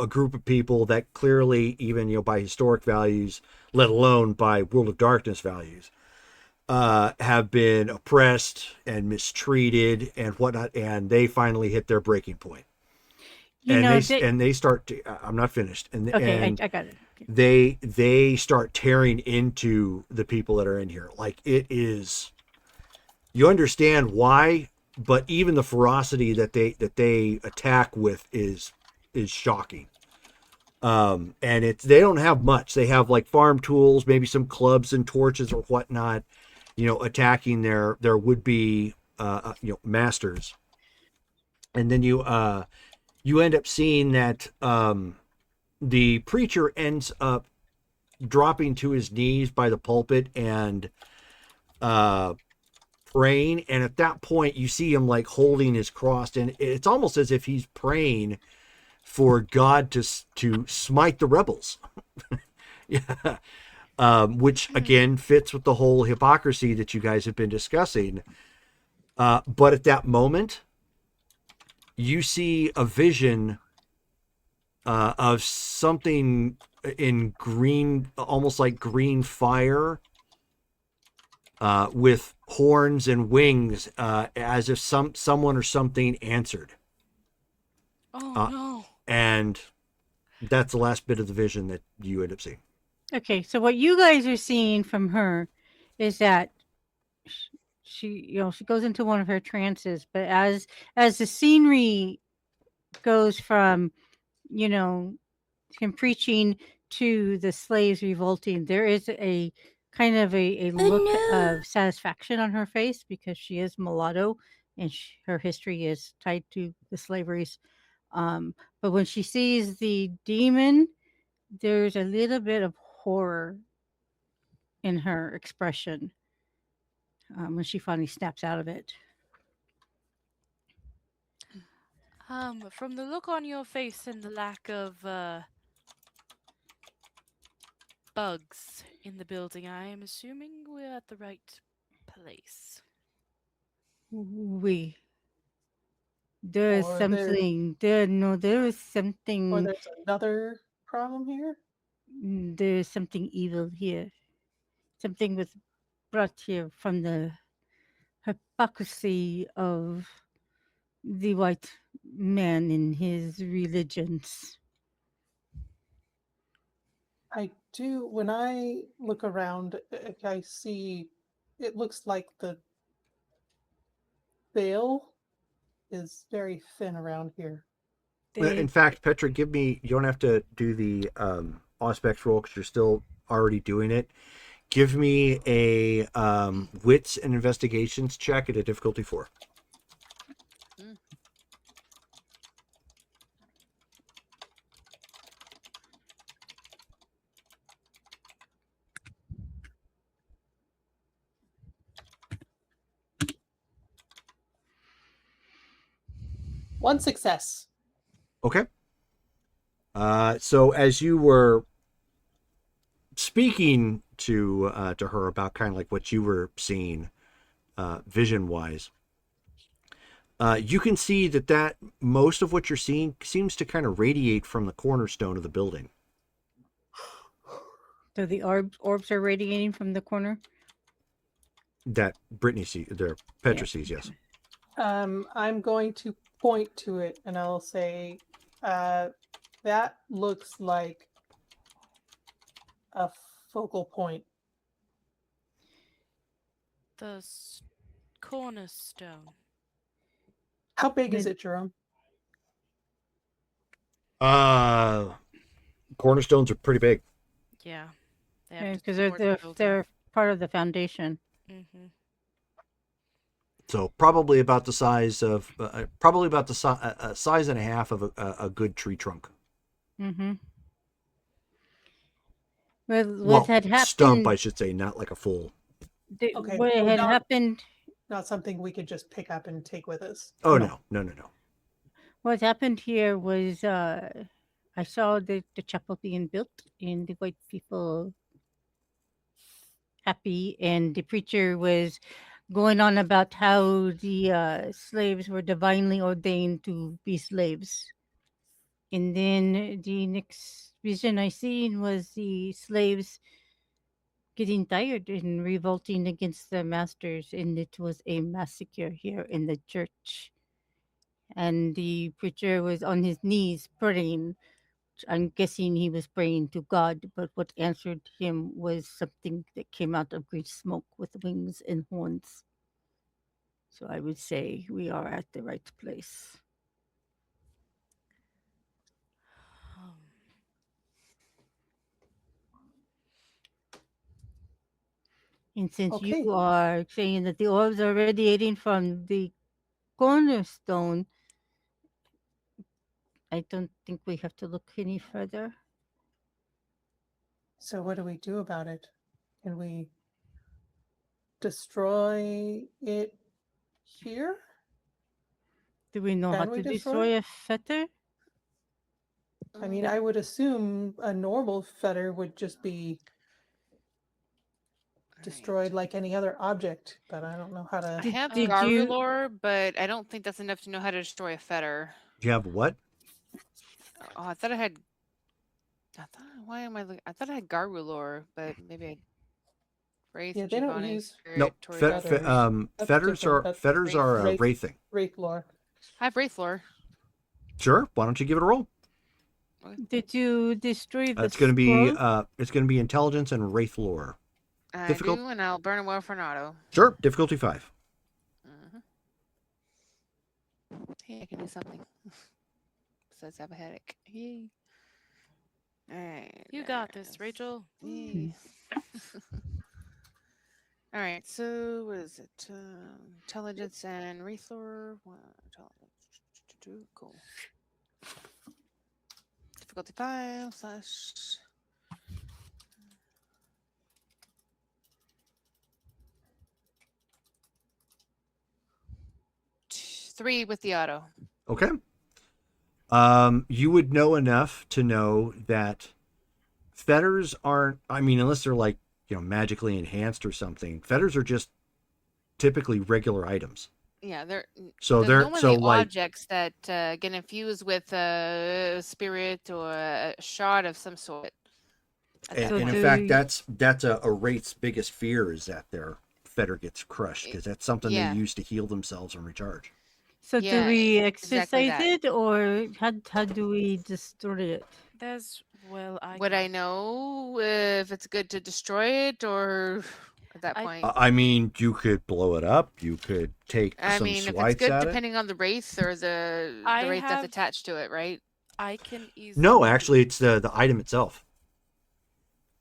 group of people that clearly, even by historic values, let alone by World of Darkness values, have been oppressed and mistreated and whatnot, and they finally hit their breaking point. They start to, I'm not finished. Okay, I got it. Okay. They start tearing into the people that are in here. Like, it is, you understand why, but even the ferocity that they attack with is shocking. And they don't have much. They have like farm tools, maybe some clubs and torches or whatnot, attacking their would-be masters. And then you end up seeing that the preacher ends up dropping to his knees by the pulpit and praying. And at that point, you see him like holding his cross, and it's almost as if he's praying for God to smite the rebels. Yeah. Which again fits with the whole hypocrisy that you guys have been discussing. But at that moment, you see a vision of something in green, almost like green fire, with horns and wings, as if someone or something answered. Oh no. And that's the last bit of the vision that you end up seeing. Okay, so what you guys are seeing from her is that she goes into one of her trances, but as the scenery goes from, him preaching to the slaves revolting, there is a kind of a look of satisfaction on her face, because she is mulatto and her history is tied to the slaveries. But when she sees the demon, there's a little bit of horror in her expression, when she finally snaps out of it. From the look on your face and the lack of bugs in the building, I am assuming we're at the right place. We there is Or something there. No, there is Or something. there's another problem here. There is something evil here. Something was brought here from the hypocrisy of the white man in his religions. I do, when I look around, I see it looks like the veil is very thin around here. In fact, Petra, you don't have to do the Auspex roll because you're still already doing it. Give me a wits and investigations check at a difficulty 4. Mm. One success. Okay. So as you were speaking to her about kind of like what you were seeing, vision wise, you can see that most of what you're seeing seems to kind of radiate from the cornerstone of the building. So the orbs are radiating from the corner. That Brittany sees, there Petra sees, yes. I'm going to point to it and I'll say, that looks like a focal point. The cornerstone. How big is it, Jerome? Cornerstones are pretty big. Yeah. They have to Because support the building. they're part of the foundation. Mm-hmm. So probably about the size of size and a half of a good tree trunk. Mm-hmm. Well, Well, what had happened? stump, I should say, not like a full. Okay, What so had not- happened? Not something we could just pick up and take with us. Oh no. What happened here was I saw the chapel being built and the white people happy, and the preacher was going on about how the slaves were divinely ordained to be slaves. And then the next vision I seen was the slaves getting tired and revolting against their masters, and it was a massacre here in the church. And the preacher was on his knees praying. I'm guessing he was praying to God, but what answered him was something that came out of green smoke with wings and horns. So I would say we are at the right place. And since Okay. you are saying that the orbs are radiating from the cornerstone, I don't think we have to look any further. So what do we do about it? Can we destroy it here? Do we know how Can we to destroy destroy a fetter? I mean, I would assume a normal fetter would just be destroyed like any other object, but I don't know how I to. have did Garu you- lore, but I don't think that's enough to know how to destroy a fetter. Do you have what? Oh, I thought I had. Why am I looking? I thought I had Garu lore, but maybe I. Wraith, Yeah, they don't Giovanni, use- Spirit, No, Tori fe- Feather. fe- That's fetters different. are That's fetters are Wraith. wraithing. Wraith lore. I have Wraith lore. Sure. Why don't you give it a roll? Did you destroy the It's going to scroll? be intelligence and wraith lore. I Difficult? do, and I'll burn a well for an auto. Sure. Difficulty 5. Hey, I can do something. Besides have a headache. Yay. Alright. You got this, Rachel. Yay. Alright, so what is it? Intelligence and Wraith lore. Cool. Difficulty 5 / 3 with the auto. Okay. You would know enough to know that fetters aren't, I mean, unless they're like, magically enhanced or something, fetters are just typically regular items. Yeah, they're They're normally like objects that get infused with a spirit or a shard of some sort. and, So and in do fact you- that's a wraith's biggest fear is that their fetter gets crushed, because that's something Yeah. they use to heal themselves and recharge. So Yeah, do we exactly exercise that. it, or how do we destroy it? There's Would I know if it's good to destroy it or at that I- point? I mean, you could blow it up, you could take I some mean, if it's swipes good at it. depending on the wraith or the I wraith that's have- attached to it, right? I can easily. No, actually, it's the item itself.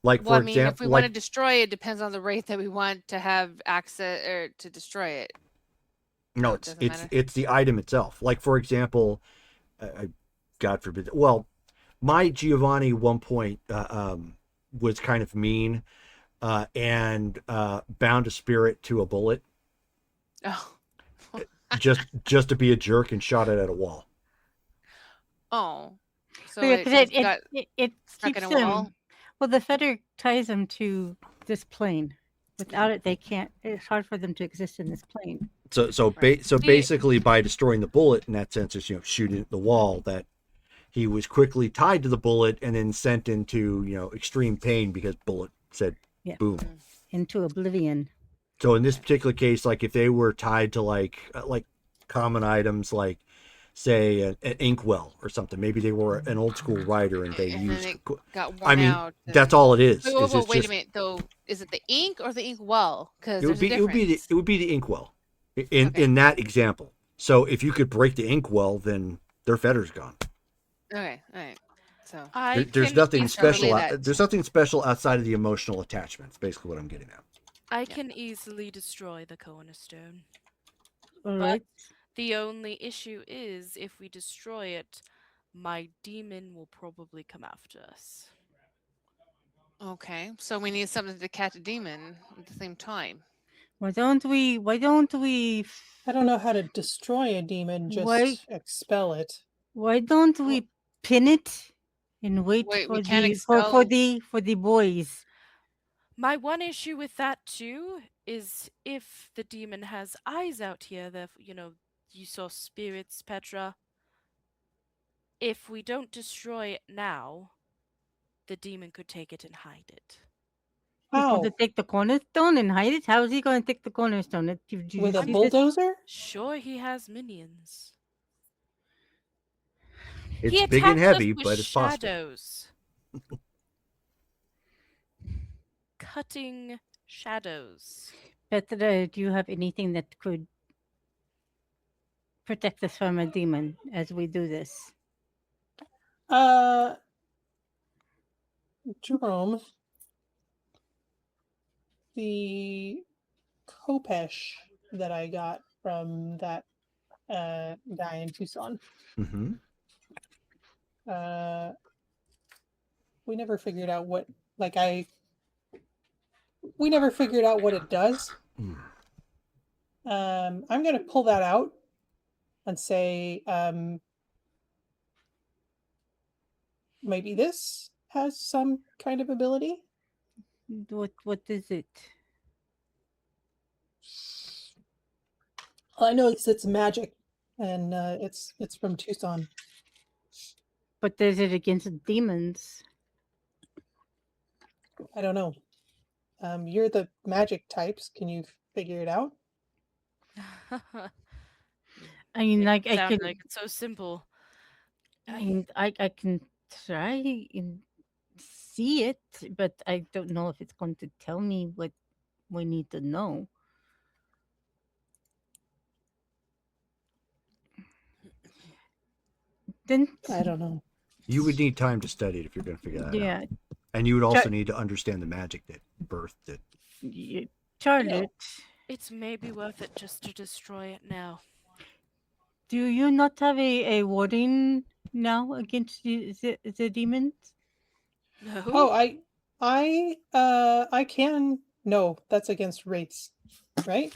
Like, Well, for I mean, example, if we want to destroy it, depends on the wraith that we want to have access or to destroy it. no, it doesn't matter. it's the item itself. Like, for example, God forbid. Well, my Giovanni at one point was kind of mean and bound a spirit to a bullet Oh, just to be a jerk and shot it at a wall. oh. So Yeah, it 'cause just got it stuck keeps in a wall. them. Well, the fetter ties them to this plane. Without it, they can't. It's hard for them to exist in this plane. So Right. basically, by destroying the bullet in that sense, is shooting at the wall, that he was quickly tied to the bullet and then sent into extreme pain because bullet said Yeah. boom. Into oblivion. So in this particular case, like if they were tied to like common items like say an inkwell or something, maybe they were an old school writer and they And then used. it got I worn mean, out. that's all it is. Wait, Is it's wait a just minute though. Is it the ink or the ink well? Because it would there's a be it would be difference. it would be the inkwell in Okay. in that example. So if you could break the inkwell, then their fetter's gone. Okay, all right. So There's can nothing easily special. that. There's nothing special outside of the emotional attachment. It's basically what I'm getting at. I can easily destroy the cornerstone. All But right. the only issue is if we destroy it, my demon will probably come after us. Okay, so we need something to catch a demon at the same time. Why don't we? I don't know how to destroy a demon, Why- just expel it. Why don't we pin it and wait Wait, for we can't the expel. for the boys? My one issue with that too is if the demon has eyes out here, you saw spirits, Petra. If we don't destroy it now, the demon could take it and hide it. He's going to How? take the cornerstone and hide it. How is he going to take the cornerstone? Did you With a see this? bulldozer? Sure, he has minions. It's He big and attacked us heavy, with but it's possible. shadows. Cutting shadows. Petra, do you have anything that could protect us from a demon as we do this? Jerome, the Kopesh that I got from that guy in Tucson. Mm-hmm. We never figured out what we never figured out what it does. I'm gonna pull that out and say maybe this has some kind of ability. What is it? Well, I know it's magic, and it's from Tucson. But is it against demons? I don't know. You're the magic types. Can you figure it out? I mean, like I Sounds can, like it's so simple. I can try and see it, but I don't know if it's going to tell me what we need to know. Then I don't know. You would need time to study it if you're going to figure that yeah, out. And you would also need to understand the magic that birthed it. Charlotte, It's maybe worth it just to destroy it now. do you not have a warding now against the demons? No. Oh, I can. No, that's against wraiths, right?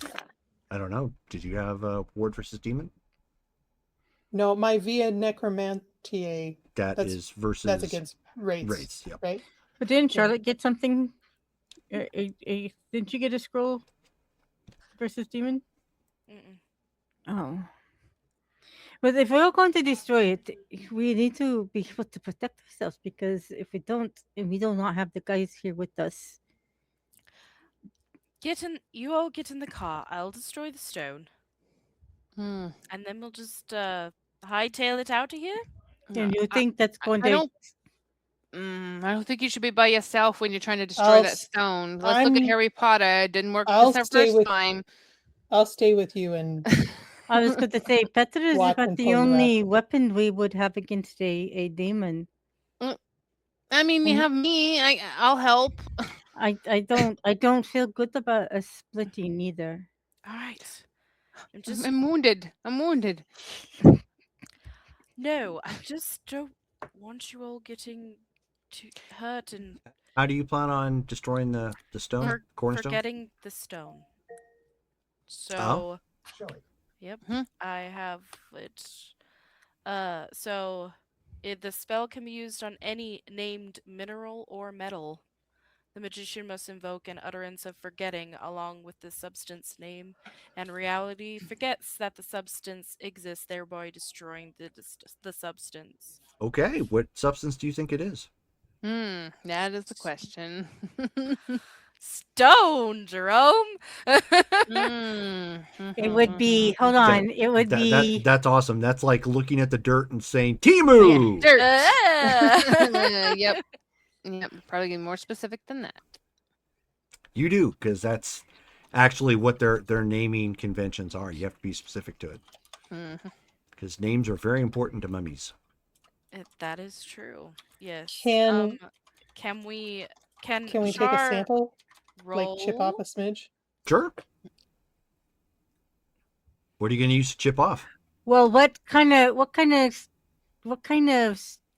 I don't know. Did you have Ward versus Demon? No, my Via Necromantiae. That's versus That's against wraiths. Wraiths, yep. Right? But didn't Charlotte get something? Didn't you get a scroll versus demon? Mm-mm. Oh. But if we're going to destroy it, we need to be able to protect ourselves because if we don't, and we do not have the guys here with us. You all get in the car. I'll destroy the stone, Hmm. and then we'll just hightail it out of here. And you think that's going I to? don't. I don't think you should be by yourself when you're trying to destroy that stone. Let's look at Harry Potter. It didn't work I'll the stay first with- time. I'll stay with you and I was going to say, Petra is Watch about and the pull you only weapon we would have against a demon. I mean, you have me. I'll help. I don't feel good about us splitting either. All right. I'm just I'm wounded. I'm wounded. no. I just don't want you all getting hurt and How do you plan on destroying the stone? Cornerstone? forgetting the stone. So, Oh. yep, Hmm. I have it. The spell can be used on any named mineral or metal. The magician must invoke an utterance of forgetting along with the substance name, and reality forgets that the substance exists, thereby destroying the substance. Okay, what substance do you think it is? That is the question. Stone, Jerome. It would be, hold That, on, it would that be, that's awesome. That's like looking at the dirt and saying Yeah, Timu. dirt. Yep. Yep. Probably get more specific than that. You do, because that's actually what their naming conventions are. You have to be specific to it, because names are very important to mummies. That is true. Yes. Can Can we we take a Shar sample? roll? Like chip off a smidge? Sure. What are you going to use to chip off? well, what kind of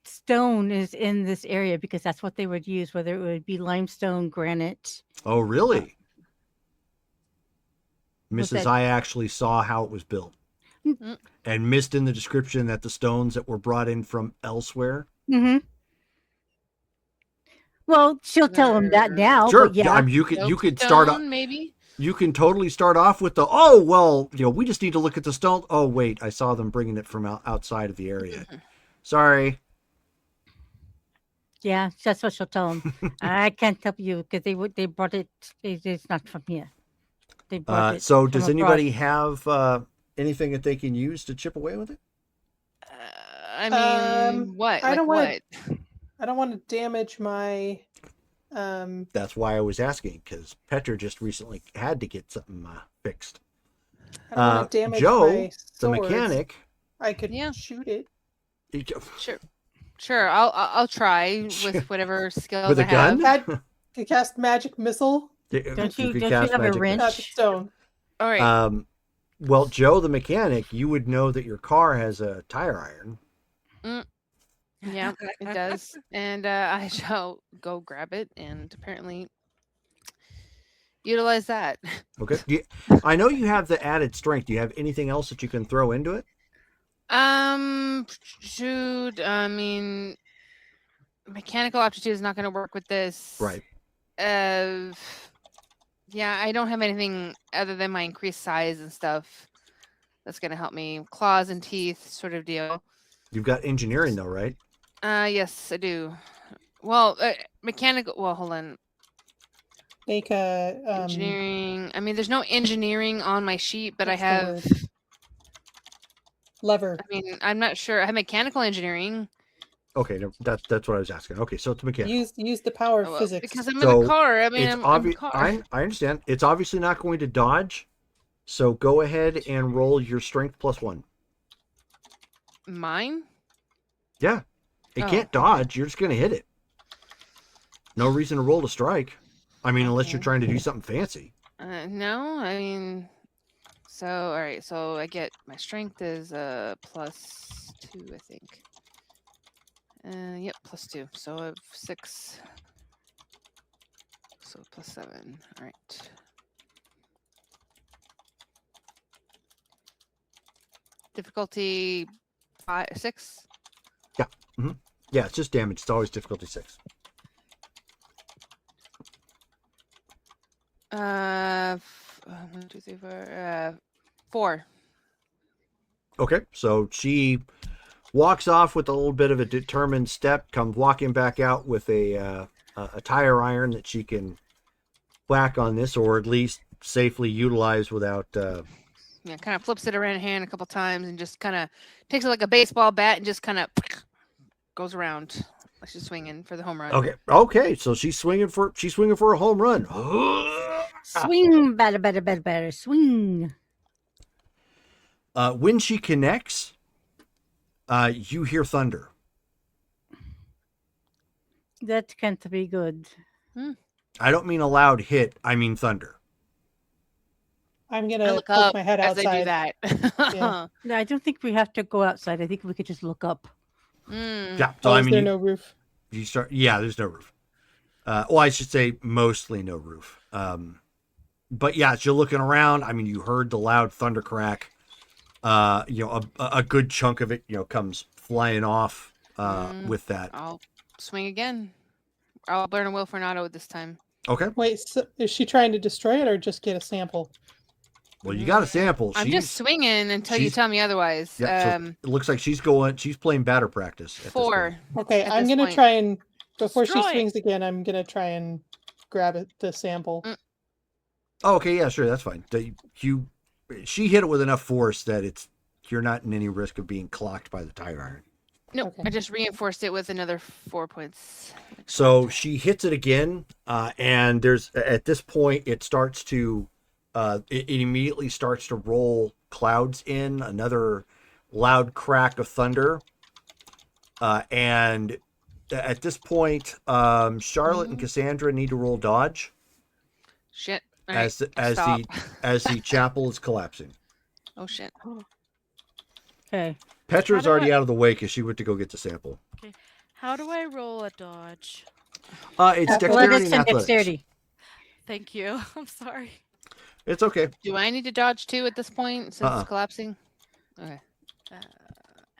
stone is in this area? Because that's what they would use, whether it would be limestone, granite. Oh, really? Was Mrs. that- I actually saw how it was built and missed in the description that the stones that were brought in from elsewhere. Mm-hmm. Well, she'll tell him that now. Sure. But yeah. I mean, you could start off. Soapstone, maybe. You can totally start off with the, oh, well, we just need to look at the stone. Oh, wait, I saw them bringing it from outside of the area. Sorry. Yeah, that's what she'll tell him. I can't help you because they brought it. It's not from here. They brought it. So from does abroad. anybody have anything that they can use to chip away with it? I mean, what? I Like don't wanna- what? I don't want to damage my. That's why I was asking, because Petra just recently had to get something fixed. I don't want to damage Joe, my the swords. mechanic. I could Yeah. shoot it. Sure. I'll try with whatever skills With a I have. gun? Could cast magic missile Don't you could have cast a magic wrench? missile. at the stone. All right. Well, Joe, the mechanic, you would know that your car has a tire iron. Yeah, it does. And I shall go grab it and apparently utilize that. Okay. I know you have the added strength. Do you have anything else that you can throw into it? Shoot. I mean, mechanical aptitude is not going to work with this. Right. Yeah, I don't have anything other than my increased size and stuff that's going to help me. Claws and teeth, sort of deal. You've got engineering, though, right? Yes, I do. Well, mechanical. Well, hold on. Make a Engineering. I mean, there's no engineering on my sheet, but I What's the have. word? Lever. I mean, I'm not sure. I have mechanical engineering. Okay, no, that's what I was asking. Okay, so it's a mechanic. Use the power of Well, physics. because I'm in So a car. I mean, It's I'm in a obvious. car. I understand. It's obviously not going to dodge. So go ahead and roll your strength +1. Mine? Yeah. It Oh, can't dodge. You're just going to hit it. No reason to roll to strike. I mean, unless you're Okay. trying to do something fancy. No, I mean, so all right. So I get my strength is +2, I think. Yep, +2. So I have 6. So +7. All right. Difficulty 6. Yeah, it's just damage. It's always difficulty 6. 1, 2, 3, 4. 4. Okay, so she walks off with a little bit of a determined step, comes walking back out with a tire iron that she can whack on this, or at least safely utilize without. Yeah, kind of flips it around her hand a couple times and just kind of takes it like a baseball bat and just kind of goes around like she's swinging for the home run. Okay, so she's swinging for a home run. Swing, better, swing. When she connects, you hear thunder. That can't be good. I don't mean a loud hit. I mean thunder. I'm I gonna look poke up my head as outside. I do that. Yeah. No, I don't think we have to go outside. I think we could just look up. Yeah. So Oh, I is mean, there no roof? you start. Yeah, there's no roof. Well, I should say mostly no roof. But yeah, as you're looking around, I mean, you heard the loud thunder crack. A good chunk of it, comes flying off with that. I'll swing again. I'll burn a will for an auto this time. Okay. Wait, so is she trying to destroy it or just get a sample? Well, you got a sample. I'm just swinging until you she's- tell me otherwise. Yep, so it looks like she's playing batter practice. At this 4. point. Okay, At I'm this gonna point. try and before she Destroy it. swings again, I'm gonna try and grab the sample. Oh, okay, yeah, sure, that's fine. She hit it with enough force that you're not in any risk of being clocked by the tire iron. No, Okay. I just reinforced it with another 4 points. So she hits it again, and there's at this point it starts to, it immediately starts to roll clouds in, another loud crack of thunder, and at this point, Charlotte and Cassandra need to roll dodge Shit. All as right, as stop. the chapel is collapsing. Oh shit. Okay. Petra's How do already I- out of the way because she went to go get the sample. How do I roll a dodge? It's dexterity Athletics and and athletics. dexterity. Thank you. I'm sorry. It's okay. Do I need to dodge too at this point since it's collapsing? Okay.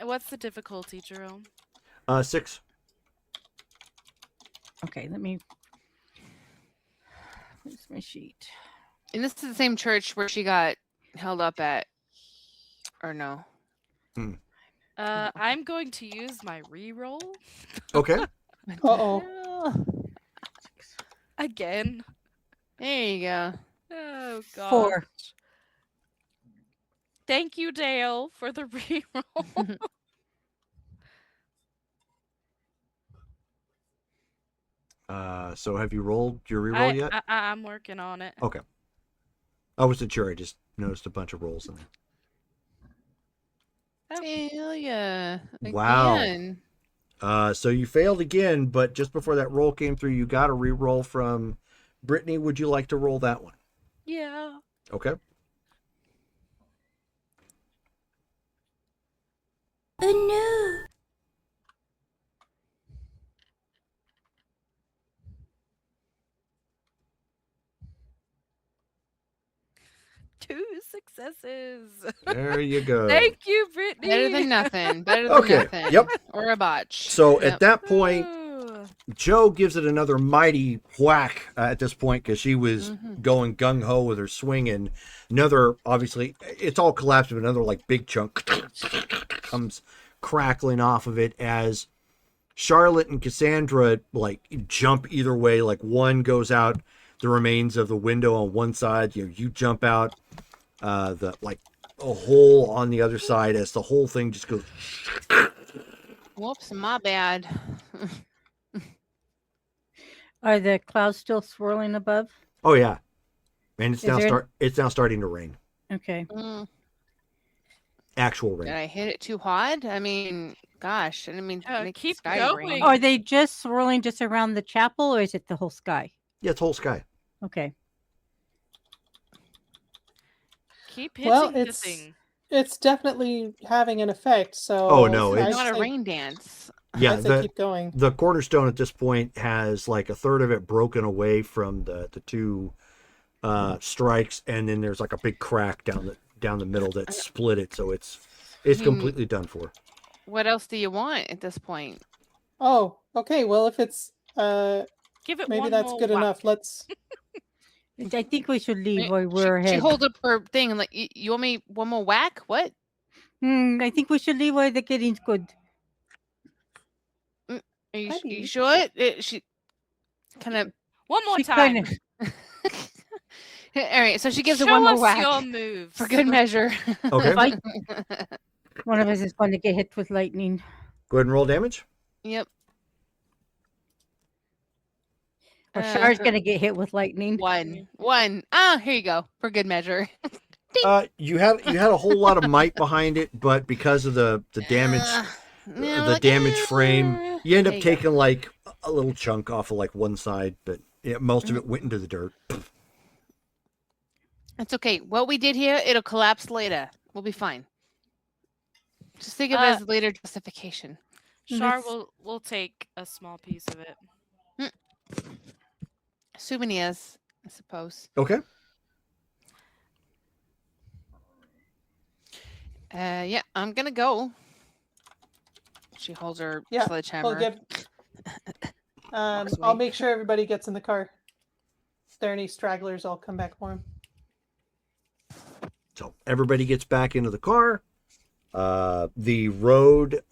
What's the difficulty, Jerome? 6. Okay, let me. Where's my sheet? And this is the same church where she got held up at, or no? I'm going to use my reroll Okay. Uh-oh. again. There you go. Oh god. 4. Thank you, Dale, for the reroll. So have you rolled your reroll yet? I'm working on it. Okay. I wasn't sure. I just noticed a bunch of rolls in there. Hell yeah. Wow. Again. So you failed again, but just before that roll came through, you got a re-roll from Brittany. Would you like to roll that one? Yeah. Okay. Oh no! 2 successes. There you go. Thank you, Brittany. Better than nothing. Better than Okay, nothing. yep. Or a botch. So Yep. at that point, Ooh. Joe gives it another mighty whack at this point because she was going gung-ho with her swing, and another, obviously, it's all collapsed, but another like big chunk comes crackling off of it as Charlotte and Cassandra like jump either way. Like one goes out the remains of the window on one side, you jump out the like a hole on the other side as the whole thing just goes. Whoops, my bad. Are the clouds still swirling above? Oh yeah, and it's Is there- it's now starting to rain. Okay. Actual Did rain. I hit it too hard? I mean, gosh, I didn't mean to make the Keep sky going. rain. Are they just swirling just around the chapel, or is it the whole sky? Yeah, it's whole sky. Okay. Keep hitting Well, the it's thing. it's definitely having an effect. So Oh, no, I'd it's- Not a say- rain dance. Yeah, I'd say keep going. the cornerstone at this point has like a third of it broken away from the two strikes, and then there's like a big crack down the middle that split it, so it's completely done for. What else do you want at this point? Oh, okay. Well, if it's Give it maybe one that's more good whack. enough. Let's. I think we should leave Wait, while we're she ahead. holds up her thing and like, you want me one more whack? What? I think we should leave while the getting's good. Are you, Maybe. you sure? She kind of. One more She time. kinda- All right, so she gives Show it one more us whack your moves. for good measure. Okay, Fight. One of us is going to get hit with lightning. go ahead and roll damage. Yep. Or Char's going to get hit with lightning. One. Ah, here you go for good measure. You had a whole lot of might behind it, but because of the damage, the damage frame, you end up There you go. taking like a little chunk off of like one side, but most of it went into the dirt. It's okay. What we did here, it'll collapse later. We'll be fine. Just think of it as later justification. Char Let's- will take a small piece of it. Souvenirs, I suppose. Okay. Yeah, I'm gonna go. She holds her Yeah, sledgehammer. We'll give. Walks I'll away. make sure everybody gets in the car. If there are any stragglers, I'll come back for them. So everybody gets back into the car. The road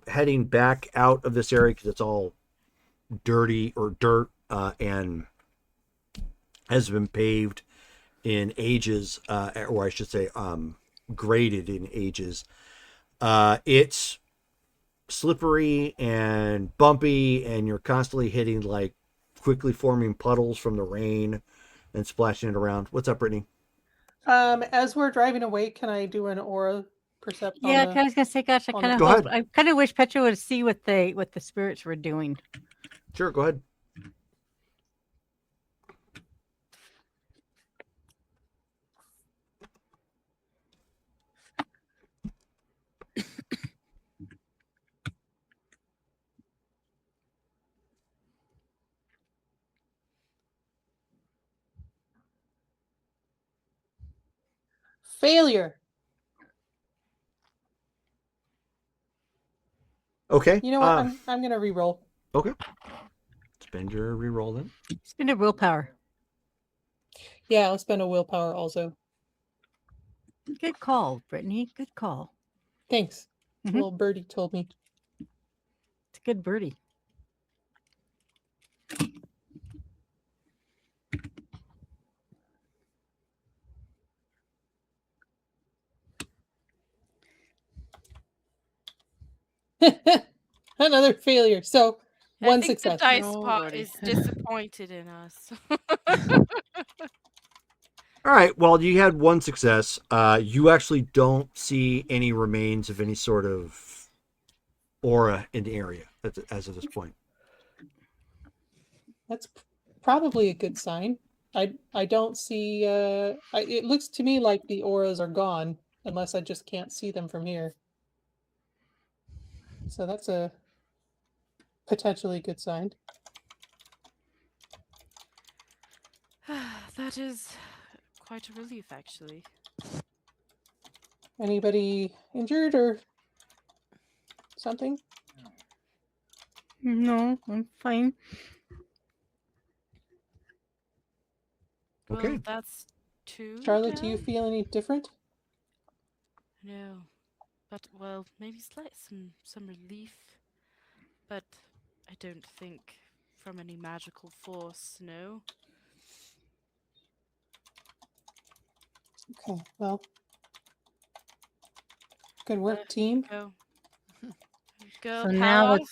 heading back out of this area, because it's all dirty or dirt and has been paved in ages, or I should say graded in ages. It's slippery and bumpy, and you're constantly hitting like quickly forming puddles from the rain and splashing it around. What's up, Brittany? As we're driving away, can I do an aura percept Yeah, on the I was gonna say, gosh, I on kind the- of Go hope, ahead. I kind of wish Petra would see what the spirits were doing. Sure, go ahead. failure? Okay. You know what? I'm gonna re-roll. Okay. Spend your reroll then. Spend a willpower. Yeah, I'll spend a willpower also. Good call, Brittany. Good call. Thanks. Mhm. Little birdie told me. It's a good birdie. Another failure. So I one think success. the dice Oh, pot Lordy. is disappointed in us. All right. Well, you had one success. You actually don't see any remains of any sort of aura in the area as of this point. That's probably a good sign. I don't see. It looks to me like the auras are gone, unless I just can't see them from here. So that's a potentially good sign. That is quite a relief, actually. Anybody injured or something? No, I'm fine. Okay. Well, that's 2 Charlotte, do you down? feel any different? No. But, well, maybe some relief. But I don't think from any magical force, no? Okay, well, good work, team. Go. Girl So now power.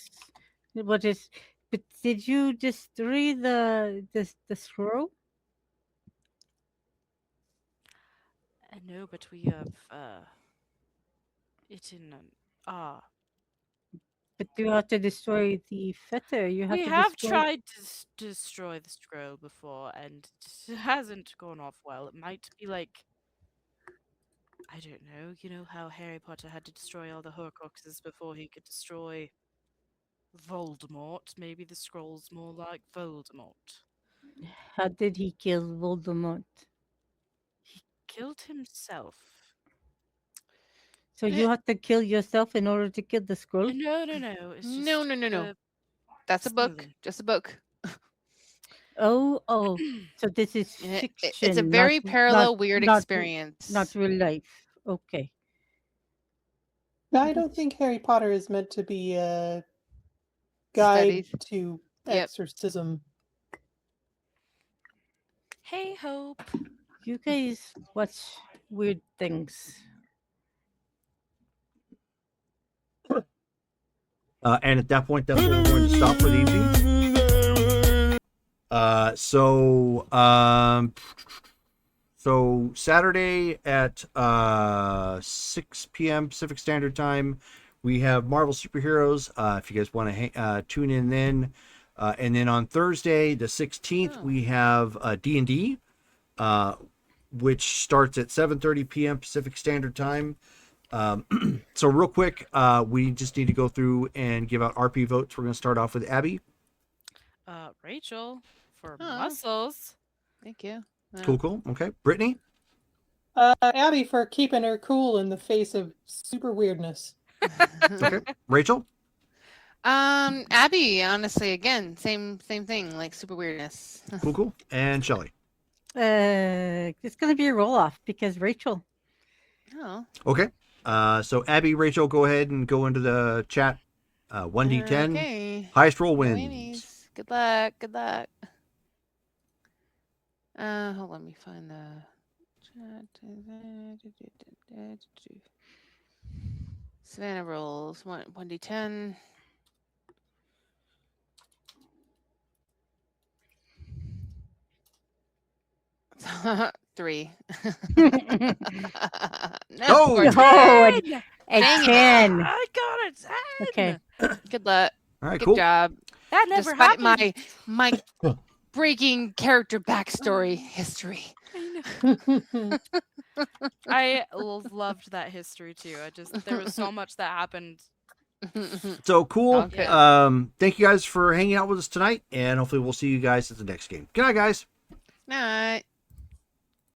what is? But did you destroy the scroll? No, but we have, it in an... But you have to destroy the fetter. You have We to have destroy. tried to destroy the scroll before, and it hasn't gone off well. It might be like, I don't know. You know how Harry Potter had to destroy all the Horcruxes before he could destroy Voldemort? Maybe the scroll's more like Voldemort. How did he kill Voldemort? He killed himself. So you have to kill yourself in order to kill the scroll. No. It's just No. the That's a book. smoothing. Just a book. Oh. So this is And fiction. it's a not- very parallel, not- weird not- experience. Not real life. Okay. I don't think Harry Potter is meant to be a guide Studied. to Yep. exorcism. Hey, Hope. You guys watch weird things. And at that point, that's where we're going to stop for the evening. So Saturday at 6 p.m. Pacific Standard Time, we have Marvel Superheroes. If you guys want to tune in then. And then on Thursday, the 16th, we have D&D, which starts at 7:30 p.m. Pacific Standard Time. So real quick, we just need to go through and give out RP votes. We're going to start off with Abby. Rachel for Oh. muscles. Thank you. Cool. Okay. Brittany. Abby for keeping her cool in the face of super weirdness. Okay. Rachel. Abby, honestly, again, same thing, like super weirdness. Cool. And Shelly. It's gonna be a roll off because Rachel. Oh. Okay. So Abby, Rachel, go ahead and go into the chat. 1d10. Okay. Highest roll No wins. whammies. Good luck. Good luck. Hold on, let me find the chat. Savannah rolls 1d10. Three. No, Oh! or Oh, 10. a Dang it. 10. I got a 10. Okay. Good luck. All right, Good cool. job. That never Despite happened. my breaking character backstory history. I know. I loved that history too. There was so much that happened. So cool. Okay. Thank you guys for hanging out with us tonight, and hopefully we'll see you guys at the next game. Good night, guys. Night.